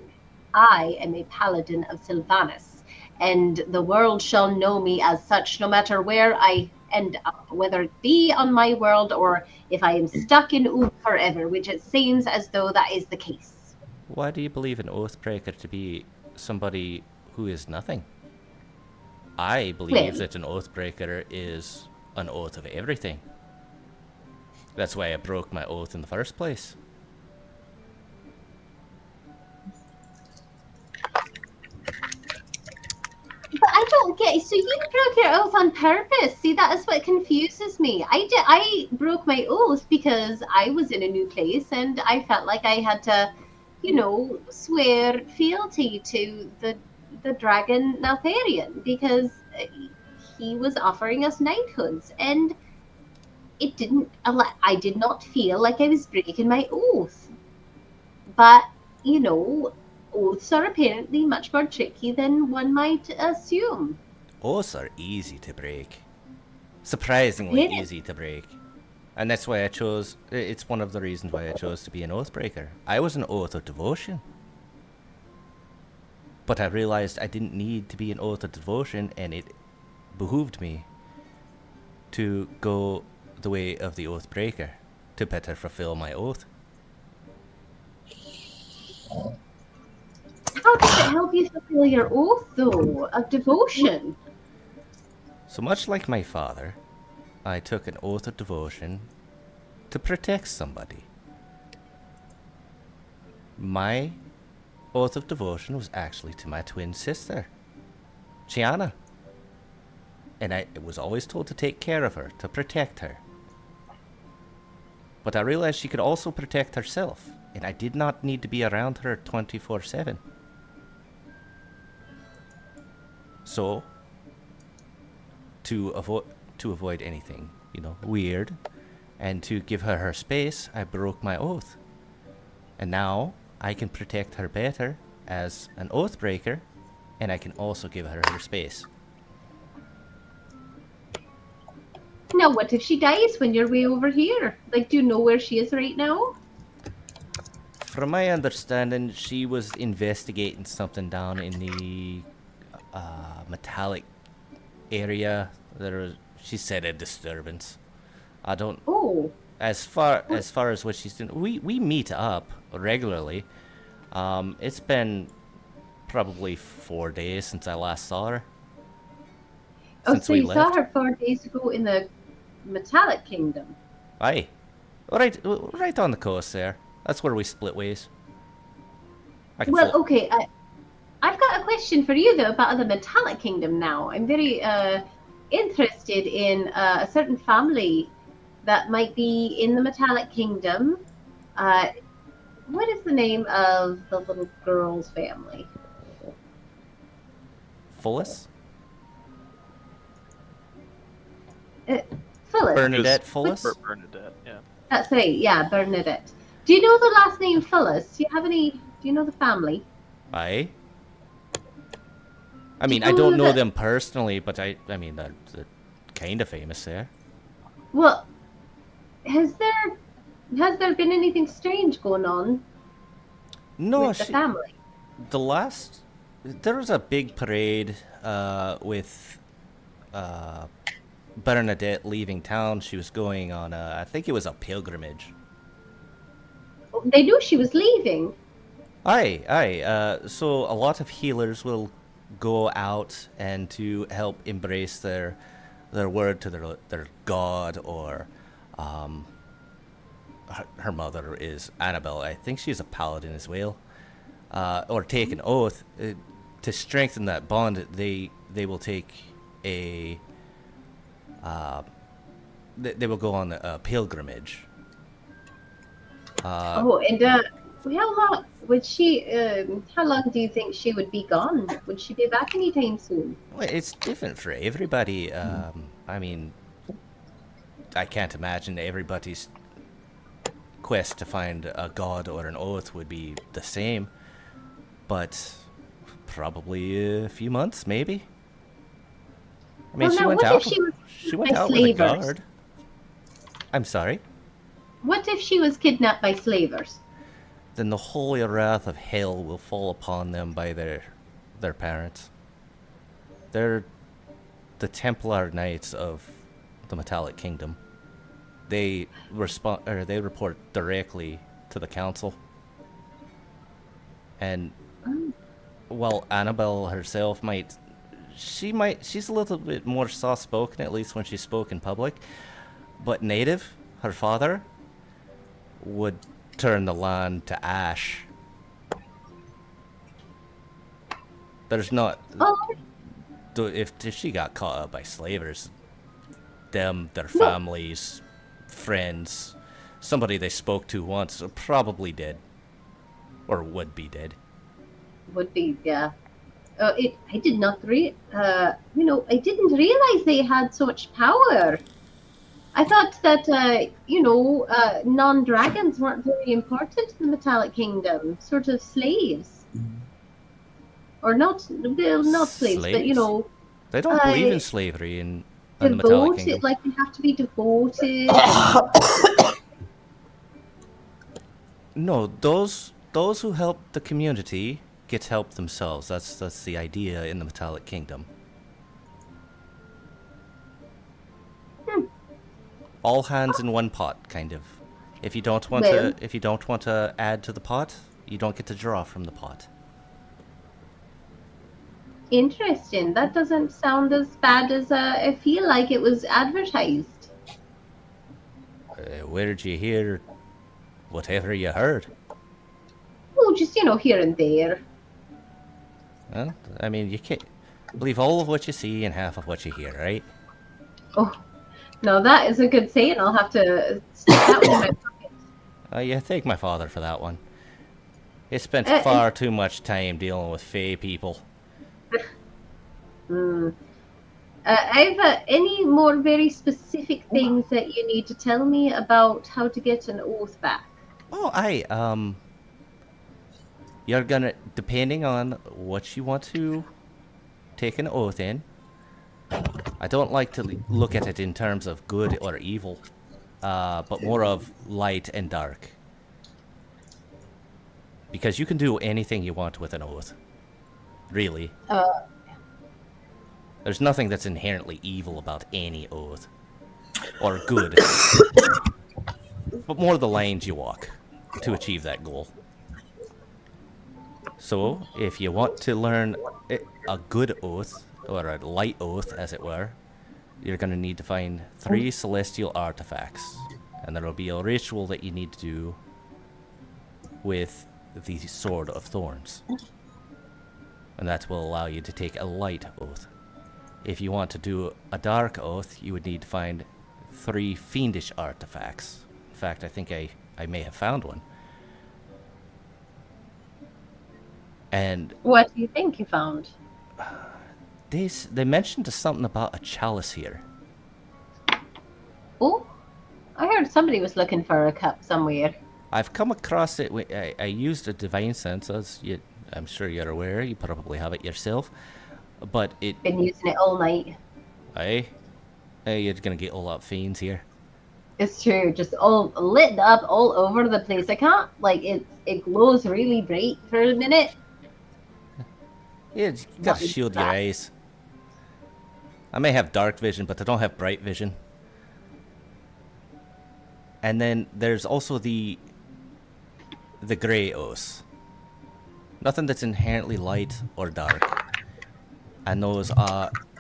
I am a paladin of Sylvanas, and the world shall know me as such no matter where I end up, whether it be on my world or if I am stuck in Oob forever, which it seems as though that is the case. Why do you believe an Oathbreaker to be somebody who is nothing? I believe that an Oathbreaker is an oath of everything. That's why I broke my oath in the first place. But I don't get. So you broke your oath on purpose. See, that is what confuses me. I broke my oath because I was in a new place and I felt like I had to, swear fealty to the dragon Natharian because he was offering us knighthoods, and it didn't. I did not feel like I was breaking my oath, but oaths are apparently much more tricky than one might assume. Oaths are easy to break. Surprisingly easy to break. And that's why it's one of the reasons why I chose to be an Oathbreaker. I was an Oath of Devotion. But I realized I didn't need to be an Oath of Devotion, and it behooved me to go the way of the Oathbreaker, to better fulfill my oath. How does it help you fulfill your oath, though, of devotion? So much like my father, I took an oath of devotion to protect somebody. My oath of devotion was actually to my twin sister, Chiana. And I was always told to take care of her, to protect her. But I realized she could also protect herself, and I did not need to be around her 24/7. So, to avoid anything, weird, and to give her her space, I broke my oath. And now I can protect her better as an oath breaker, and I can also give her her space. Now, what if she dies when you're way over here? Like, do you know where she is right now? From my understanding, she was investigating something down in the metallic area. She said a disturbance. I don't. Oh. As far as what she's doing, we meet up regularly. It's been probably 4 days since I last saw her. So you saw her 4 days ago in the Metallic Kingdom? Aye. Right on the coast there. That's where we split ways. Okay, I've got a question for you, though, about the Metallic Kingdom now. I'm very interested in a certain family that might be in the Metallic Kingdom. what is the name of the little girl's family? Fullis? Phyllis. Bernadette Fullis? Bernadette, yeah. That's right. Yeah, Bernadette. Do you know the last name Phyllis? Do you have any? Do you know the family? I Do mean, you I know don't know that- them personally, but I mean, they're kind of famous there. Well, has there been anything strange going on No, with the family? there was a big parade with Bernadette leaving town. She was going on I think it was a pilgrimage. They knew she was leaving. Aye. So a lot of healers will go out and to help embrace their word to their god, or her mother is Annabelle. I think she's a paladin as well. Or take an oath to strengthen that bond. They will take a they will go on a pilgrimage. And how long would she? How long do you think she would be gone? Would she be back anytime soon? Well, it's different for everybody. I mean, I can't imagine everybody's quest to find a god or an oath would be the same, but probably a few months, maybe. I mean, Well, she now, went what out. if she was She went by out with a slavers? guard. I'm sorry. What if she was kidnapped by slavers? Then the holy wrath of hell will fall upon them by their parents. They're the Templar Knights of the Metallic Kingdom. They report directly to the council. And while Annabelle herself she's a little bit more soft-spoken, at least when she spoke in public. But Native, her father, would turn the land to ash. There's not... If she got caught up by slavers, them, their families, friends, somebody they spoke to once are probably dead. Or would be dead. Would be, yeah. I did not I didn't realize they had so much power. I thought that, non-dragons weren't very important in the Metallic Kingdom. Sort of slaves. Or not slaves, but, They don't believe in slavery in the Metallic Kingdom. devoted, like they have to be devoted. No, those who help the community get help themselves. That's the idea in the Metallic Kingdom. All hands in one pot, kind of. If you don't want to add to the pot, you don't get to draw from the pot. Interesting. That doesn't sound as bad as I feel like it was advertised. Where did you hear whatever you heard? Oh, just, here and there. Well, I mean, you can't believe all of what you see and half of what you hear, right? Oh, no, that is a good saying. I'll have to stick that one in my pocket. Yeah, thank my father for that one. He spent far too much time dealing with fey people. I've any more very specific things that you need to tell me about how to get an oath back? Oh, you're gonna, depending on what you want to take an oath in. I don't like to look at it in terms of good or evil, but more of light and dark. Because you can do anything you want with an oath. Really. There's nothing that's inherently evil about any oath. Or good. But more the lines you walk to achieve that goal. So, if you want to learn a good oath, or a light oath, as it were, you're going to need to find 3 celestial artifacts. And there will be a ritual that you need to do with the Sword of Thorns. And that will allow you to take a light oath. If you want to do a dark oath, you would need to find 3 fiendish artifacts. In fact, I think I may have found one. And What do you think you found? they mentioned something about a chalice here. Oh, I heard somebody was looking for a cup somewhere. I've come across it. I used a divine sense, as I'm sure you're aware. You probably have it yourself. But it... Been using it all night. Aye? You're gonna get all up fiends here. It's true, just all lit up all over the place. I can't, like, it glows really bright for a minute. Yeah, you gotta shield your eyes. I may have dark vision, but I don't have bright vision. And then there's also the grey os. Nothing that's inherently light or dark. And those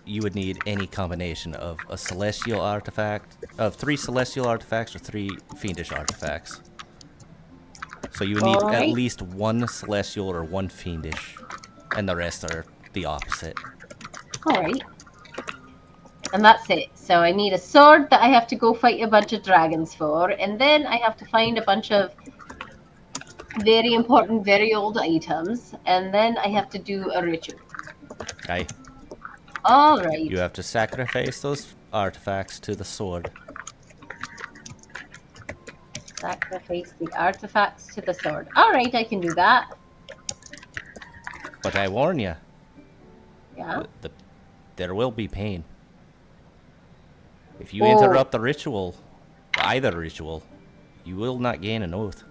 you would need any combination of a celestial artifact, of 3 celestial artifacts or 3 fiendish artifacts. So you would need at least 1 celestial or 1 fiendish, and the rest are the opposite. Alright. And that's it. So I need a sword that I have to go fight a bunch of dragons for, and then I have to find a bunch of very important, very old items, and then I have to do a ritual. Aye. Alright. You have to sacrifice those artifacts to the sword. Sacrifice the artifacts to the sword. Alright, I can do that. But I warn you. Yeah? There will be pain. If you interrupt the ritual, either ritual, you will not gain an oath.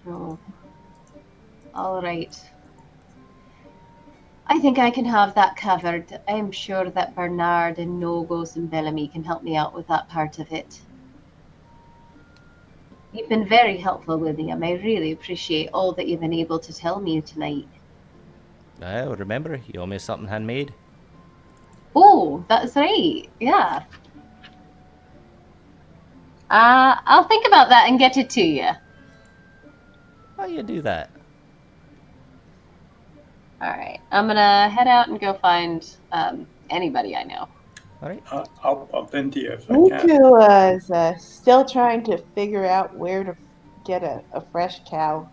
Oh. Alright. I think I can have that covered. I'm sure that Bernard and Nogos and Bellamy can help me out with that part of it. You've been very helpful, William. I really appreciate all that you've been able to tell me tonight. Remember, you owe me something handmade. Oh, that's right. Yeah. I'll think about that and get it to you. How you do that? Alright, I'm gonna head out and go find anybody I know. Alright. I'll bump into you if I can. Miku is still trying to figure out where to get a fresh cow.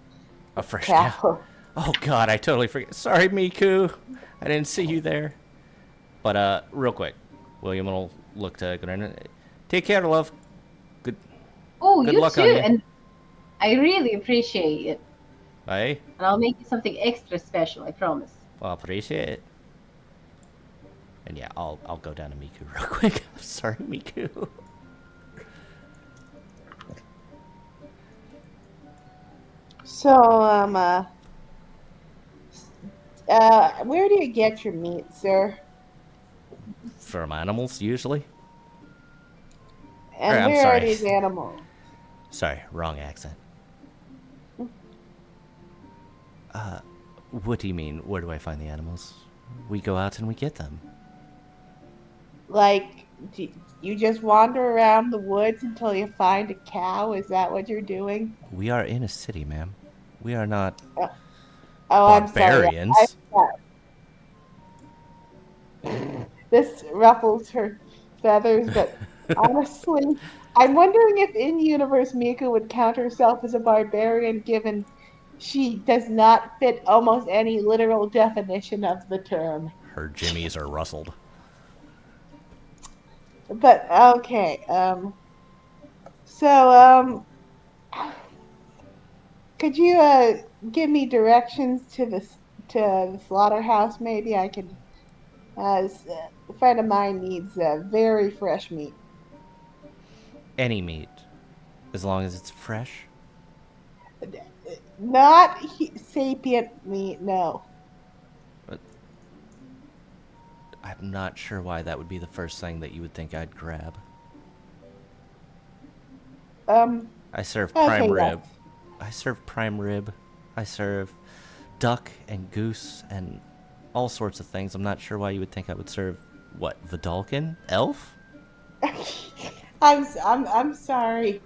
A fresh cow. Oh god, I totally forgot. Sorry, Miku. I didn't see you there. But real quick, William will look to Gren. Take care, love. Good. Oh, good you luck too, on you. and I really appreciate it. Aye. And I'll make you something extra special, I promise. Well, I appreciate it. And yeah, I'll go down to Miku real quick. I'm sorry, Miku. So, where do you get your meat, sir? From animals, usually. And I'm where sorry. are these animals? Sorry, wrong accent. What do you mean? Where do I find the animals? We go out and we get them. Like, you just wander around the woods until you find a cow? Is that what you're doing? We are in a city, ma'am. We are not I'm barbarians. sorry. This ruffles her feathers, but honestly, I'm wondering if in-universe Miku would count herself as a barbarian, given she does not fit almost any literal definition of the term. Her jimmies are rustled. But okay, so could you give me directions to the slaughterhouse? Maybe I could. A friend of mine needs very fresh meat. Any meat, as long as it's fresh. Not sapient meat, no. But I'm not sure why that would be the first thing that you would think I'd grab. I serve prime rib. Yes. I serve prime rib. I serve duck and goose and all sorts of things. I'm not sure why you would think I would serve what, Vidalkin? Elf? I'm sorry.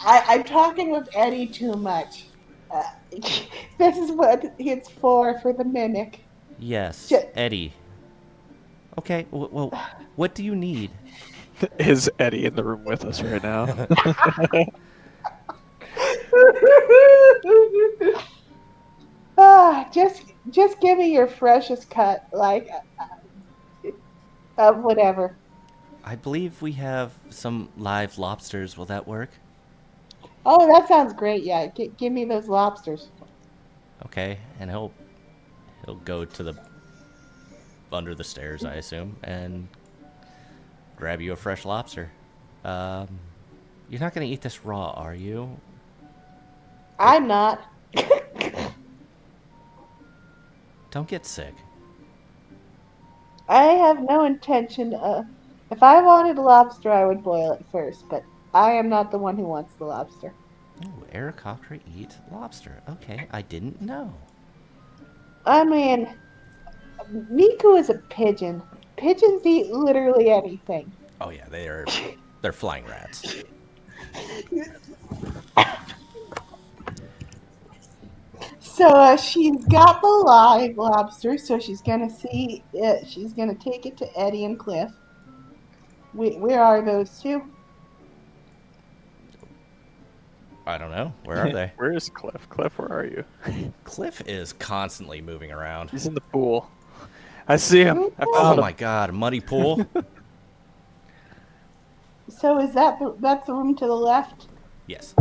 I'm talking with Eddie too much. This is what it's for the mimic. Yes, Eddie. Okay, well, what do you need? Is Eddie in the room with us right now? just give me your freshest cut, like of whatever. I believe we have some live lobsters. Will that work? Oh, that sounds great. Yeah, give me those lobsters. Okay, and he'll go to the under the stairs, I assume, and grab you a fresh lobster. Um, you're not gonna eat this raw, are you? I'm not. Don't get sick. I have no intention of. If I wanted lobster, I would boil it first, but I am not the one who wants the lobster. Oh, Aarakocra eat lobster. Okay, I didn't know. I mean, Miku is a pigeon. Pigeons eat literally anything. Oh yeah, they're flying rats. So she's got the live lobster, so she's gonna see it. She's gonna take it to Eddie and Cliff. Where are those two? I don't know. Where are they? Where is Cliff? Cliff, where are you? Cliff is constantly moving around. He's in the pool. I see him. I Oh found him. my god, a muddy pool? So is that's the room to the left? Yes.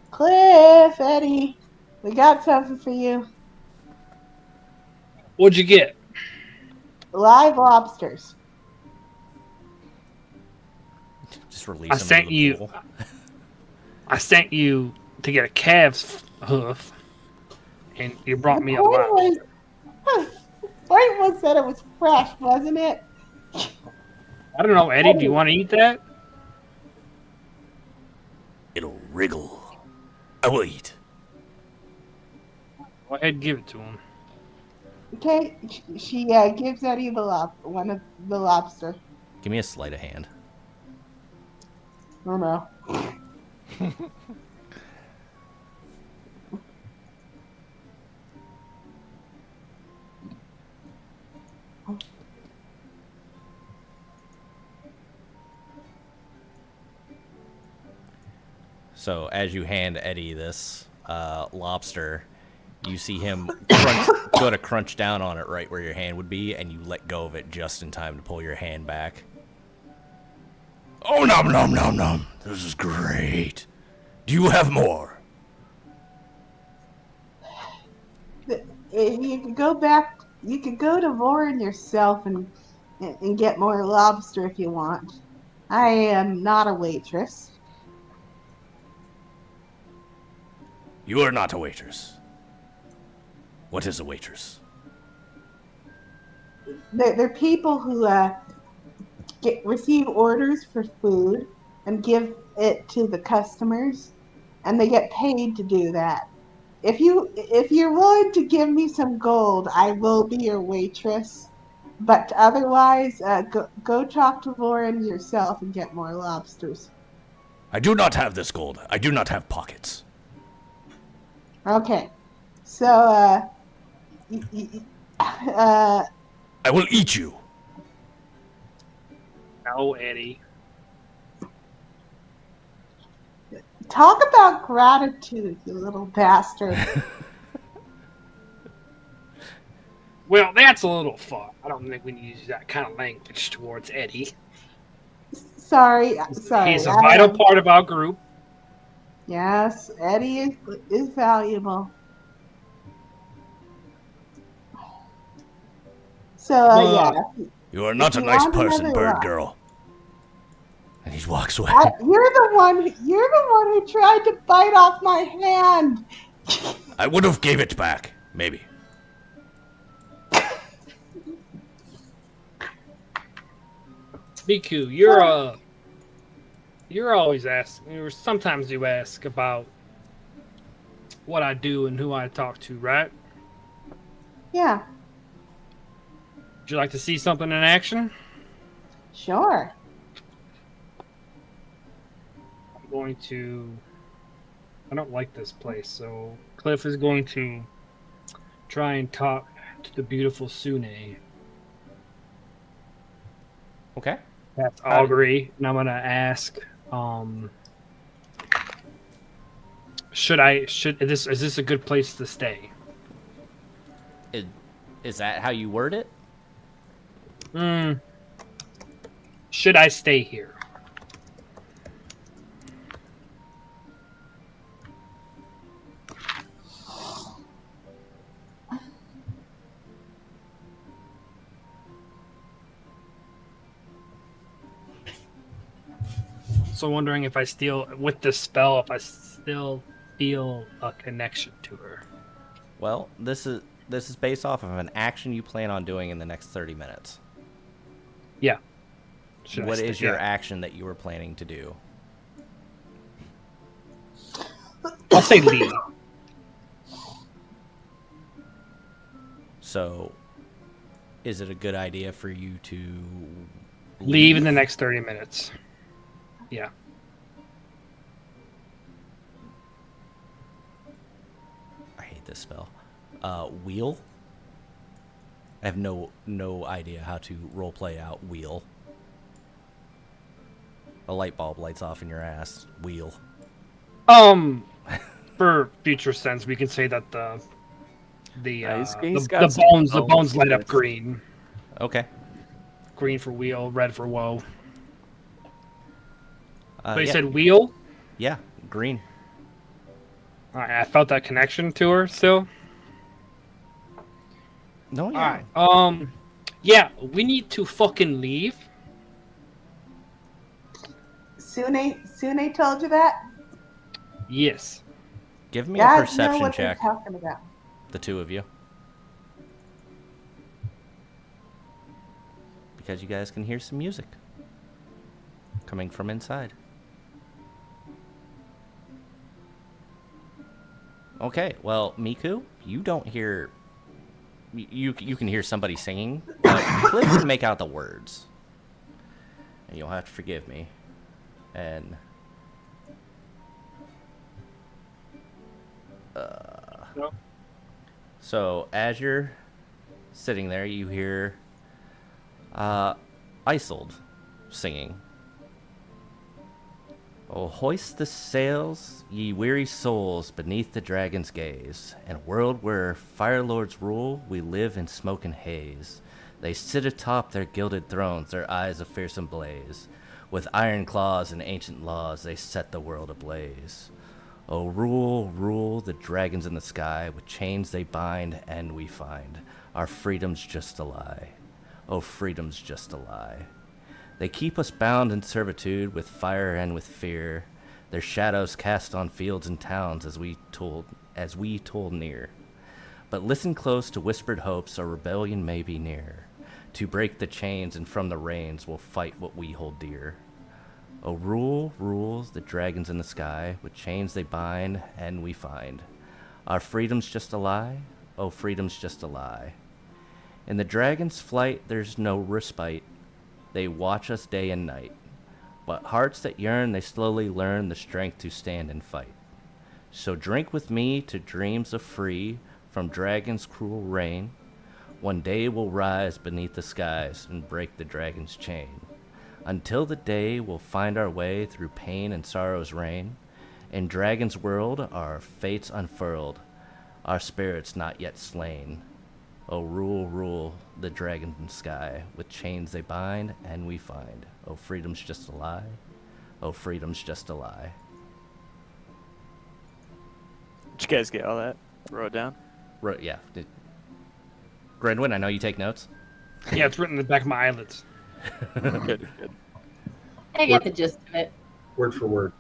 Cliff, Eddie, we got something for you. What'd you get? Live lobsters. Just release him into the pool. I sent you to get a calf's hoof, and you brought me a Point lobster. Point was that it was fresh, wasn't it? I don't know, Eddie. Do you want to eat that? It'll wriggle. I will eat. Go ahead, and give it to him. Okay, she gives Eddie one of the lobster. Give me a sleight of hand. Oh no. So as you hand Eddie this lobster, you see him go to crunch down on it right where your hand would be, and you let go of it just in time to pull your hand back. Oh, nom nom nom nom. This is great. Do you have more? You could go back. You could go to Voren yourself and get more lobster if you want. I am not a waitress. You are not a waitress. What is a waitress? They're people who receive orders for food and give it to the customers, and they get paid to do that. If you're willing to give me some gold, I will be your waitress. But otherwise, go talk to Voren yourself and get more lobsters. I do not have this gold. I do not have pockets. Okay, so I will eat you. No, Eddie. talk about gratitude, you little bastard. Well, that's a little far. I don't think we need to use that kind of language towards Eddie. Sorry. He's a vital part of our group. Yes, Eddie is valuable. So, yeah. You are not a nice person, bird girl. And he walks away. You're the one who tried to bite off my hand. I would have gave it back, maybe. Miku, you're always asking, or sometimes you ask about what I do and who I talk to, right? Yeah. Would you like to see something in action? Sure. I'm going to... I don't like this place, so Cliff is going to try and talk to the beautiful Sune. Okay. That's augury, and I'm gonna ask, is this a good place to stay? Is that how you word it? Should I stay here? So wondering if I still, with this spell, if I still feel a connection to her. Well, this is based off of an action you plan on doing in the next 30 minutes. Yeah. What is your action that you were planning to do? I'll say leave. So, is it a good idea for you to leave in the next 30 minutes? Yeah. I hate this spell. Wheel? I have no idea how to roleplay out wheel. A light bulb lights off in your ass. Wheel. For future sense, we can say that the bones light up green. Okay. Green for wheel, red for woe. But you yeah. said wheel? Yeah, green. Alright, I felt that connection to her still. No, yeah. Alright. Yeah, we need to fucking leave. Sune told you that? Yes. Give me a perception what check. They're talking about. The two of you. Because you guys can hear some music coming from inside. Okay, well, Miku, you don't hear... You can hear somebody singing, but Cliff can make out the words. And you'll have to forgive me. And... No. So, as you're sitting there, you hear Isolde singing. Oh, hoist the sails, ye weary souls, beneath the dragon's gaze. In a world where fire lords rule, we live in smoke and haze. They sit atop their gilded thrones, their eyes a fearsome blaze. With iron claws and ancient laws, they set the world ablaze. Oh, rule, rule the dragons in the sky, with chains they bind, and we find our freedom's just a lie. Oh, freedom's just a lie. They keep us bound in servitude with fire and with fear. Their shadows cast on fields and towns as we told near. But listen close to whispered hopes, our rebellion may be near. To break the chains and from the reins we'll fight what we hold dear. Oh, rule, rules the dragons in the sky, with chains they bind and we find. Our freedom's just a lie, oh, freedom's just a lie. In the dragon's flight there's no respite. They watch us day and night. But hearts that yearn, they slowly learn the strength to stand and fight. So drink with me to dreams of free from dragon's cruel reign. One day we'll rise beneath the skies and break the dragon's chain. Until the day we'll find our way through pain and sorrow's rain. In dragon's world our fates unfurled, our spirits not yet slain. Oh, rule, rule the dragon in the sky, with chains they bind and we find. Oh, freedom's just a lie. Oh, freedom's just a lie. Did you guys get all that? Wrote it down? Yeah. Grandwin, I know you take notes. Yeah, it's written in the back of my eyelids. Good. I get the gist of it. Word for word.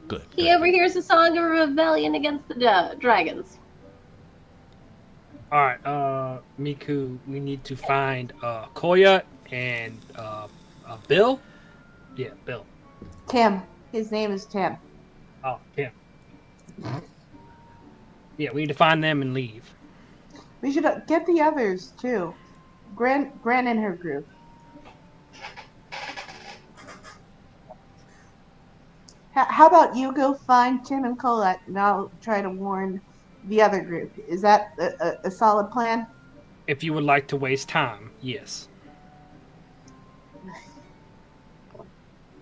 Good. He overhears a song of rebellion against the dragons. All right, Miku, we need to find Koya and Bill. Yeah, Bill. Tim. His name is Tim. Oh, Tim. Yeah, we need to find them and leave. We should get the others too. Gran and her group. How about you go find Tim and Colette, and I'll try to warn the other group. Is that a solid plan? If you would like to waste time, yes.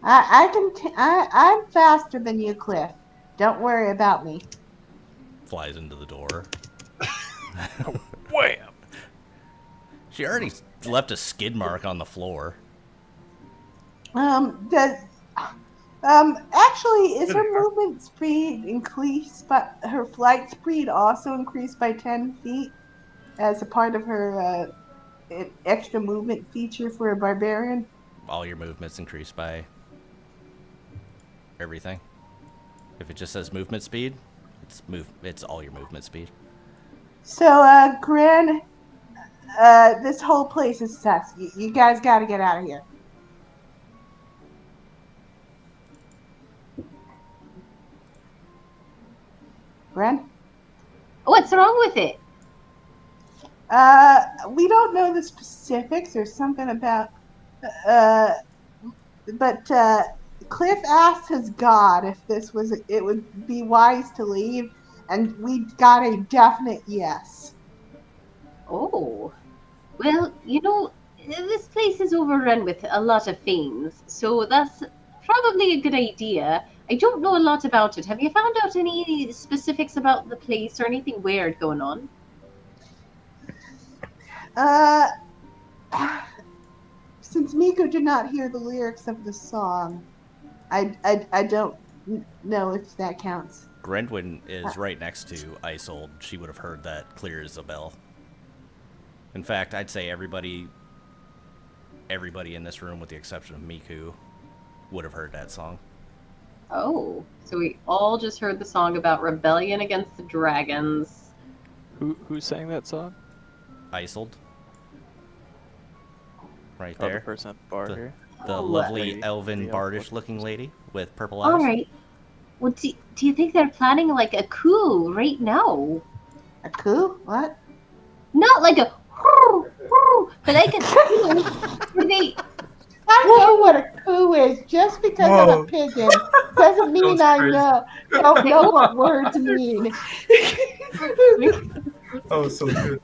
I'm faster than you, Cliff. Don't worry about me. Flies into the door. Wham! She already left a skid mark on the floor. Does actually is her movement speed increased, but her flight speed also increased by 10 feet as a part of her extra movement feature for a barbarian? All your movements increased by everything. If it just says movement speed, it's all your movement speed. So, Grin, this whole place is sus. You guys got to get out of here. Grin? What's wrong with it? We don't know the specifics. There's something about, but Cliff asked his god if it would be wise to leave, and we got a definite yes. Oh, well, this place is overrun with a lot of fiends, so that's probably a good idea. I don't know a lot about it. Have you found out any specifics about the place or anything weird going on? Since Miko did not hear the lyrics of the song, I don't know if that counts. Grendwin is right next to Isold. She would have heard that clear as a bell. In fact, I'd say everybody in this room, with the exception of Miku, would have heard that song. Oh, so we all just heard the song about rebellion against the dragons. Who sang that song? Isold. Right Oh, the there. person at the bar here. The lovely elven bardish-looking lady with purple eyes. All right. Well, do you think they're planning like a coup right now? A coup? What? Not like a but like a coup where they. I know what a coup is. Just because I'm a pigeon doesn't mean I don't know what words mean. That was so good.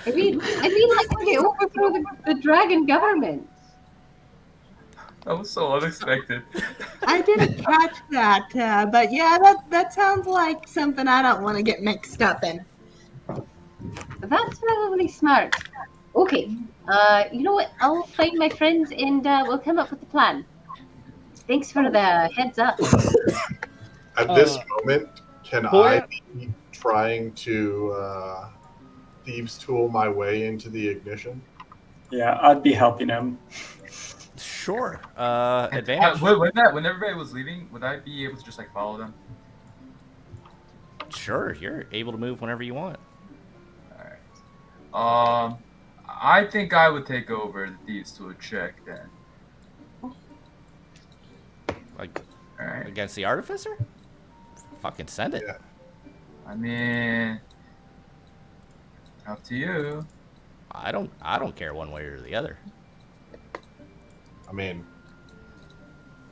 I mean, like when they overthrow the dragon government. That was so unexpected. I didn't catch that, but yeah, that sounds like something I don't want to get mixed up in. That's probably smart. Okay, you know what? I'll find my friends and we'll come up with a plan. Thanks for the heads up. At this moment, can I be trying to thieves tool my way into the ignition? Yeah, I'd be helping him. Sure. Advantage. When everybody was leaving, would I be able to just like follow them? Sure, you're able to move whenever you want. All right. I think I would take over the thieves to a check then. Like, all right. Against the artificer? Fucking send it. Yeah. I mean, up to you. I don't care one way or the other. I mean,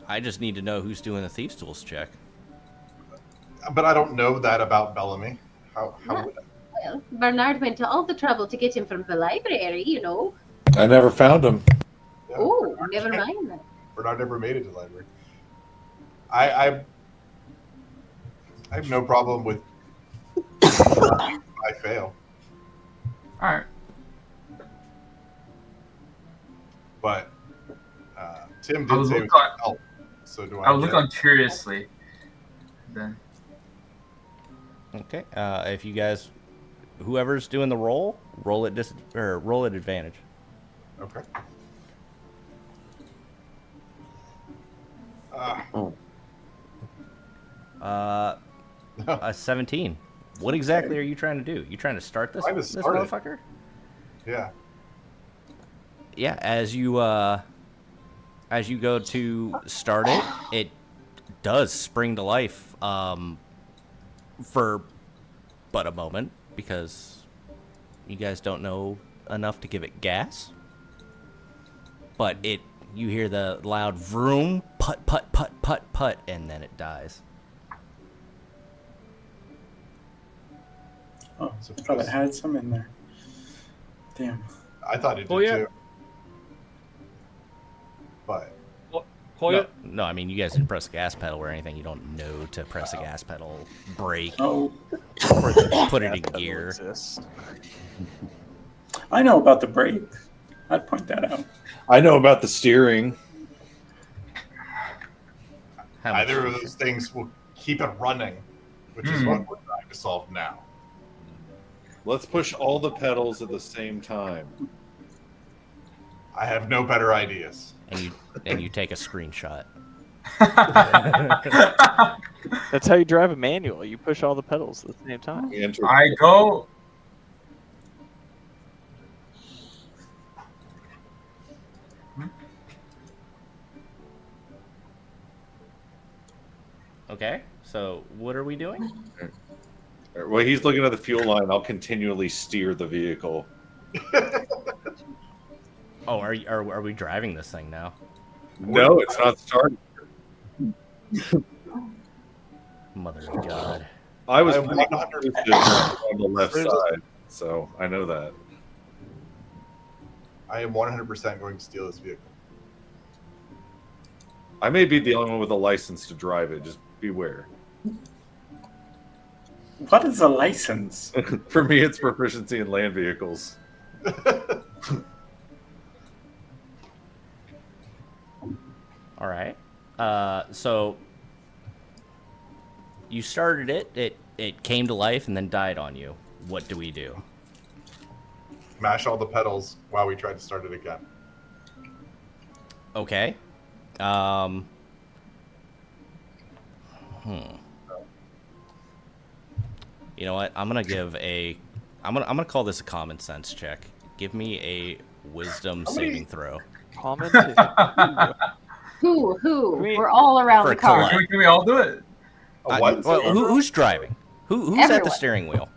I just need to know who's doing the thieves' tools check. but I don't know that about Bellamy. How would I? Well, Bernard went to all the trouble to get him from the library, you know. I never found him. Yeah, Oh, Bernard never can't- mind that. Bernard never made it to the library. I have no problem with I fail, All right. but Tim I did would say it look was on- help. So do I? I would look get- on curiously. Then. Okay. If you guys, whoever's doing the roll, roll at advantage. Okay. A 17. What exactly are you trying to do? You trying to start this Trying to this start it. motherfucker? Yeah. Yeah. As you go to start it, it does spring to life. For but a moment, because you guys don't know enough to give it gas. But you hear the loud vroom, put, put, put, put, put, and then it dies. Oh, I thought it had some in there. Damn. I thought it did Oh, yeah. too. But Hoya? No, No, I mean you guys didn't press the gas pedal or anything. You don't know to press the gas pedal, brake, Oh, or put it in That will gear. exist. I know about the brake. I'd point that out. I know about the steering. How much? Either of those things will keep it running, which is what we're trying to solve now. Let's push all the pedals at the same time. I have no better ideas. And you take a screenshot. That's how you drive a manual. You push all the pedals at the same time. We enter- I go. Okay, so what are we doing? Well, he's looking at the fuel line. I'll continually steer the vehicle. Oh, are we driving this thing now? No, it's not starting. Mother of God. I was I'm pretty 100% on the left side, so I know that. I am 100% going to steal this vehicle. I may be the only one with a license to drive it. Just beware. What is a license? For me, it's proficiency in land vehicles. All right. So you started it. It came to life and then died on you. What do we do? Mash all the pedals while we try to start it again. Okay. You know what? I'm gonna call this a common sense check. Give me a wisdom saving throw. Common. Who? We- We're all around For the car. Colette. Can we all do it? What? Who's driving? Who's at the Everyone. steering wheel?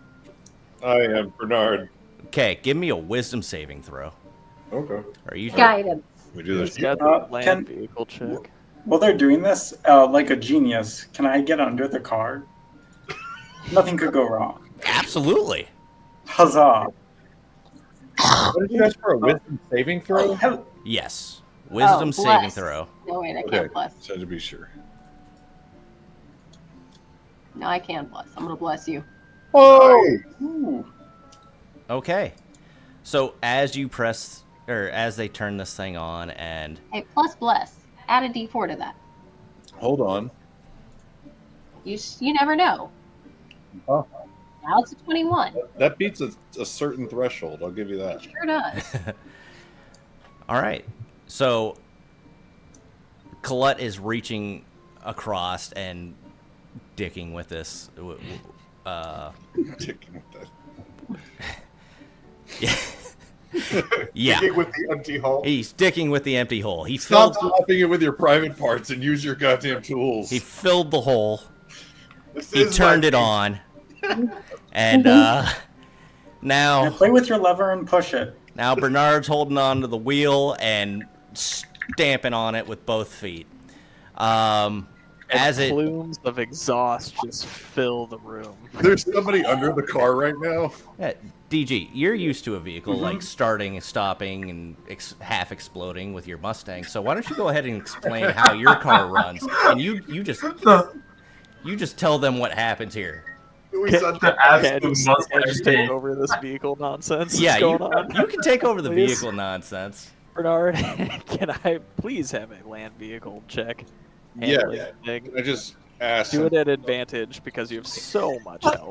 I am Bernard. Okay, give me a wisdom saving throw. Okay. Are you? Guidance. We do this. He's got Uh, the land can- vehicle check. While they're doing this, like a genius, can I get under the car? Nothing could go wrong. Absolutely. Huzzah! What did you guys for a wisdom saving throw? Yes. Wisdom saving bless. throw. No, wait, I Okay, can't bless. so to be sure. No, I can't bless. I'm gonna bless you. Oh! Ooh. Okay. So as you press, or as they turn this thing on, and Hey, plus bless. Add a D4 to that. Hold on. You never know. Oh. Now it's a 21. That beats a certain threshold. I'll give you that. It sure does. all right. So Colette is reaching across and dicking with this. Dicking with that. Yeah. Yeah. Dig it with the empty hole. He's dicking with the empty hole. He Stop filled. flopping it with your private parts and use your goddamn tools. He filled the hole. This He is turned my- it on, and Now now play with your lever and push it. Bernard's holding on to the wheel and stamping on it with both feet. As it Plumes of exhaust just fill the room. There's somebody under the car right now. Yeah, DG, you're used to a vehicle like starting, stopping, and half exploding with your Mustang. So why don't you go ahead and explain how your car runs, and you just tell them what happens here. We Can- said The that. absolute Just take Mustang. over this vehicle nonsense Yeah, that's going on. you can take over the Please. vehicle nonsense. Bernard, can I please have a land vehicle check? Yeah. Handling the thing? I just asked. Do it at advantage because you have so much health.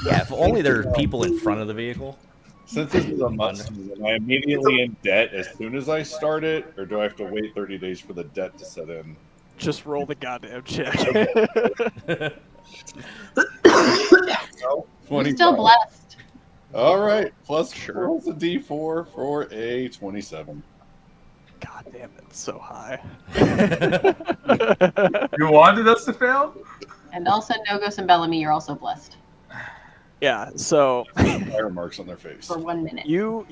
Yeah, if only there are people in front of the vehicle. Since this is a Mustang, am I immediately in debt as soon as I start it, or do I have to wait 30 days for the debt to set in? Just roll the goddamn check. No. You're still blessed. All right, plus a D4 for a 27. God damn it, it's so high. You wanted us to fail? And also, Nogos and Bellamy, you're also blessed Yeah, so Fire marks on their face. for 1 minute. you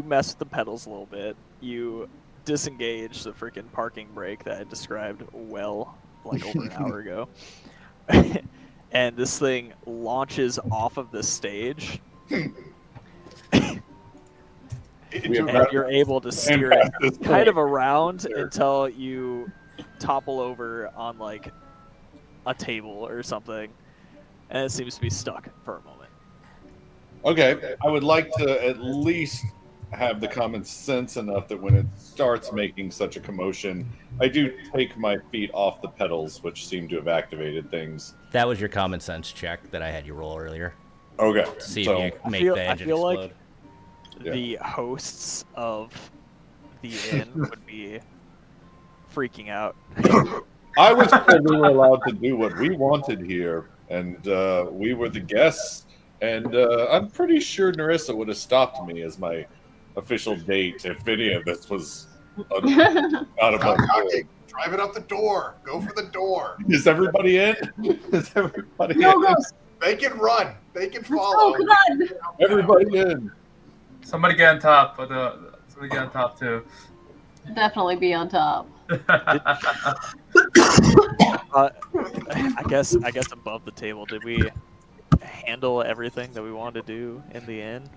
mess with the pedals a little bit. You disengage the freaking parking brake that I described well like over an hour ago. And this thing launches off of the stage. And you're able to steer it kind of around until you topple over on like a table or something, and it seems to be stuck for a moment. Okay, I would like to at least have the common sense enough that when it starts making such a commotion, I do take my feet off the pedals, which seem to have activated things. That was your common sense check that I had you roll earlier. Okay, To see so if you make the engine I feel explode. like the hosts of the inn would be freaking out. I was told we were allowed to do what we wanted here, and we were the guests. And I'm pretty sure Narissa would have stopped me as my official date if any of this was not above Stop board. talking. Drive it up the door. Go for the door. Is everybody in? Is everybody Go, in? go. They can run. They can follow. Oh, come on. Everybody in. Somebody get on top. Somebody get on top too. Definitely be on top. I guess above the table, did we handle everything that we wanted to do in the inn?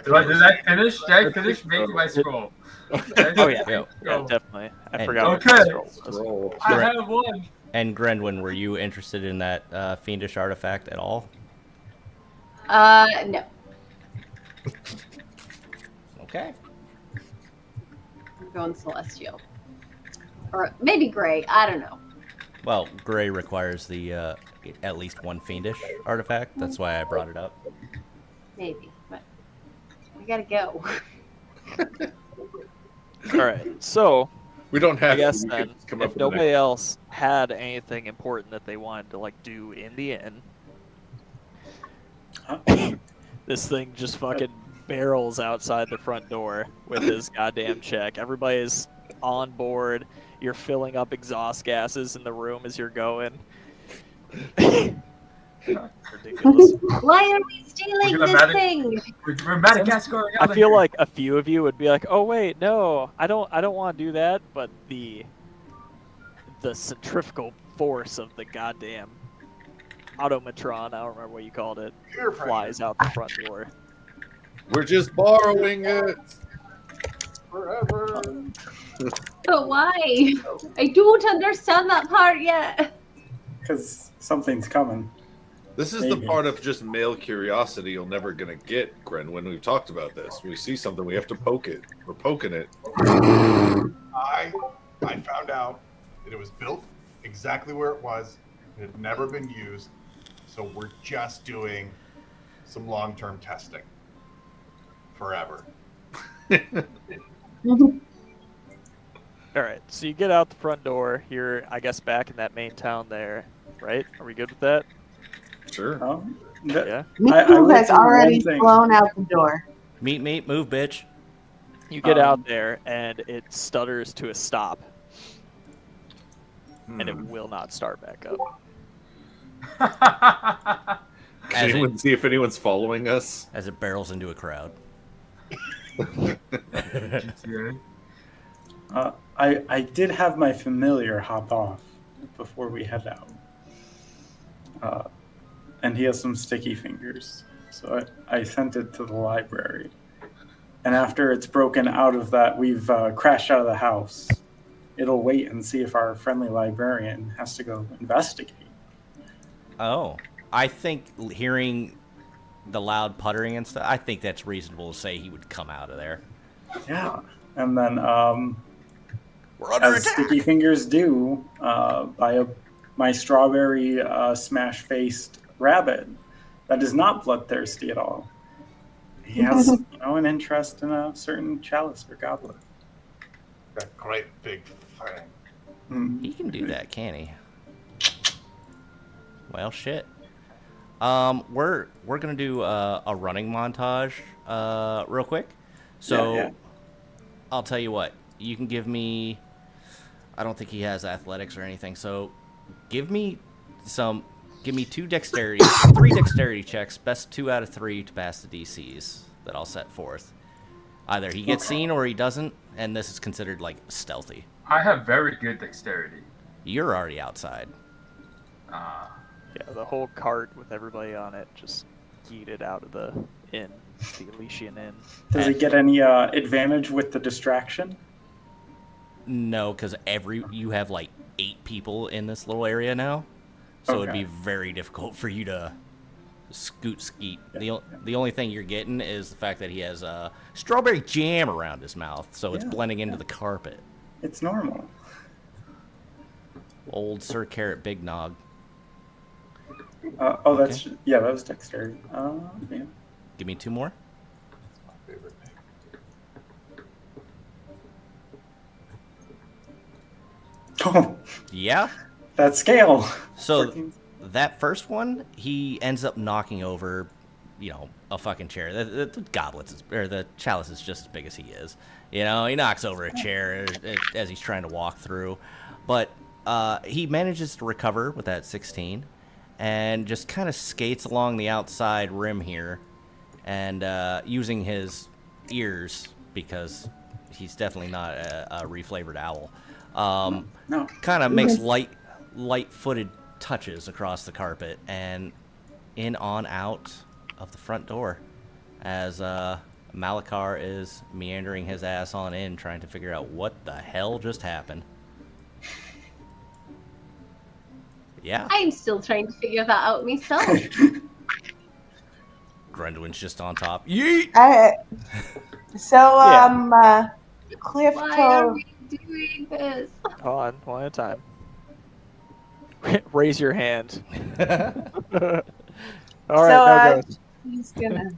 Did I finish? Did I finish making my scroll? Oh yeah, definitely. I forgot. Okay. What the scroll was. I have one. And Grenwyn, were you interested in that fiendish artifact at all? No. Okay. I'm going celestial. Or maybe gray. I don't know. Well, gray requires the at least one fiendish artifact. That's why I brought it up. Maybe. But we gotta go. All right, so We don't have I guess to. We then, could come up if with nobody else had anything important that they wanted to like do in the inn, this thing just fucking barrels outside the front door with his goddamn check. Everybody's on board. You're filling up exhaust gases in the room as you're going. Ridiculous. Why are we stealing We're this gonna thing? We're Madagascar. I feel like a few of you would be like, "Oh wait, no, I don't want to do that." But the centrifugal force of the goddamn automatron, I don't remember what you called it, Peer pressure. flies out the front door. We're just borrowing it. Forever. But why? I don't understand that part yet. Because something's coming. This is Maybe. the part of just male curiosity you're never gonna get, Gren. When we've talked about this, we see something, we have to poke it. We're poking it. I found out that it was built exactly where it was. It had never been used. So we're just doing some long-term testing. Forever. All right, so you get out the front door. You're, I guess, back in that main town there, right? Are we good with that? Sure. Yeah. Miku will has do one already thing. flown out the door. Meet, move, bitch. You get out there, and it stutters to a stop, and it will not start back up. Can anyone see if anyone's following us? As it barrels into a crowd. I did have my familiar hop off before we head out. And he has some sticky fingers. So I sent it to the library. And after it's broken out of that, we've crashed out of the house. It'll wait and see if our friendly librarian has to go investigate. Oh, I think hearing the loud puttering and stuff, I think that's reasonable to say he would come out of there. Yeah. And then, We're under as attack. sticky fingers do, my strawberry smash-faced rabbit that is not bloodthirsty at all. He has, an interest in a certain chalice or goblet. That great big thing. Mm. He can do that, can he? Well, shit. We're gonna do a running montage real quick. So Yeah. I'll tell you what. You can give me. I don't think he has athletics or anything. So give me 2 dexterity, 3 dexterity checks. Best 2 out of 3 to pass the DCs that I'll set forth. Either he gets seen or he doesn't, and this is considered like stealthy. I have very good dexterity. You're already outside. Yeah, the whole cart with everybody on it just yeeted out of the inn, the Elysian Inn. Does he get any advantage with the distraction? No, because you have like 8 people in this little area now, so it'd Okay. be very difficult for you to skeet. The only thing you're getting is the fact that he has strawberry jam around his mouth, so it's Yeah, blending into the carpet. It's normal. Old Sir Carrot Big Nog. That's that was dexterity. Yeah. Give me 2 more. Favorite. Oh, Yeah. that scale. So 14. that first one, he ends up knocking over, a fucking chair. The goblet or the chalice is just as big as he is. He knocks over a chair as he's trying to walk through, but he manages to recover with that 16, and just kind of skates along the outside rim here, and using his ears because he's definitely not a reflavored owl. No. Kind of makes light-footed touches across the carpet and in on out of the front door as Malakar is meandering his ass on in, trying to figure out what the hell just happened. Yeah. I'm still trying to figure that out myself. Grundwin's just on top. Yeet! Cliff Why are told. we doing this? Hold on, one at a time. Raise your hand. All right, no goes. He's gonna.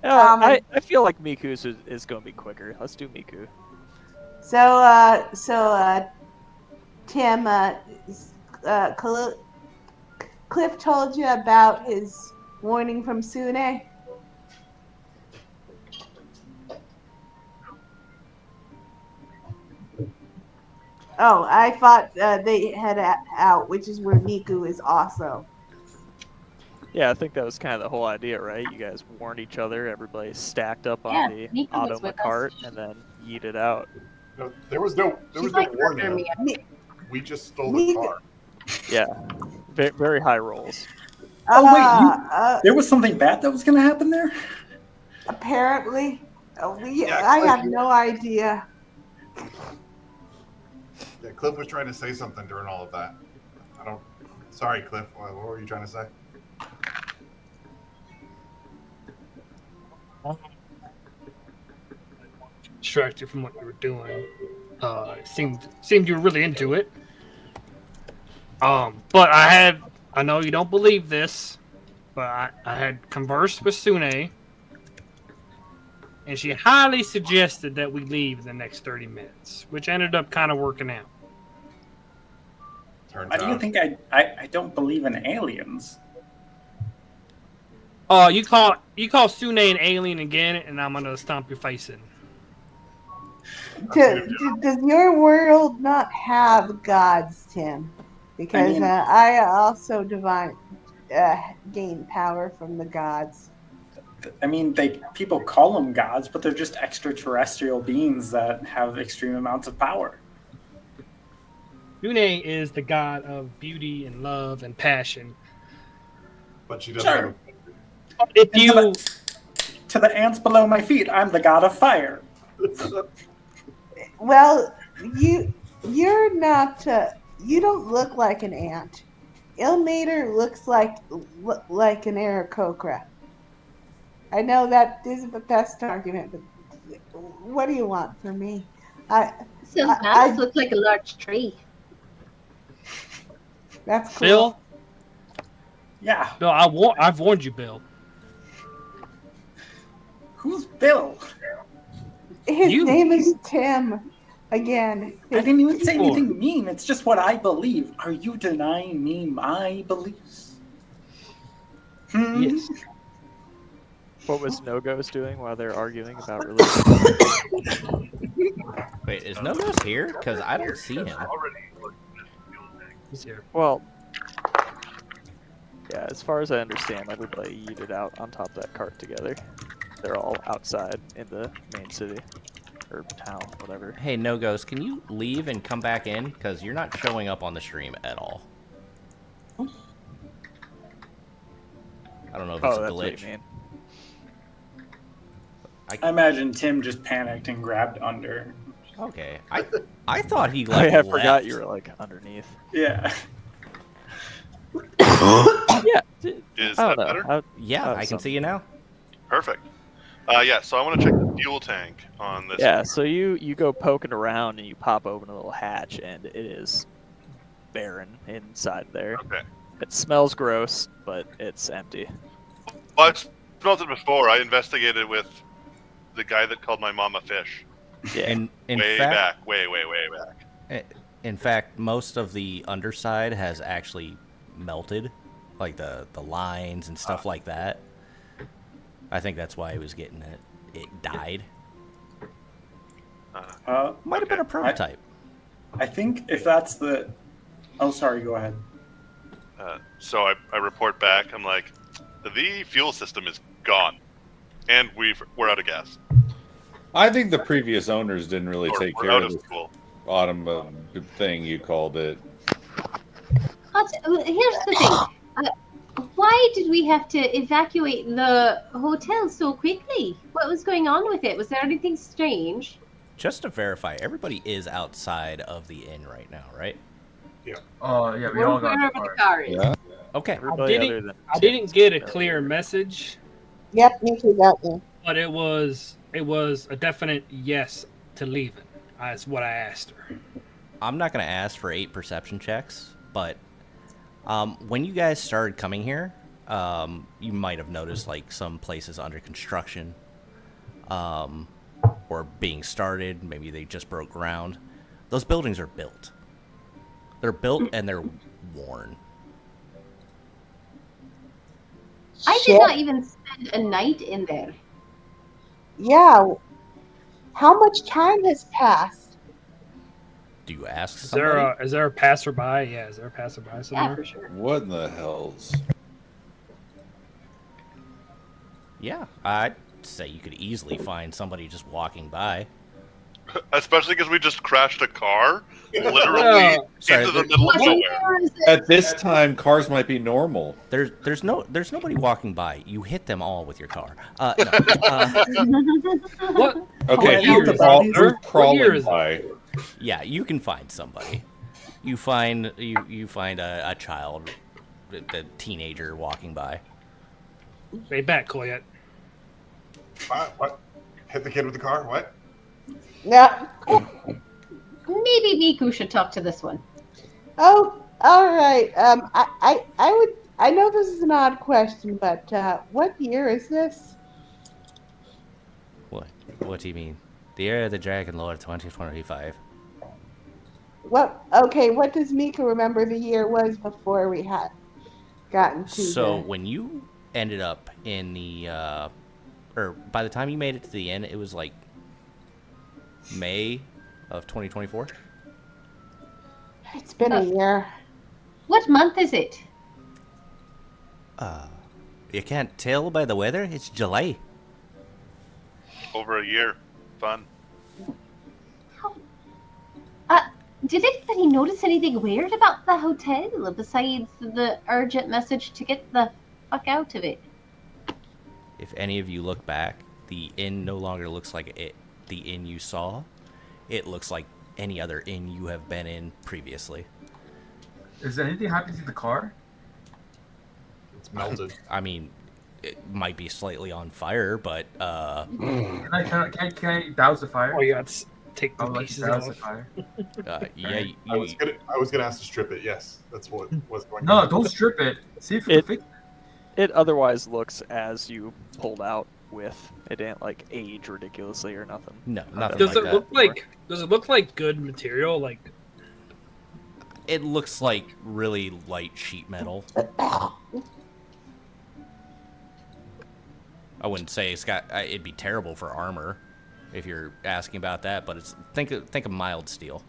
I feel like Miku's is going to be quicker. Let's do Miku. Tim, Cliff told you about his warning from Sune. Oh, I thought they head out, which is where Miku is also. Yeah, I think that was kind of the whole idea, right? You guys warned each other. Everybody stacked up on Yeah, the Miku was Automa with us. cart and then yeeted out. No, there was no She's like warning. me. We just stole the car. Yeah, very high rolls. There was something bad that was going to happen there? Apparently. Yeah, I Cliff, have no idea. Yeah, Cliff was trying to say something during all of that. Sorry, Cliff. What were you trying to say? Distracted from what you were doing. Seemed you were really into it. But I know you don't believe this, but I had conversed with Sune, and she highly suggested that we leave in the next 30 minutes, which ended up kind of working out. Why do you think I don't believe in aliens? Oh, you call Sune an alien again, and I'm gonna stomp your face in. Does your world not have gods, Tim? Because I also gain power from the gods. I mean, people call them gods, but they're just extraterrestrial beings that have extreme amounts of power. Sune is the god of beauty and love and passion. But she doesn't. Sure. If you to the ants below my feet, I'm the god of fire. Well, you're not. You don't look like an ant. Ilmater looks like an Aarakocra. I know that isn't the best argument, but what do you want from me? Some mouse look like a large tree. That's cool. Bill, Yeah. Bill, I've warned you, Bill. Who's Bill? His name is Tim. Again. I didn't even say anything mean. It's just what I believe. Are you denying me my beliefs? Yes. What was No-Go's doing while they're arguing about religion? Wait, is No-Go's here? Because I don't see him. He's here. Well, yeah, as far as I understand, everybody yeeted out on top of that cart together. They're all outside in the main city. Or town, whatever. Hey, No-Go's, can you leave and come back in? Because you're not showing up on the stream at all. I don't know if it's a that's glitch. what you mean. I imagine Tim just panicked and grabbed under. Okay, I thought he Oh, like yeah, I left. forgot you were like underneath. Yeah. Yeah. Is I that don't know. better? Yeah, I can see you now. Perfect. Yeah, so I want to check the fuel tank on this. Yeah, so you go poking around and you pop open a little hatch and it is barren inside there. Okay. It smells gross, but it's empty. Well, I smelled it before. I investigated with the guy that called my mom a fish. Yeah. In way fact, back, way back. in fact, most of the underside has actually melted, like the lines and stuff like that. I think that's why he was getting it. It died. Might have been a prototype. I think if that's the... Oh, sorry, go ahead. So I report back. I'm like, the fuel system is gone, and we're out of gas. I think the previous owners didn't really Or take we're care out of of this fuel. autumn thing you called it. But here's the thing. Why did we have to evacuate the hotel so quickly? What was going on with it? Was there anything strange? Just to verify, everybody is outside of the inn right now, right? Yeah. Yeah, we all got Wherever the car is. Yeah. Okay. Everybody other than I didn't get a clear message, Yep, me too, got me. but it was a definite yes to leaving. That's what I asked her. I'm not going to ask for 8 perception checks, but when you guys started coming here, you might have noticed like some places under construction or being started. Maybe they just broke ground. Those buildings are built. They're built and they're worn. I did not even spend a night in there. Yeah. How much time has passed? Do you ask Is somebody? there a passerby? Yeah, is there a passerby somewhere? Yeah, for sure. What in the hells? Yeah, I'd say you could easily find somebody just walking by. Especially because we just crashed a car, literally Sorry, into the middle of nowhere. At this time, cars might be normal. There's nobody walking by. You hit them all with your car. No. What? Okay, What year who's is it? What year crawling is it? by? Yeah, you can find somebody. You find a child, the teenager walking by. Stay back, Coyette. What? Hit the kid with the car? What? Yeah. Maybe Miku should talk to this one. Oh, all right. I know this is an odd question, but what year is this? What? What do you mean? The Year of the Dragon Lord 2025. Okay, what does Mika remember the year was before we had gotten to So the... when you ended up in the, or by the time you made it to the inn, it was like May of 2024. It's been a year. What month is it? You can't tell by the weather. It's July. Over a year. Fun. Did anybody notice anything weird about the hotel besides the urgent message to get the fuck out of it? If any of you look back, the inn no longer looks like the inn you saw. It looks like any other inn you have been in previously. Is there anything happening to the car? It's melted. I mean, it might be slightly on fire, but Can I douse the fire? Oh, you got to take I the would like pieces to douse the off. fire. yeah, I was gonna ask to strip it. Yes, that's what was going. No, on. don't strip it. See if we can fix It otherwise looks as you pulled out with. It didn't like age ridiculously or nothing. No, nothing Does like it that. does it look like good material? Like It looks like really light sheet metal. I wouldn't say it's got. It'd be terrible for armor, if you're asking about that. But it's think of mild steel.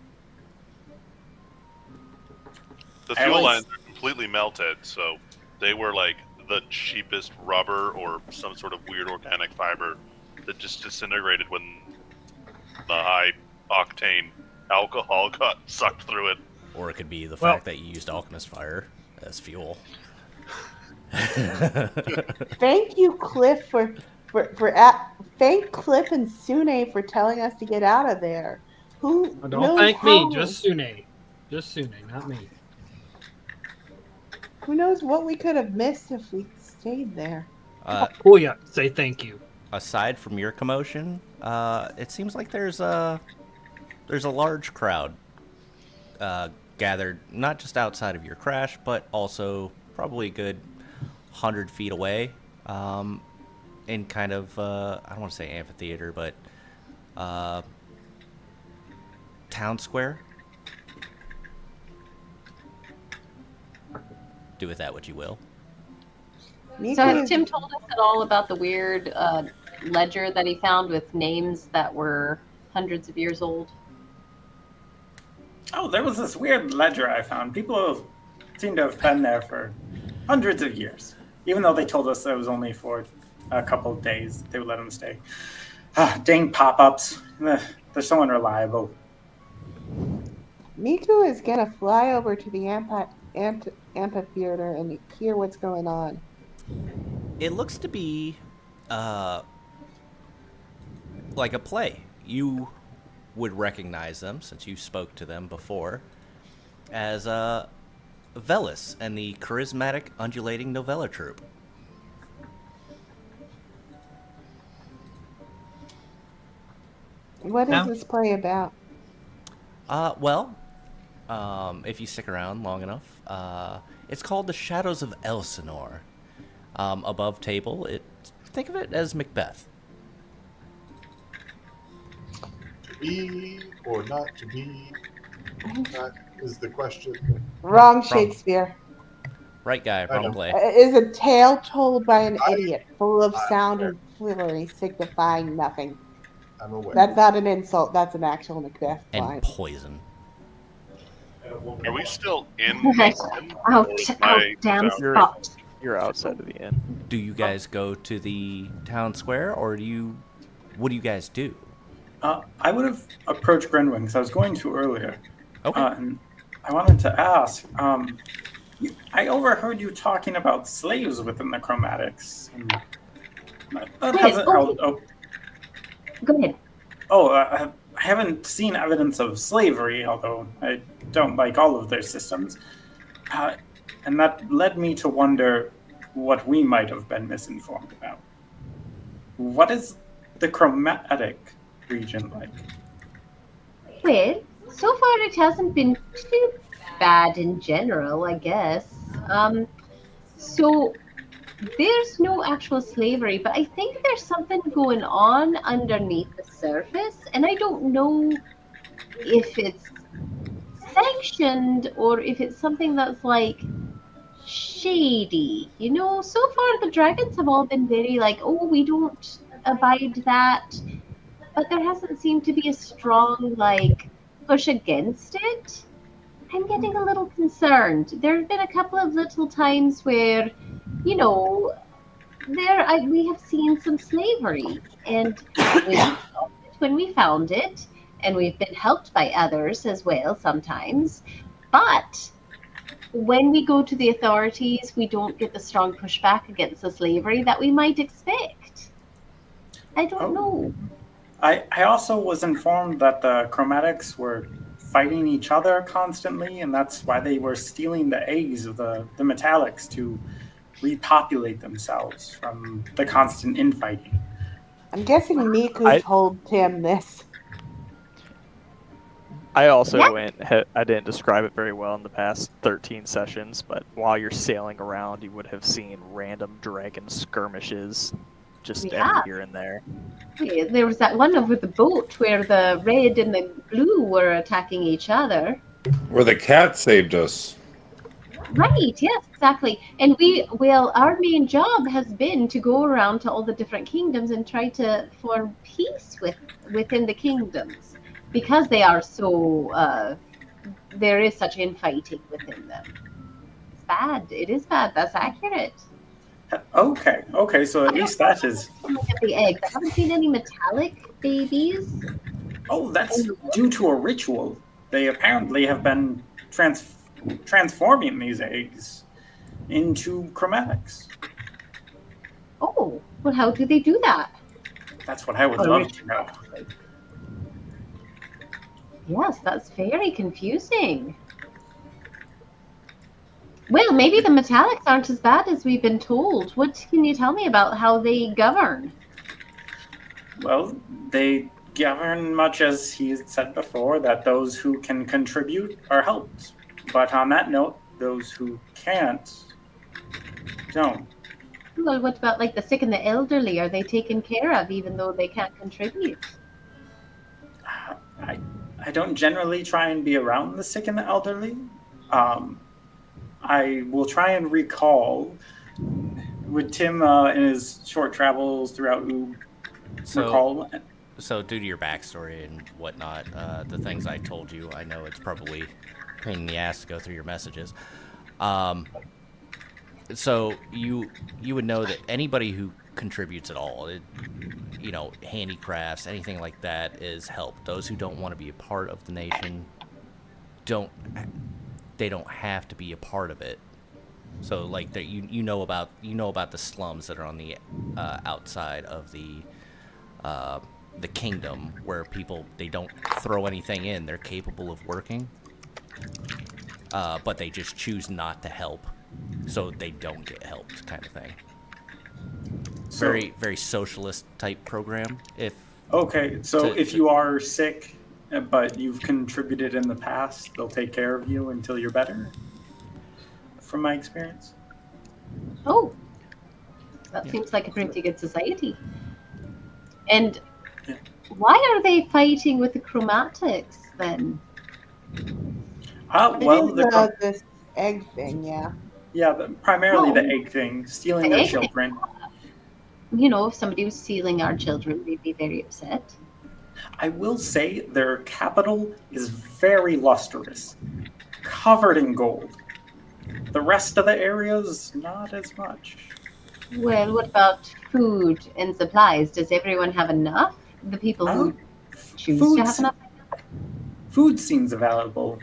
The fuel lines are completely melted, so they were like the cheapest rubber or some sort of weird organic fiber that just disintegrated when the high octane alcohol got sucked through it. Or it could be the fact that you used alchemist fire as fuel. Thank you, Cliff, thank Cliff and Sune for telling us to get out of there. Who Oh, don't knows thank me, how? just Sune. Just Sune, not me. Who knows what we could have missed if we stayed there? Oh yeah, say thank you. Aside from your commotion, it seems like there's a large crowd gathered not just outside of your crash, but also probably a good 100 feet away, in kind of I don't want to say amphitheater, but town square. Do with that what you will. Miku So has is Tim told us at all about the weird ledger that he found with names that were hundreds of years old? Oh, there was this weird ledger I found. People seem to have been there for hundreds of years, even though they told us it was only for a couple of days. They would let them stay. Ah, dang pop-ups. They're so unreliable. Miku is gonna fly over to the amphitheater and hear what's going on. It looks to be like a play. You would recognize them since you spoke to them before as Velis and the charismatic undulating novella troupe. What is this play about? Well, if you stick around long enough, it's called The Shadows of Elsinore. Above table, think of it as Macbeth. To be or not to be? That is the question. Wrong Shakespeare. Right guy, wrong play. Is a tale told by an idiot, full of I'm sound aware. and foolery, signifying nothing. I'm aware. That's not an insult. That's an actual Macbeth And line. poison. Are we still in Right. the inn? Out, Or is out, my damn sound- spot. You're outside of the inn. Do you guys go to the town square, or what do you guys do? I would have approached Grenwing because I was going to earlier. Okay. And I wanted to ask, I overheard you talking about slaves within the chromatics. And that hasn't. Go ahead. I haven't seen evidence of slavery, although I don't like all of their systems. And that led me to wonder what we might have been misinformed about. What is the chromatic region like? Well, so far it hasn't been too bad in general, I guess. So there's no actual slavery, but I think there's something going on underneath the surface, and I don't know if it's sanctioned or if it's something that's like shady. You know, so far the dragons have all been very like, oh, we don't abide that, but there hasn't seemed to be a strong like push against it. I'm getting a little concerned. There have been a couple of little times where, you know, we have seen some slavery, and when we found it, and we've been helped by others as well sometimes. But when we go to the authorities, we don't get the strong pushback against the slavery that we might expect. I don't know. I also was informed that the chromatics were fighting each other constantly, and that's why they were stealing the eggs of the metallics to repopulate themselves from the constant infighting. I'm guessing Miku told Tim this. I also I didn't describe it very well in the past 13 sessions, but while you're sailing around, you would have seen random dragon skirmishes just every here and there. There was that one over the boat where the red and the blue were attacking each other. Where the cat saved us. Right, yes, exactly. And our main job has been to go around to all the different kingdoms and try to form peace within the kingdoms, because they are so, there is such infighting within them. It's bad. It is bad. That's accurate. Okay, so at least that is... Look at the eggs. I haven't seen any metallic babies. Oh, that's due to a ritual. They apparently have been transforming these eggs into chromatics. Oh, well, how do they do that? That's what I would love to know. Yes, that's very confusing. Well, maybe the metallics aren't as bad as we've been told. What can you tell me about how they govern? Well, they govern much as he had said before, that those who can contribute are helped. But on that note, those who can't don't. Well, what about like the sick and the elderly? Are they taken care of even though they can't contribute? I, I don't generally try and be around the sick and the elderly. Um, I will try and recall. Would Tim, in his short travels throughout Oob, So, recall? so due to your backstory and whatnot, the things I told you, I know it's probably a pain in the ass to go through your messages. Um, so you would know that anybody who contributes at all, handicrafts, anything like that, is help. Those who don't want to be a part of the nation don't they don't have to be a part of it. So like that you know about the slums that are on the outside of the kingdom where people they don't throw anything in. They're capable of working, but they just choose not to help, so they don't get helped, kind of thing. So, Very very socialist type program. okay, so if you are sick, but you've contributed in the past, they'll take care of you until you're better. From my experience. Oh, that seems like a pretty good society. And why are they fighting with the chromatics then? Well, this egg thing, yeah. Yeah, primarily the Oh. egg thing, stealing The their egg thing. children. You know, if somebody was stealing our children, we'd be very upset. I will say their capital is very lustrous, covered in gold. The rest of the areas, not as much. Well, what about food and supplies? Does everyone have enough? The people who choose to have enough? Food seems available.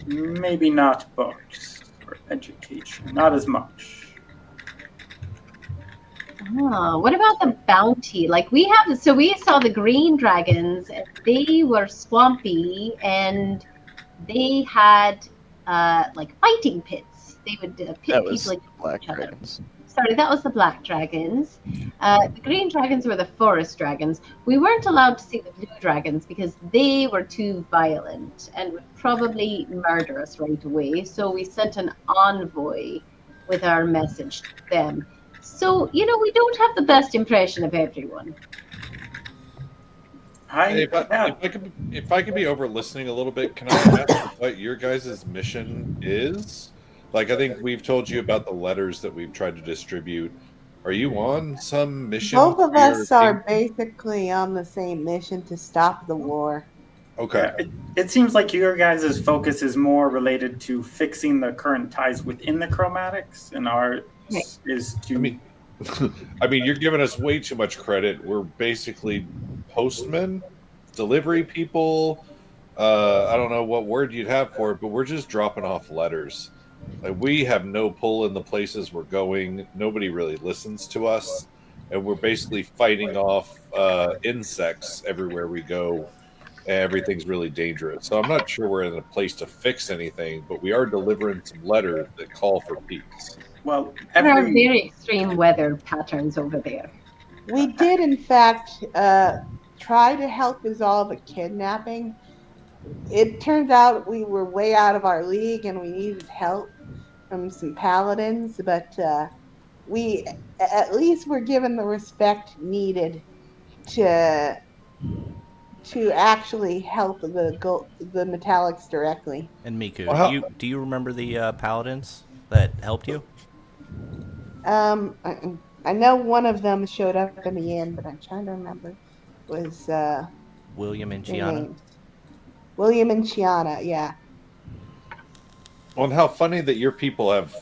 Maybe not books or education, not as much. What about the bounty? Like we saw the green dragons, and they were swampy, and they had like fighting pits. They would pit people against black each other. dragons. Sorry, that was the black dragons. The green dragons were the forest dragons. We weren't allowed to see the blue dragons because they were too violent and would probably murder us right away. So we sent an envoy with our message to them. So, we don't have the best impression of everyone. If I could be over listening a little bit, can I ask what your guys' mission is? Like, I think we've told you about the letters that we've tried to distribute. Are you on some mission? Both of us are basically on the same mission to stop the war. Okay. It seems like your guys' focus is more related to fixing the current ties within the chromatics, and ours is to. I mean, you're giving us way too much credit. We're basically postmen, delivery people. I don't know what word you'd have for it, but we're just dropping off letters. Like, we have no pull in the places we're going. Nobody really listens to us, and we're basically fighting off insects everywhere we go. Everything's really dangerous. So I'm not sure we're in a place to fix anything, but we are delivering some letters that call for peace. Well, there are very extreme weather patterns over there. We did, in fact, try to help resolve a kidnapping. It turns out we were way out of our league and we needed help from some paladins, but we at least were given the respect needed to actually help the metallics directly. And Miku, do you remember the paladins that helped you? I know one of them showed up in the end, but I'm trying to remember. Was William and Chiana? William and Chiana, yeah. Well, and how funny that your people have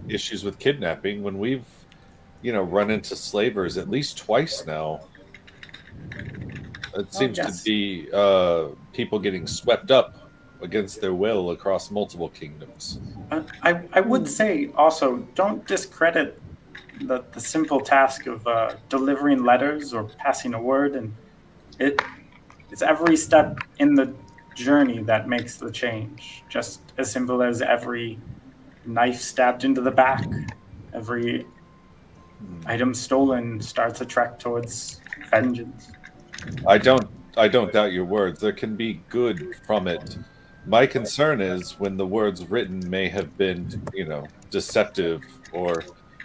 issues with kidnapping when we've, run into slavers at least twice now. It seems to be people getting swept up against their will across multiple kingdoms. I would say also, don't discredit the simple task of delivering letters or passing a word, and It's every step in the journey that makes the change. Just as simple as every knife stabbed into the back, every item stolen starts a trek towards vengeance. I don't doubt your words. There can be good from it. My concern is when the words written may have been, deceptive or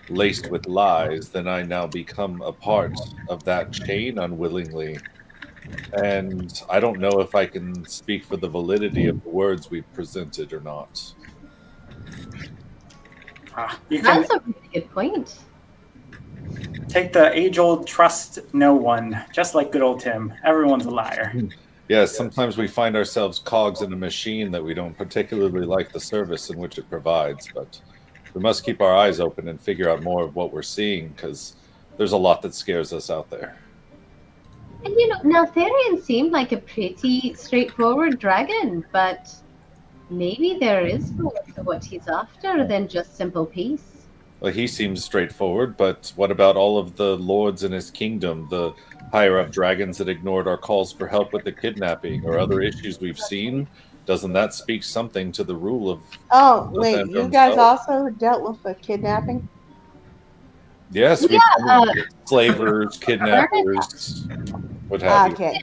laced with lies, then I now become a part of that chain unwillingly. And I don't know if I can speak for the validity of the words we've presented or not. You can That's a really good point. take the age-old trust no one, just like good old Tim. Everyone's a liar. Yes, sometimes we find ourselves cogs in a machine that we don't particularly like the service in which it provides, but we must keep our eyes open and figure out more of what we're seeing, because there's a lot that scares us out there. And you know, Neltharion seemed like a pretty straightforward dragon, but maybe there is more to what he's after than just simple peace. Well, he seems straightforward, but what about all of the lords in his kingdom, the higher-up dragons that ignored our calls for help with the kidnapping or other issues we've seen? Doesn't that speak something to the rule of... Oh, wait, them you guys themselves? also dealt with the kidnapping? Yes, we slavers, kidnappers, what have you. Okay.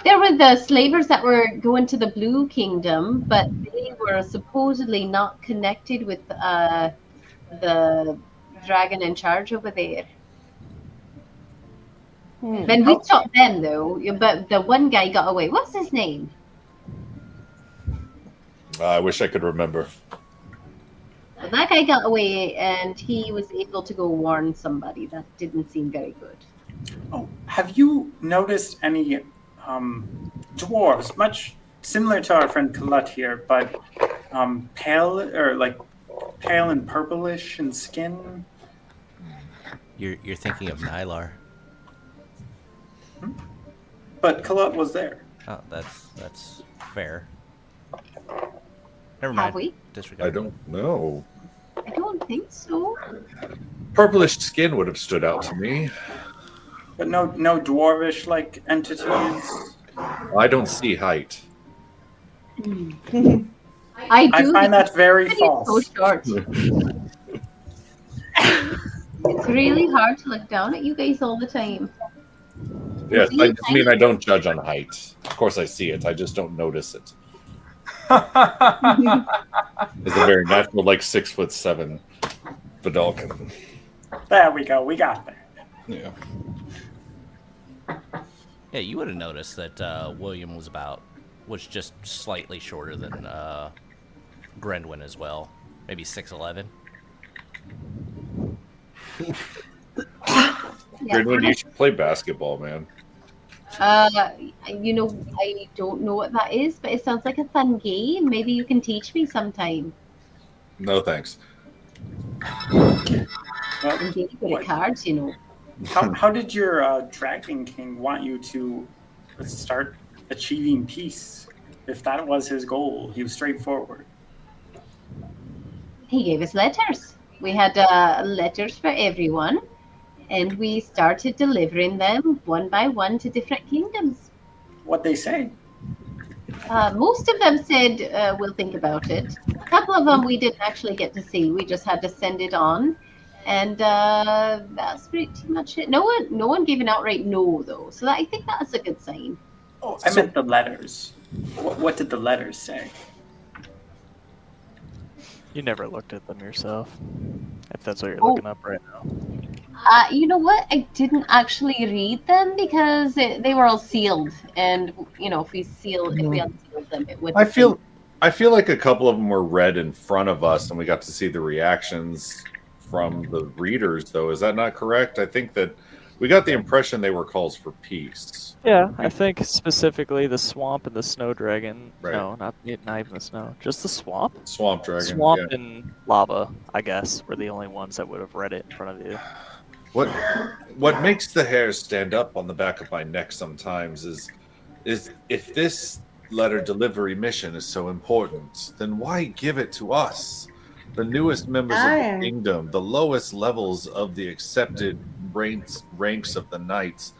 There were the slavers that were going to the Blue Kingdom, but they were supposedly not connected with the dragon in charge over there. Then we stopped them though, but the one guy got away. What's his name? I wish I could remember. Well, that guy got away, and he was able to go warn somebody. That didn't seem very good. Oh, have you noticed any dwarves, much similar to our friend Colette here, but pale and purplish in skin? You're thinking of Nylar. But Colette was there. Oh, that's fair. Never mind. Have we? Disregard. I don't know. I don't think so. Purplish skin would have stood out to me. But no dwarvish like entities. I don't see height. I find that very he's false. so short. It's really hard to look down at you guys all the time. Yes, I just mean I don't judge on height. Of course I see it, I just don't notice it. It's a very natural, 6'7" Vidalcan. There we go, we got there. Yeah. Yeah, you would have noticed that William was just slightly shorter than Grendwin as well. Maybe 6'11". Grendwin, you should play basketball, man. You know, I don't know what that is, but it sounds like a fun game. Maybe you can teach me sometime. No, thanks. I'm really good at cards, you know. How did your Dragon King want you to start achieving peace? If that was his goal, he was straightforward. He gave us letters. We had letters for everyone, and we started delivering them one by one to different kingdoms. What'd they say? Most of them said, we'll think about it. A couple of them we didn't actually get to see. We just had to send it on. And that's pretty much it. No one gave an outright no, though. So I think that's a good sign. Oh, I meant the letters. What did the letters say? You never looked at them yourself, if that's what you're looking up right now. You know what? I didn't actually read them because they were all sealed. And, you know, if we unsealed them, it would... I feel like a couple of them were read in front of us, and we got to see the reactions from the readers, though. Is that not correct? I think that we got the impression they were calls for peace. Yeah, I think specifically the swamp and the snow dragon. Right. No, not even the snow. Just the swamp? Swamp dragon. Swamp yeah. and lava, I guess, were the only ones that would have read it in front of you. What makes the hairs stand up on the back of my neck sometimes is if this letter delivery mission is so important, then why give it to us? The newest members of the kingdom, the lowest levels of the accepted ranks of the knights.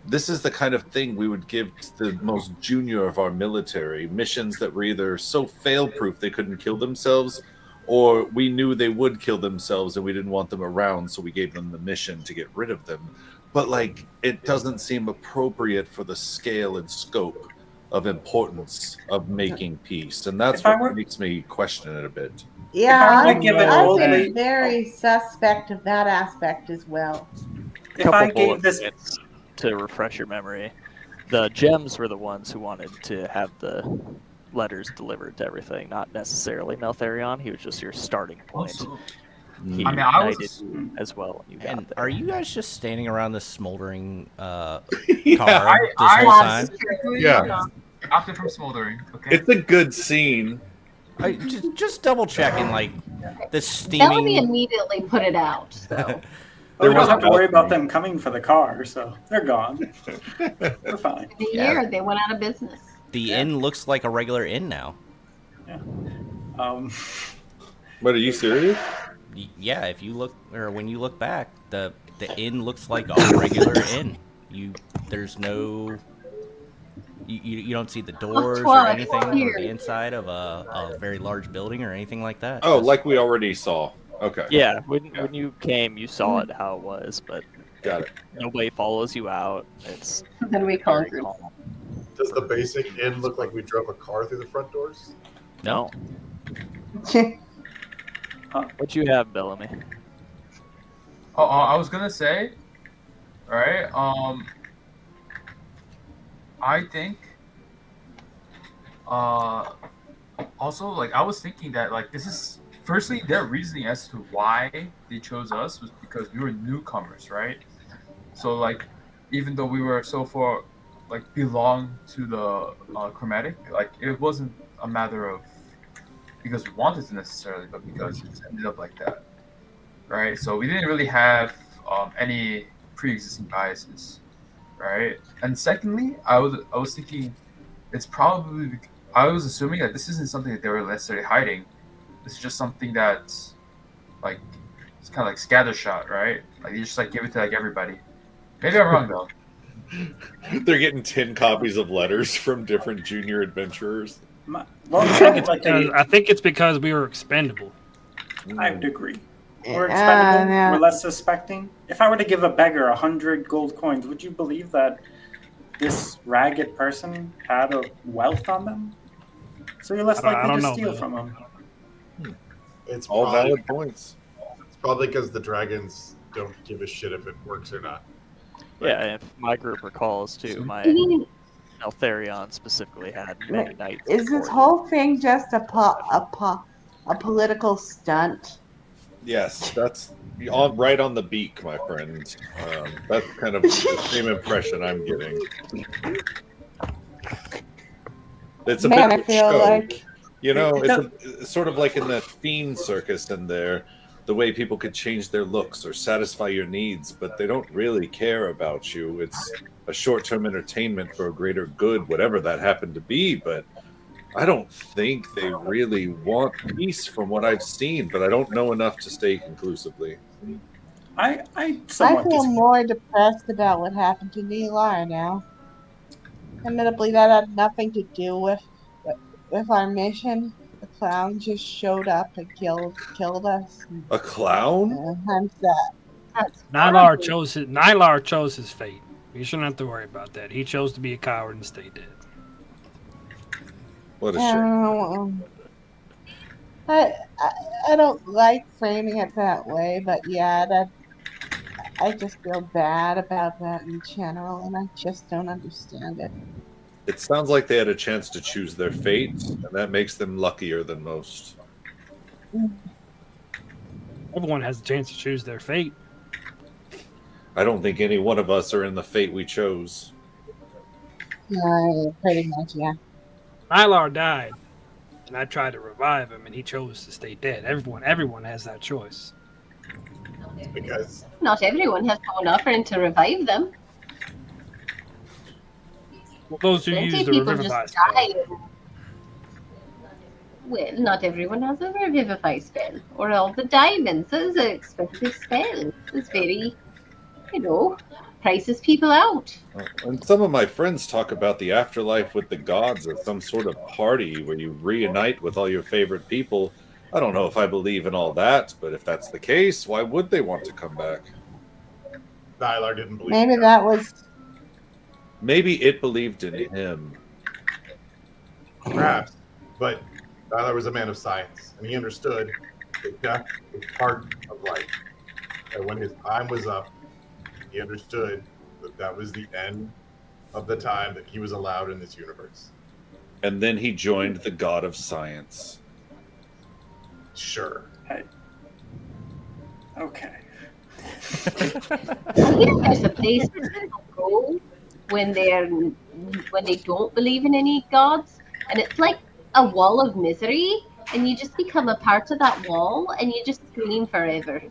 this is the kind of thing we would give to the most junior of our military. Missions that were either so fail-proof they couldn't kill themselves, or we knew they would kill themselves and we didn't want them around, so we gave them the mission to get rid of them. But, like, it doesn't seem appropriate for the scale and scope of importance of making peace. And that's what makes me question it a bit. Yeah, I were to give it I've only- been very suspect of that aspect as well. If I Couple bullet gave this points to refresh your memory, the gems were the ones who wanted to have the letters delivered to everything, not necessarily Meltharion. He was just your starting point. Also, He I mean, I was united you as well when you got And there. are you guys just standing around this smoldering car Yeah, this whole time? Yeah. After from smoldering, okay. It's a good scene. Just double checking, like this Bellamy steaming. immediately put it out. So we don't have to worry about them coming for the car, so they're gone. We're fine. in a year, they went out of business. The inn looks like a regular inn now. Yeah. But are you serious? Yeah, if you look, or when you look back, the inn looks like a regular inn. There's no. You don't see the doors or anything or the inside of a very large building or anything like that. Oh, like we already saw. Okay. Yeah, when you came, you saw it how it was, but got it. Nobody follows you out. It's then we conquered. Does the basic inn look like we drove a car through the front doors? No. What you have, Bellamy? Oh, I was gonna say, right? I think. Also, like, I was thinking that, like, this is firstly their reasoning as to why they chose us was because we were newcomers, right? So, like, even though we were so far, like, belong to the chromatic, like, it wasn't a matter of because we wanted to necessarily, but because it just ended up like that, right? So we didn't really have any pre-existing biases, right? And secondly, I was thinking it's probably I was assuming that this isn't something that they were necessarily hiding. This is just something that's like it's kind of like scattershot, right? Like you just like give it to like everybody. Maybe I'm wrong though. They're getting 10 copies of letters from different junior adventurers. I think it's because we were expendable. I would agree. We're expendable. no. We're less suspecting. If I were to give a beggar 100 gold coins, would you believe that this ragged person had a wealth on them? So you're less likely to steal from them. It's all probably- valid points. It's probably because the dragons don't give a shit if it works or not. Yeah, if my group recalls too, my Altharion specifically had many knights. Is this whole thing just a political stunt? Yes, that's right on the beak, my friend. That's kind of the same impression I'm getting. It's a Man, bit I of a feel show. like- You know, it's sort of like in the fiend circus in there, the way people could change their looks or satisfy your needs, but they don't really care about you. It's a short-term entertainment for a greater good, whatever that happened to be, but I don't think they really want peace from what I've seen, but I don't know enough to say conclusively. I I feel more depressed about what happened to Nelar now. Admittedly, that had nothing to do with our mission. The clown just showed up and killed us. A clown? I'm sad. Nylar chose his fate. You shouldn't have to worry about that. He chose to be a coward and stay dead. What a shame. I don't like framing it that way, but yeah, I just feel bad about that in general, and I just don't understand it. It sounds like they had a chance to choose their fate, and that makes them luckier than most. Everyone has a chance to choose their fate. I don't think any one of us are in the fate we chose. Pretty much, yeah. Nylar died, and I tried to revive him, and he chose to stay dead. Everyone has that choice. Because not everyone has someone offering to revive them. Well, those who Plenty use of the people revivify just spell. die. Well, not everyone has a revivify spell or all the diamonds. It's an expensive spell. It's very prices people out. And some of my friends talk about the afterlife with the gods as some sort of party where you reunite with all your favorite people. I don't know if I believe in all that, but if that's the case, why would they want to come back? Nylar didn't believe Maybe that. that was. Maybe it believed in him. Perhaps, but Nylar was a man of science, and he understood that death was part of life. And when his time was up, he understood that that was the end of the time that he was allowed in this universe. And then he joined the god of science. Sure. Okay. I hear there's a place people go when they don't believe in any gods, and it's like a wall of misery, and you just become a part of that wall, and you just scream forever.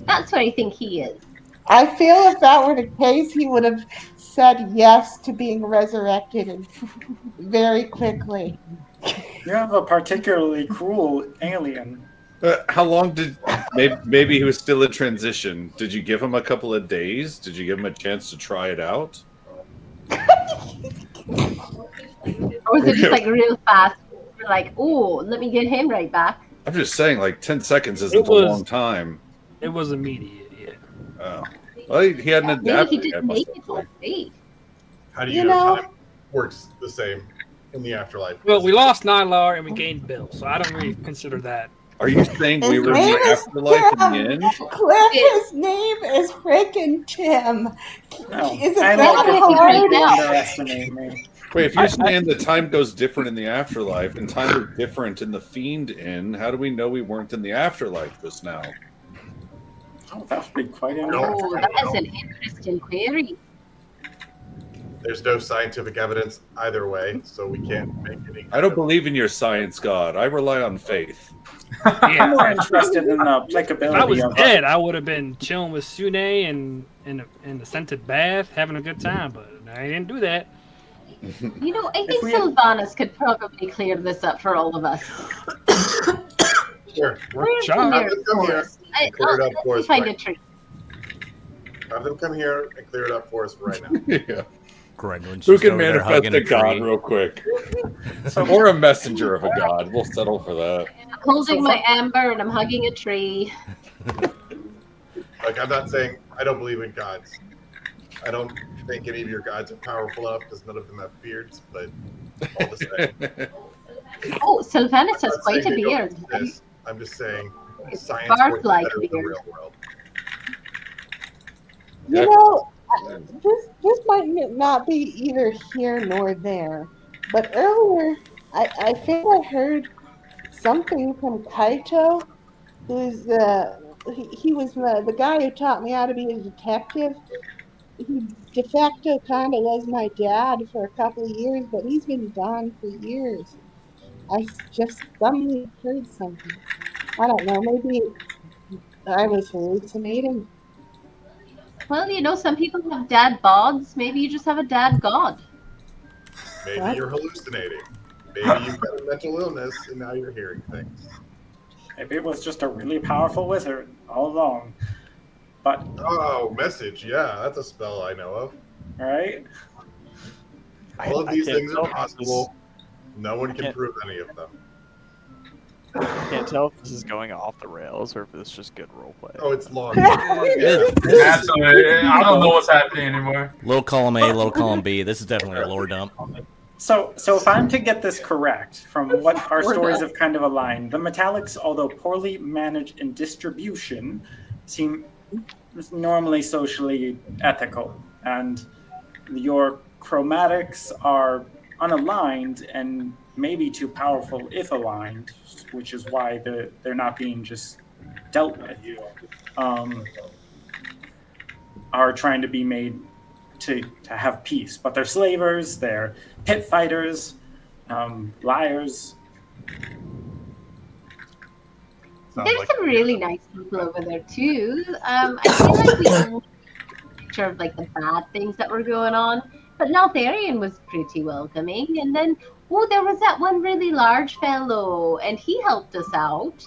That's where I think he is. I feel if that were the case, he would have said yes to being resurrected and very quickly. You have a particularly cruel alien. How long did maybe he was still in transition? Did you give him a couple of days? Did you give him a chance to try it out? Or was it just like real fast? Like, oh, let me get him right back. I'm just saying, like 10 seconds isn't a long time. It was immediate, yeah. Oh, well, he hadn't Maybe adapted he yet. didn't make it that way. How do you know time works the same in the afterlife? Well, we lost Nylar and we gained Bill, so I don't really consider that. Are you saying we His were in name the is afterlife in the Tim. end? Cliff, his name is freaking Tim. No, Is it I that like it. hard? You underestimate me. Wait, if you're saying the time goes different in the afterlife and time is different in the Fiend Inn, how do we know we weren't in the afterlife just now? Oh, that would be quite Oh, interesting. that is an interesting query. There's no scientific evidence either way, so we can't make any. I don't believe in your science, God. I rely on faith. I'm more interested in the applicability If I was of dead, I would have been chilling with Sune and in the scented bath, having a good time, but I didn't do that. You know, I think we- Sylvanas could probably clear this up for all of us. Sure. Where's Sure. the Have nearest them come here forest? and clear it up Let for me us find a right tree. Have them come here and clear it up for us right now. Yeah. Grenwyn's Who just can over there manifest hugging a a god tree. real quick? Or a messenger of a god. We'll settle for that. I'm holding my amber and I'm hugging a tree. Like, I'm not saying I don't believe in gods. I don't think any of your gods are powerful enough because none of them have beards, but all the same. Oh, Sylvanas has I'm quite a saying they don't beard. exist. I'm just saying It's science works bark-like better in the beard. real world. You know, this might not be either here nor there, but earlier I think I heard something from Kaito, who's he was the guy who taught me how to be a detective. He de facto kind of was my dad for a couple of years, but he's been gone for years. I just suddenly heard something. I don't know, maybe I was hallucinating. Well, you know, some people have dad bods. Maybe you just have a dad god. Maybe What? you're hallucinating. Maybe you've got a mental illness and now you're hearing things. Maybe it was just a really powerful wizard all along. But, Oh, message. Yeah, that's a spell I know of. right? All of I these can't things tell are if possible. No one can can't- prove any of them. I can't tell if this is going off the rails or if it's just good roleplay. Oh, it's long. Absolutely. I don't know what's happening anymore. Little column A, little column B. This is definitely a lore dump. So if I'm to get this correct, from what our stories have kind of aligned, the metallics, although poorly managed in distribution, seem normally socially ethical, and your chromatics are unaligned and maybe too powerful if aligned, which is why they're not being just dealt with. Are trying to be made to have peace, but they're slavers, they're pit fighters, liars. There's some really nice people over there too. I feel like we don't picture of like the bad things that were going on, but Neltharion was pretty welcoming. And then, oh, there was that one really large fellow, and he helped us out.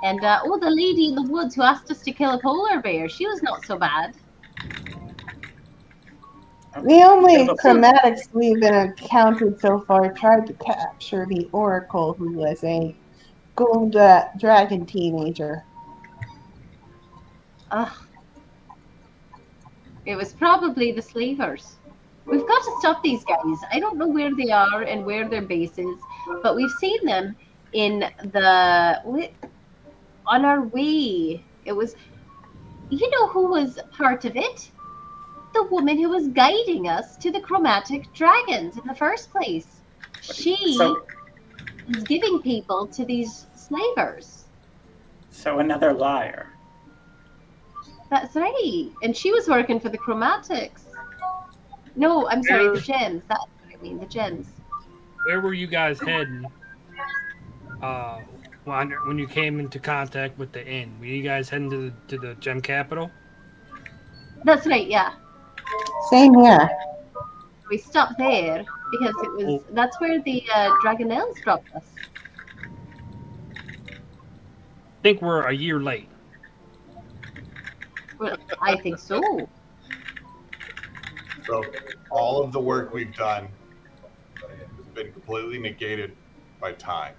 And the lady in the woods who asked us to kill a polar bear, she was not so bad. The only Yeah, chromatics we've encountered so far tried to capture the Oracle, who was a gold dragon teenager. Ugh, it was probably the slavers. We've got to stop these guys. I don't know where they are and where their base is, but we've seen them in on our way. It was, you know who was part of it? The woman who was guiding us to the chromatic dragons in the first place. She So, was giving people to these slavers. so another liar. That's right. And she was working for the chromatics. No, I'm sorry, the gems. That's what I mean, the gems. Where were you guys heading? When you came into contact with the inn, were you guys heading to the gem capital? That's right, yeah. Same here. We stopped there because it was that's where the Dragonelles dropped us. I think we're a year late. Well, I think so. So all of the work we've done has been completely negated by time.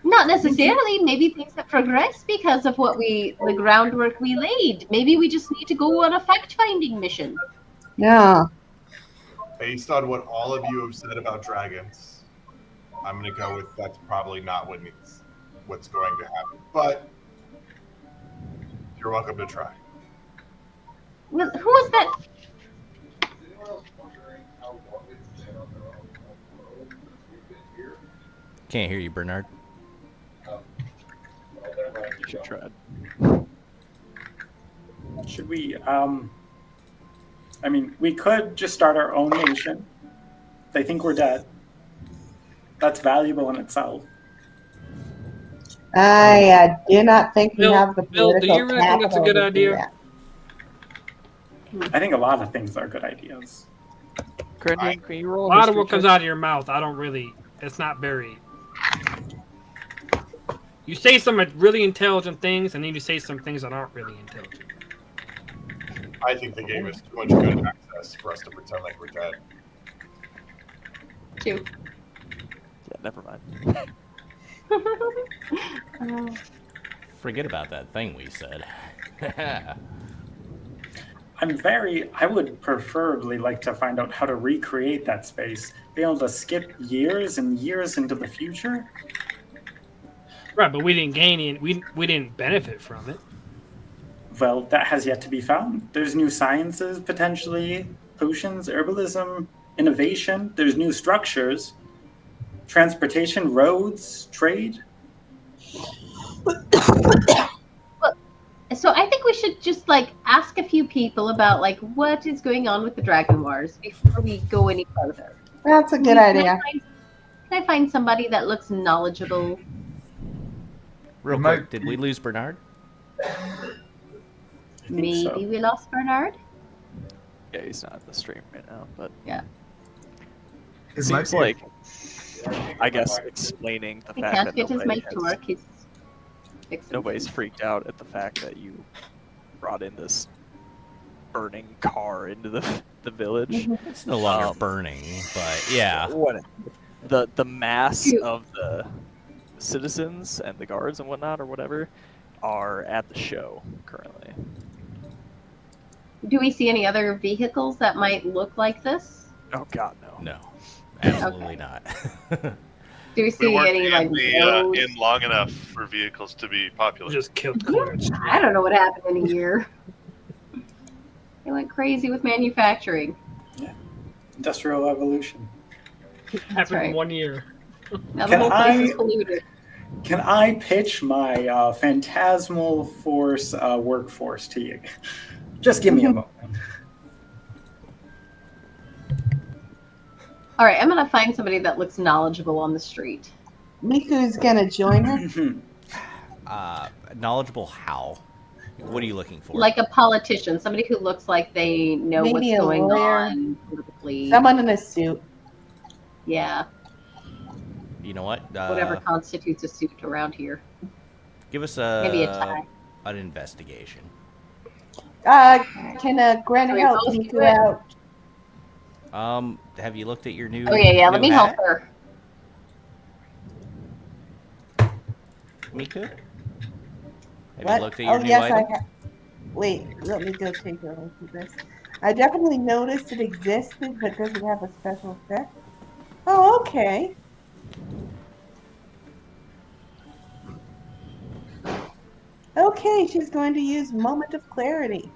Not necessarily. Maybe things have progressed because of the groundwork we laid. Maybe we just need to go on a fact-finding mission. Yeah. Based on what all of you have said about dragons, I'm going to go with that's probably not what's going to happen. But you're welcome to try. Well, who was that? Can't hear you, Bernard. You should try it. Should we, I mean, we could just start our own nation. They think we're dead. That's valuable in itself. I do not think we have the Bill, do political you really think that's a capital good to do idea? that. I think a lot of things are good ideas. Crandon, can you roll A lot of history what comes check? out of your mouth, I don't really. It's not very. You say some really intelligent things, and then you say some things that aren't really intelligent. I think they gave us too much good access for us to pretend like we're dead. Two. Yeah, never mind. Forget about that thing we said. I would preferably like to find out how to recreate that space. Be able to skip years and years into the future. Right, but we didn't gain it. We didn't benefit from it. Well, that has yet to be found. There's new sciences, potentially, potions, herbalism, innovation. There's new structures, transportation, roads, trade. So I think we should just ask a few people about what is going on with the Dragon Wars before we go any further. That's a good idea. Can I find somebody that looks knowledgeable? Real quick, did we lose Bernard? Maybe so. we lost Bernard. Yeah, he's not in the stream right now, but Yeah. it seems like, I guess, explaining the He fact can't that get his mic to work. He's fixing nobody's things. freaked out at the fact that you brought in this burning car into the village. It's no longer burning, but yeah. What the mass of the citizens and the guards and whatnot or whatever are at the show currently. Do we see any other vehicles that might look like this? Oh God, no. No, absolutely not. Do we We see weren't any in the roads? in long enough for vehicles to be popular. Just killed Clarence. I don't know what happened in a year. They went crazy with manufacturing. Industrial evolution. That's Happened in right. 1 year. Now the Can whole place I- is polluted. Can I pitch my phantasmal force workforce to you? Just give me a moment. All right, I'm gonna find somebody that looks knowledgeable on the street. Miku's gonna join us. Knowledgeable how? What are you looking for? Like a politician, somebody who looks like they know Maybe what's a going lawyer. on politically. Someone in a suit. Yeah, You know what? whatever constitutes a suit around here. Give us Maybe a tie. an investigation. Can Gren Can we help both do Miku it? out? Have you looked at your new Oh yeah. Let new me help hat, her. Miku? Have What? you looked at Oh your new yes, item? Wait, let me go take a look at this. I definitely noticed it existed, but does it have a special effect? Oh, okay. Okay, she's going to use Moment of Clarity.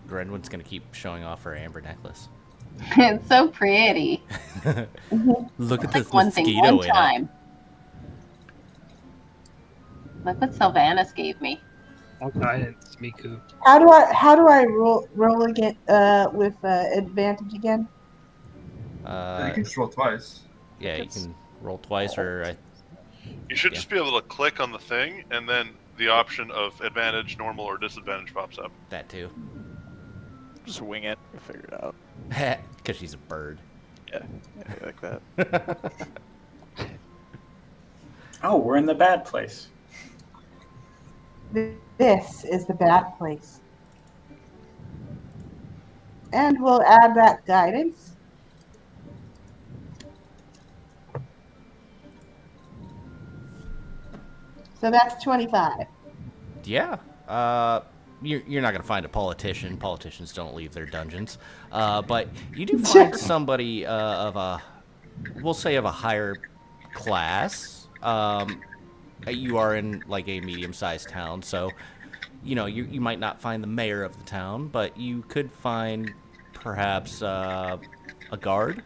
Grenwyn's gonna keep showing off her amber necklace. It's so pretty. Look at Click this one thing mosquito one in it. time. Look what Sylvanas gave me. All guidance, Miku. How do I roll again with advantage again? You can just roll twice. Yeah, you can roll twice, or You should Yeah. just be able to click on the thing, and then the option of advantage, normal, or disadvantage pops up. that too. Just wing it. We'll figure it out. Because she's a bird. Yeah, like that. Oh, we're in the bad place. This is the bad place. And we'll add that guidance. So that's 25. Yeah. You're not gonna find a politician. Politicians don't leave their dungeons. But you do find somebody of a, we'll say, of a higher class. You are in like a medium-sized town, so you might not find the mayor of the town, but you could find perhaps a guard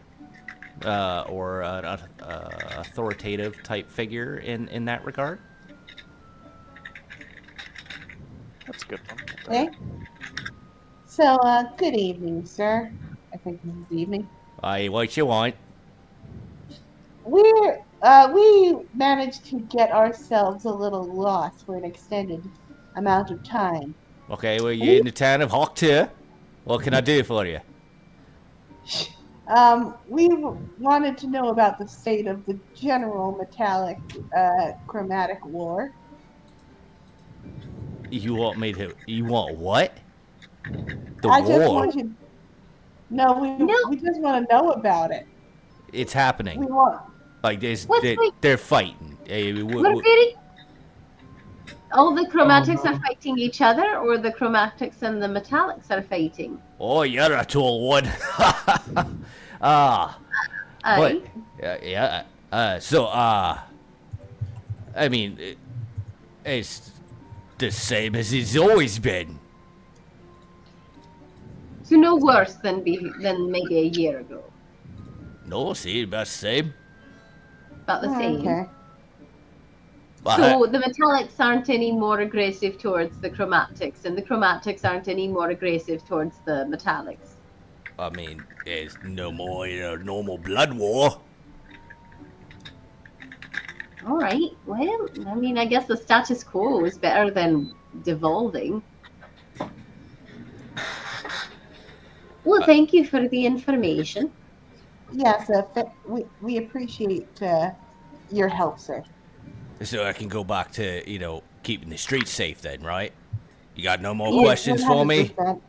or an authoritative type figure in that regard. That's a good one. Okay. So, good evening, sir. I think this is evening. Aye, what you want? We managed to get ourselves a little lost for an extended amount of time. Okay, well, you're in the town of Hawktier. What can I do for you? We wanted to know about the state of the general metallic chromatic war. You want me to? You want what? The I war. just want you. No, we just want to know about it. It's happening. We want. Like they're fighting. What fighting? All the chromatics are fighting each other, or the chromatics and the metallics are fighting? Oh, you're a tall one. Aye. But yeah. I mean, it's the same as it's always been. So no worse than maybe a year ago. No, see, about the same. About the same. Okay. So the metallics aren't any more aggressive towards the chromatics, and the chromatics aren't any more aggressive towards the metallics. I mean, it's no more normal blood war. All right. Well, I mean, I guess the status quo is better than devolving. Well, thank you for the information. Yes, we appreciate your help, sir. So I can go back to, keeping the streets safe then, right? You got no more Yeah, questions for me? 100%.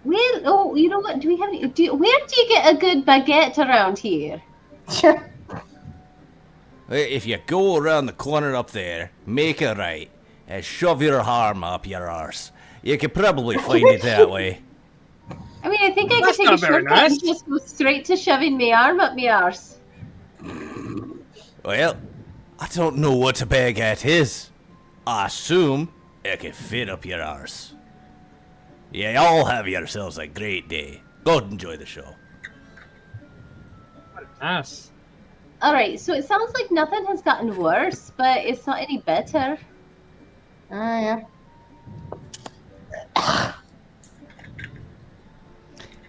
Well, oh, you know what? Do we have any? Where do you get a good baguette around here? If you go around the corner up there, make a right, and shove your arm up your arse, you could probably find it that way. I mean, I think I could That's take a not very shortcut and nice. just go straight to shoving my arm up my arse. Well, I don't know what a baguette is. I assume it can fit up your arse. Yeah, y'all have yourselves a great day. Go enjoy the show. Nice. All right, so it sounds like nothing has gotten worse, but it's not any better. Yeah.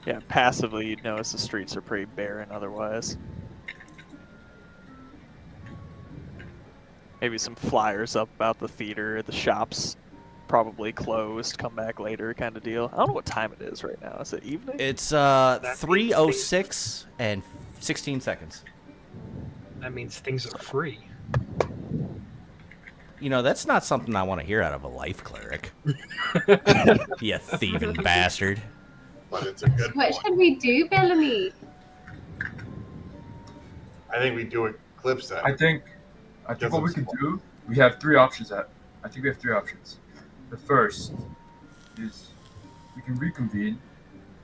Yeah, passively you'd notice the streets are pretty barren otherwise. Maybe some flyers up about the theater, the shops probably closed, come back later kind of deal. I don't know what time it is right now. Is it evening? It's 3:06 and 16 seconds. That means things are free. You know, that's not something I want to hear out of a life cleric. You thieving bastard. But it's a good What point. should we do, Bellamy? I think we do a clip set. I think what we can do, we have three options. I think we have three options. The first is we can reconvene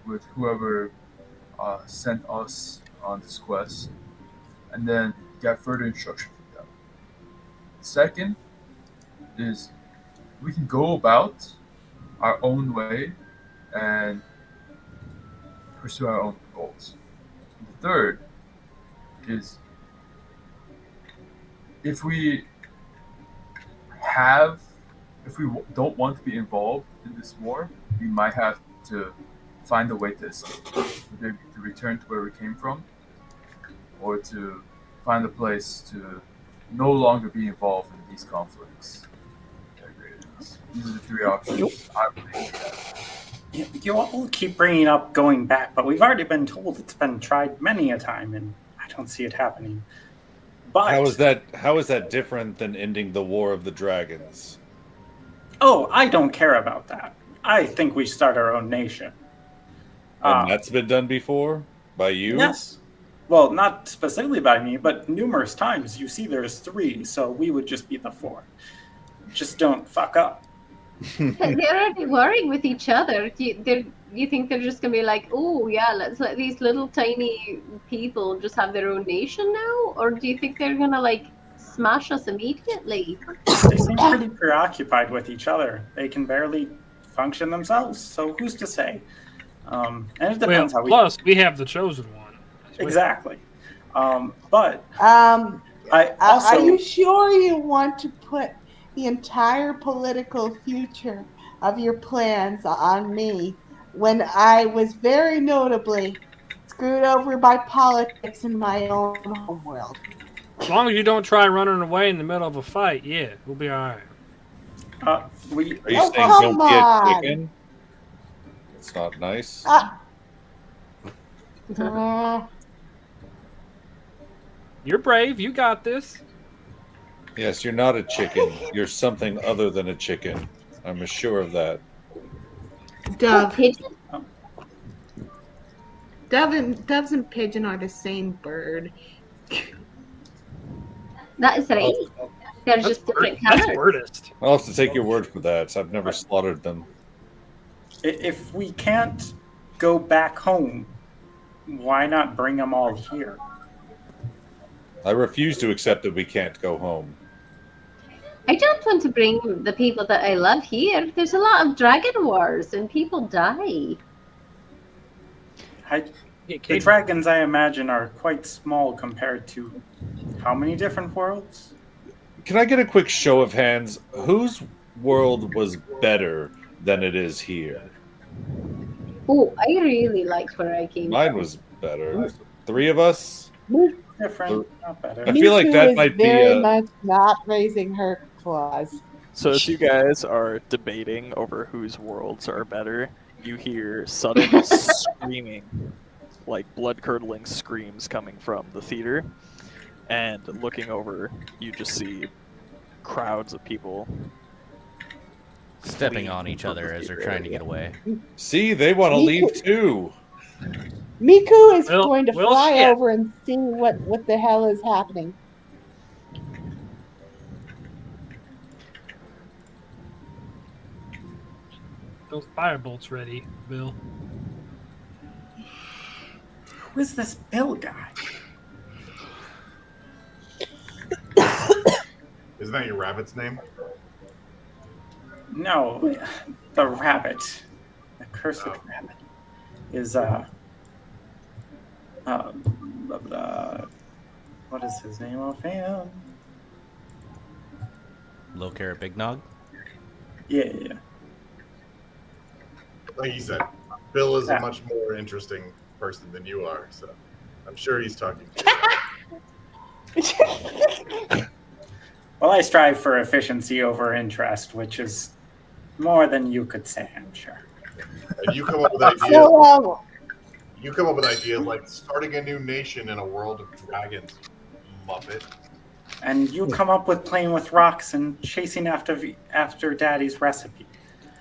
with whoever sent us on this quest, and then get further instruction from them. The second is we can go about our own way and pursue our own goals. And the third is if we don't want to be involved in this war, we might have to find a way to escape, whether it be to return to where we came from, or to find a place to no longer be involved in these conflicts. These are the three options I believe we have. You all keep bringing up going back, but we've already been told it's been tried many a time, and I don't see it happening. But How is that different than ending the War of the Dragons? oh, I don't care about that. I think we start our own nation. And that's been done before? By you? Yes. Well, not specifically by me, but numerous times. You see there's 3, so we would just be the 4th. Just don't fuck up. But they're already warring with each other. Do you think they're just going to be like, oh, yeah, let's let these little tiny people just have their own nation now? Or do you think they're going to, like, smash us immediately? They seem pretty preoccupied with each other. They can barely function themselves, so who's to say? And it depends how we... Plus, we have the chosen one. Exactly. But Are also... you sure you want to put the entire political future of your plans on me when I was very notably screwed over by politics in my own homeworld? As long as you don't try running away in the middle of a fight, yeah, we'll be all right. Are you Oh, saying come don't be a on. chicken? It's not nice. You're brave. You got this. Yes, you're not a chicken. You're something other than a chicken. I'm sure of that. Dove. Pigeon? Doves and pigeon are the same bird. That is right. They're just different colors. That's wordist. I'll have to take your word for that. I've never slaughtered them. If we can't go back home, why not bring them all here? I refuse to accept that we can't go home. I don't want to bring the people that I love here. There's a lot of dragon wars and people die. The dragons, I imagine, are quite small compared to how many different worlds? Can I get a quick show of hands? Whose world was better than it is here? Oh, I really liked where I came Mine from. was better. 3 of us? Different, not better. I feel like that is might be very much not raising her claws. So as you guys are debating over whose worlds are better, you hear sudden screaming, like blood-curdling screams coming from the theater. And looking over, you just see crowds of people stepping on each other as they're trying to get away. See, they want to leave too. Miku is going to well, fly shit. over and see what the hell is happening. Those firebolts ready, Bill. Who is this Bill guy? Isn't that your rabbit's name? No, the rabbit, the cursed rabbit, is what is his name offhand? Low carrot big nog. Yeah. Like you said, Bill is a much more interesting person than you are, so I'm sure he's talking to you. Well, I strive for efficiency over interest, which is more than you could say, I'm sure. And you come up with ideas. So, You come up with ideas like starting a new nation in a world of dragons, Muppet. and you come up with playing with rocks and chasing after Daddy's recipe.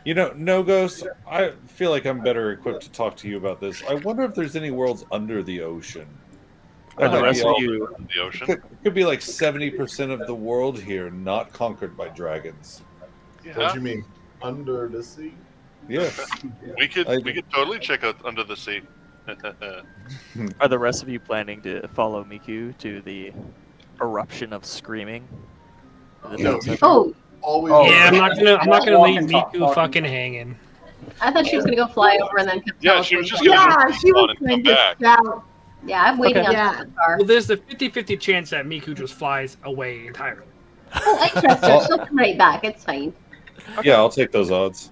You know, No Ghost, I feel like I'm better equipped to talk to you about this. I wonder if there's any worlds under the ocean. Are That the might rest be of all. you? The ocean. Could be like 70% of the world here not conquered by dragons. What Yeah, do you mean? Under the sea? Yes. we could I- totally check out under the sea. Are the rest of you planning to follow Miku to the eruption of screaming? In the No, Toad Center? Oh, Always. Oh, Yeah, I'm not gonna Walk leave and talk, Miku walk and fucking talk. hanging. I thought she was gonna go fly over and then come Yeah, tell us she was what's just going gonna on. Yeah, she was and come going to back. shout. Yeah, I'm waiting Okay. on Yeah. the car. Well, there's the 50-50 chance that Miku just flies away entirely. Oh, I trust her. She'll come right back. It's fine. Yeah, I'll take those odds.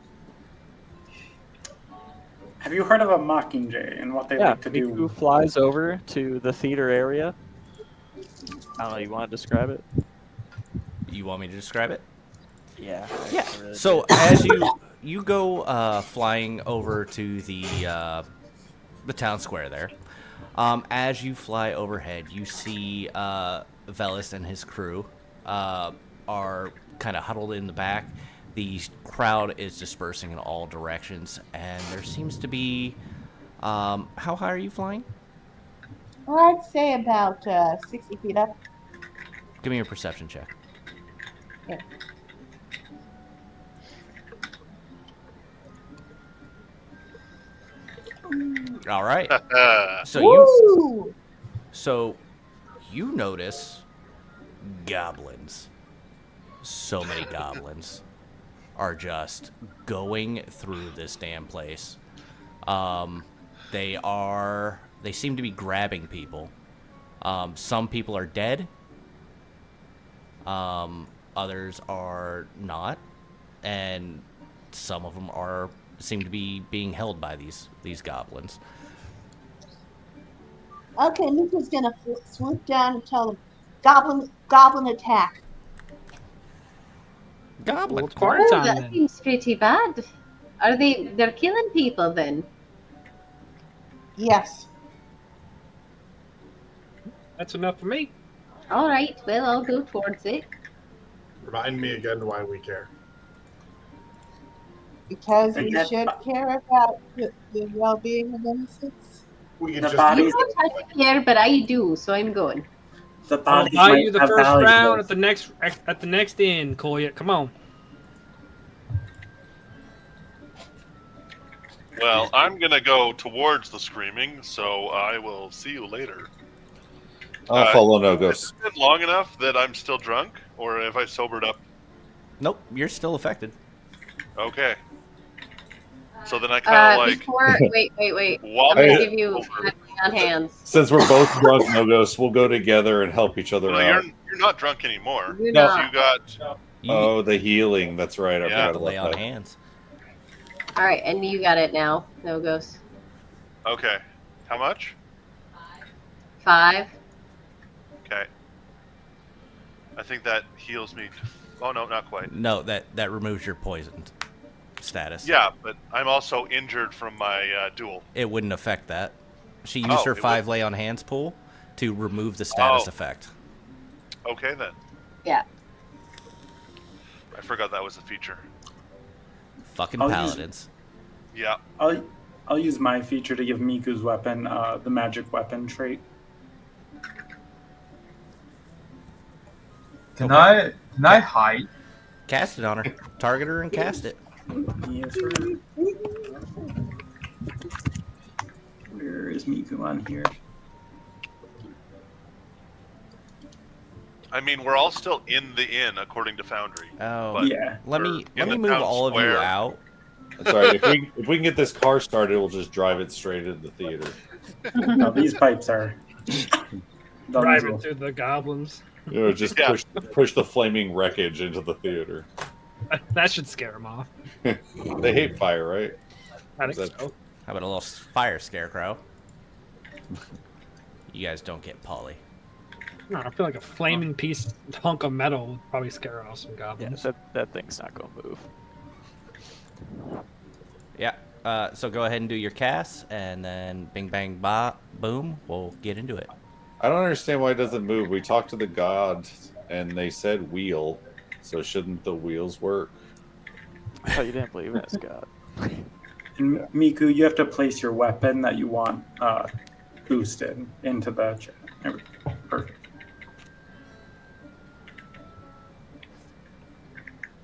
Have you heard of a mockingjay and what they Yeah, like to Miku do? flies over to the theater area. I don't know. You want to describe it? You want me to describe it? Yeah. Yeah. So as you go flying over to the town square there, as you fly overhead, you see Velis and his crew are kind of huddled in the back. The crowd is dispersing in all directions, and there seems to be. How high are you flying? Well, I'd say about 60 feet up. Give me a perception check. Yeah. All right. So Woo! you notice goblins. So many goblins are just going through this damn place. They seem to be grabbing people. Some people are dead. Others are not, and some of them seem to be being held by these goblins. Okay, Mika's gonna swoop down and tell them, goblin attack. Goblin. Well, party Oh, time that then. seems pretty bad. They're killing people then? Yes. That's enough for me. All right, well, I'll go towards it. Remind me again why we care. Because And we that- should care about the well-being of innocents. We could The just body- You don't have to care, but I do, so I'm going. The I'll bodies buy might you the have first valuables. round at the next inn, Koya. Come on. Well, I'm gonna go towards the screaming, so I will see you later. I'll follow No Has Ghost. it been long enough that I'm still drunk, or have I sobered up? Nope, you're still affected. Okay. So then I kind of like Before, wait. wobble I'm gonna I- give you over. on hands. Since we're both drunk, No Ghost, we'll go together and help each other No, out. you're not drunk anymore. You're No. not. You got Oh, the healing. That's right. I Yeah. forgot To lay about on that. hands. All right, and you got it now. No ghost. okay. How much? 5. Okay. I think that heals me. Oh no, not quite. No, that removes your poison status. Yeah, but I'm also injured from my duel. It wouldn't affect that. She used Oh, her it 5 lay on hands pool to remove the status Oh. effect. Okay then. Yeah. I forgot that was a feature. Fucking I'll use- paladins. Yeah. I'll use my feature to give Miku's weapon the magic weapon trait. Can I hide? Cast it on her. Target her and cast it. Yes, sir. Where is Miku on here? I mean, we're all still in the inn, according to Foundry. Oh, But Yeah. let we're me in the move town all of you square. out. That's all right. If we can get this car started, we'll just drive it straight into the theater. No, these pipes are done Driving to. through the goblins. You know, just Yeah. push the flaming wreckage into the theater. That should scare them off. They hate fire, right? I Is think that- so. How about a little fire scarecrow? You guys don't get Polly. No, I feel like a flaming piece hunk of metal would probably scare off some Yeah, goblins. that thing's not gonna move. Yeah. So go ahead and do your cast, and then bing bang boom. We'll get into it. I don't understand why it doesn't move. We talked to the god and they said wheel, so shouldn't the wheels work? I thought you didn't believe in Scott. And Miku, you have to place your weapon that you want boosted into the chat. There we go. Perfect.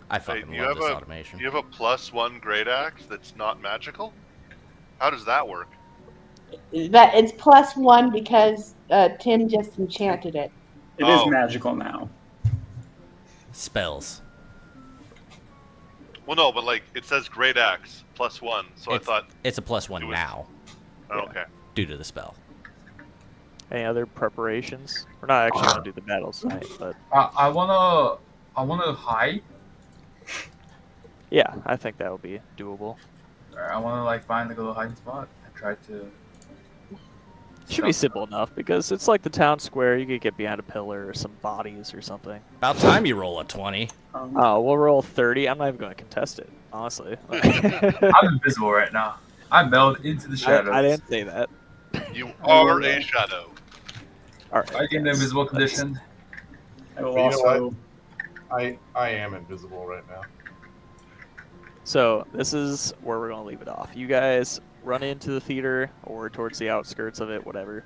I Hey, fucking you love have this a automation. you have a +1 great axe that's not magical. How does that work? That it's +1 because Tim just enchanted it. It is Oh. magical now. Spells. Well, no, but like it says great axe +1, so I thought it's a +1 it was- now Oh, okay. due to the spell. Any other preparations? We're not actually gonna do the battle tonight, but I wanna hide. yeah, I think that would be doable. I wanna like find like a little hiding spot and try to. Should be simple enough because it's like the town square. You could get behind a pillar or some bodies or something. About time you roll a 20. Oh, we'll roll 30. I'm not even going to contest it, honestly. I'm invisible right now. I meld into the shadows. I didn't say that. You are a shadow. All right. I get an invisible condition. I will But you know also. what? I am invisible right now. So this is where we're going to leave it off. You guys run into the theater or towards the outskirts of it, whatever.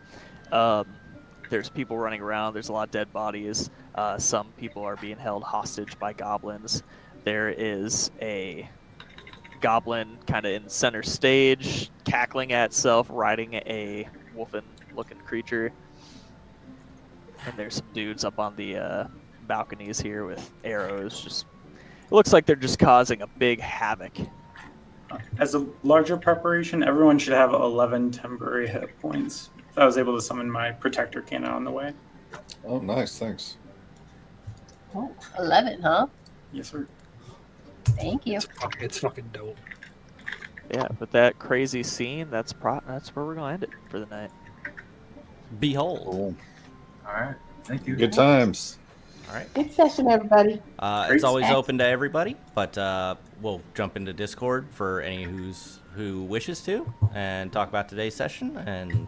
There's people running around. There's a lot of dead bodies. Some people are being held hostage by goblins. There is a goblin kind of in center stage, cackling at itself, riding a wolfen-looking creature. And there's some dudes up on the balconies here with arrows. Just it looks like they're just causing a big havoc. As a larger preparation, everyone should have 11 temporary hit points. I was able to summon my protector cannon on the way. Oh, nice, thanks. Oh, 11, huh? Yes, sir. Thank you. It's fucking dope. Yeah, with that crazy scene, that's where we're gonna end it for the night. Behold. Cool. All right, thank you. Good times. All right. Good session, everybody. It's always open to everybody, but we'll jump into Discord for any who wishes to and talk about today's session. And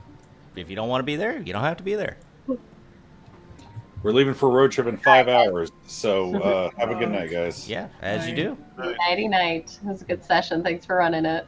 if you don't want to be there, you don't have to be there. We're leaving for a road trip in 5 hours, so have a good night, guys. Yeah, as you do. Nighty night. It was a good session. Thanks for running it.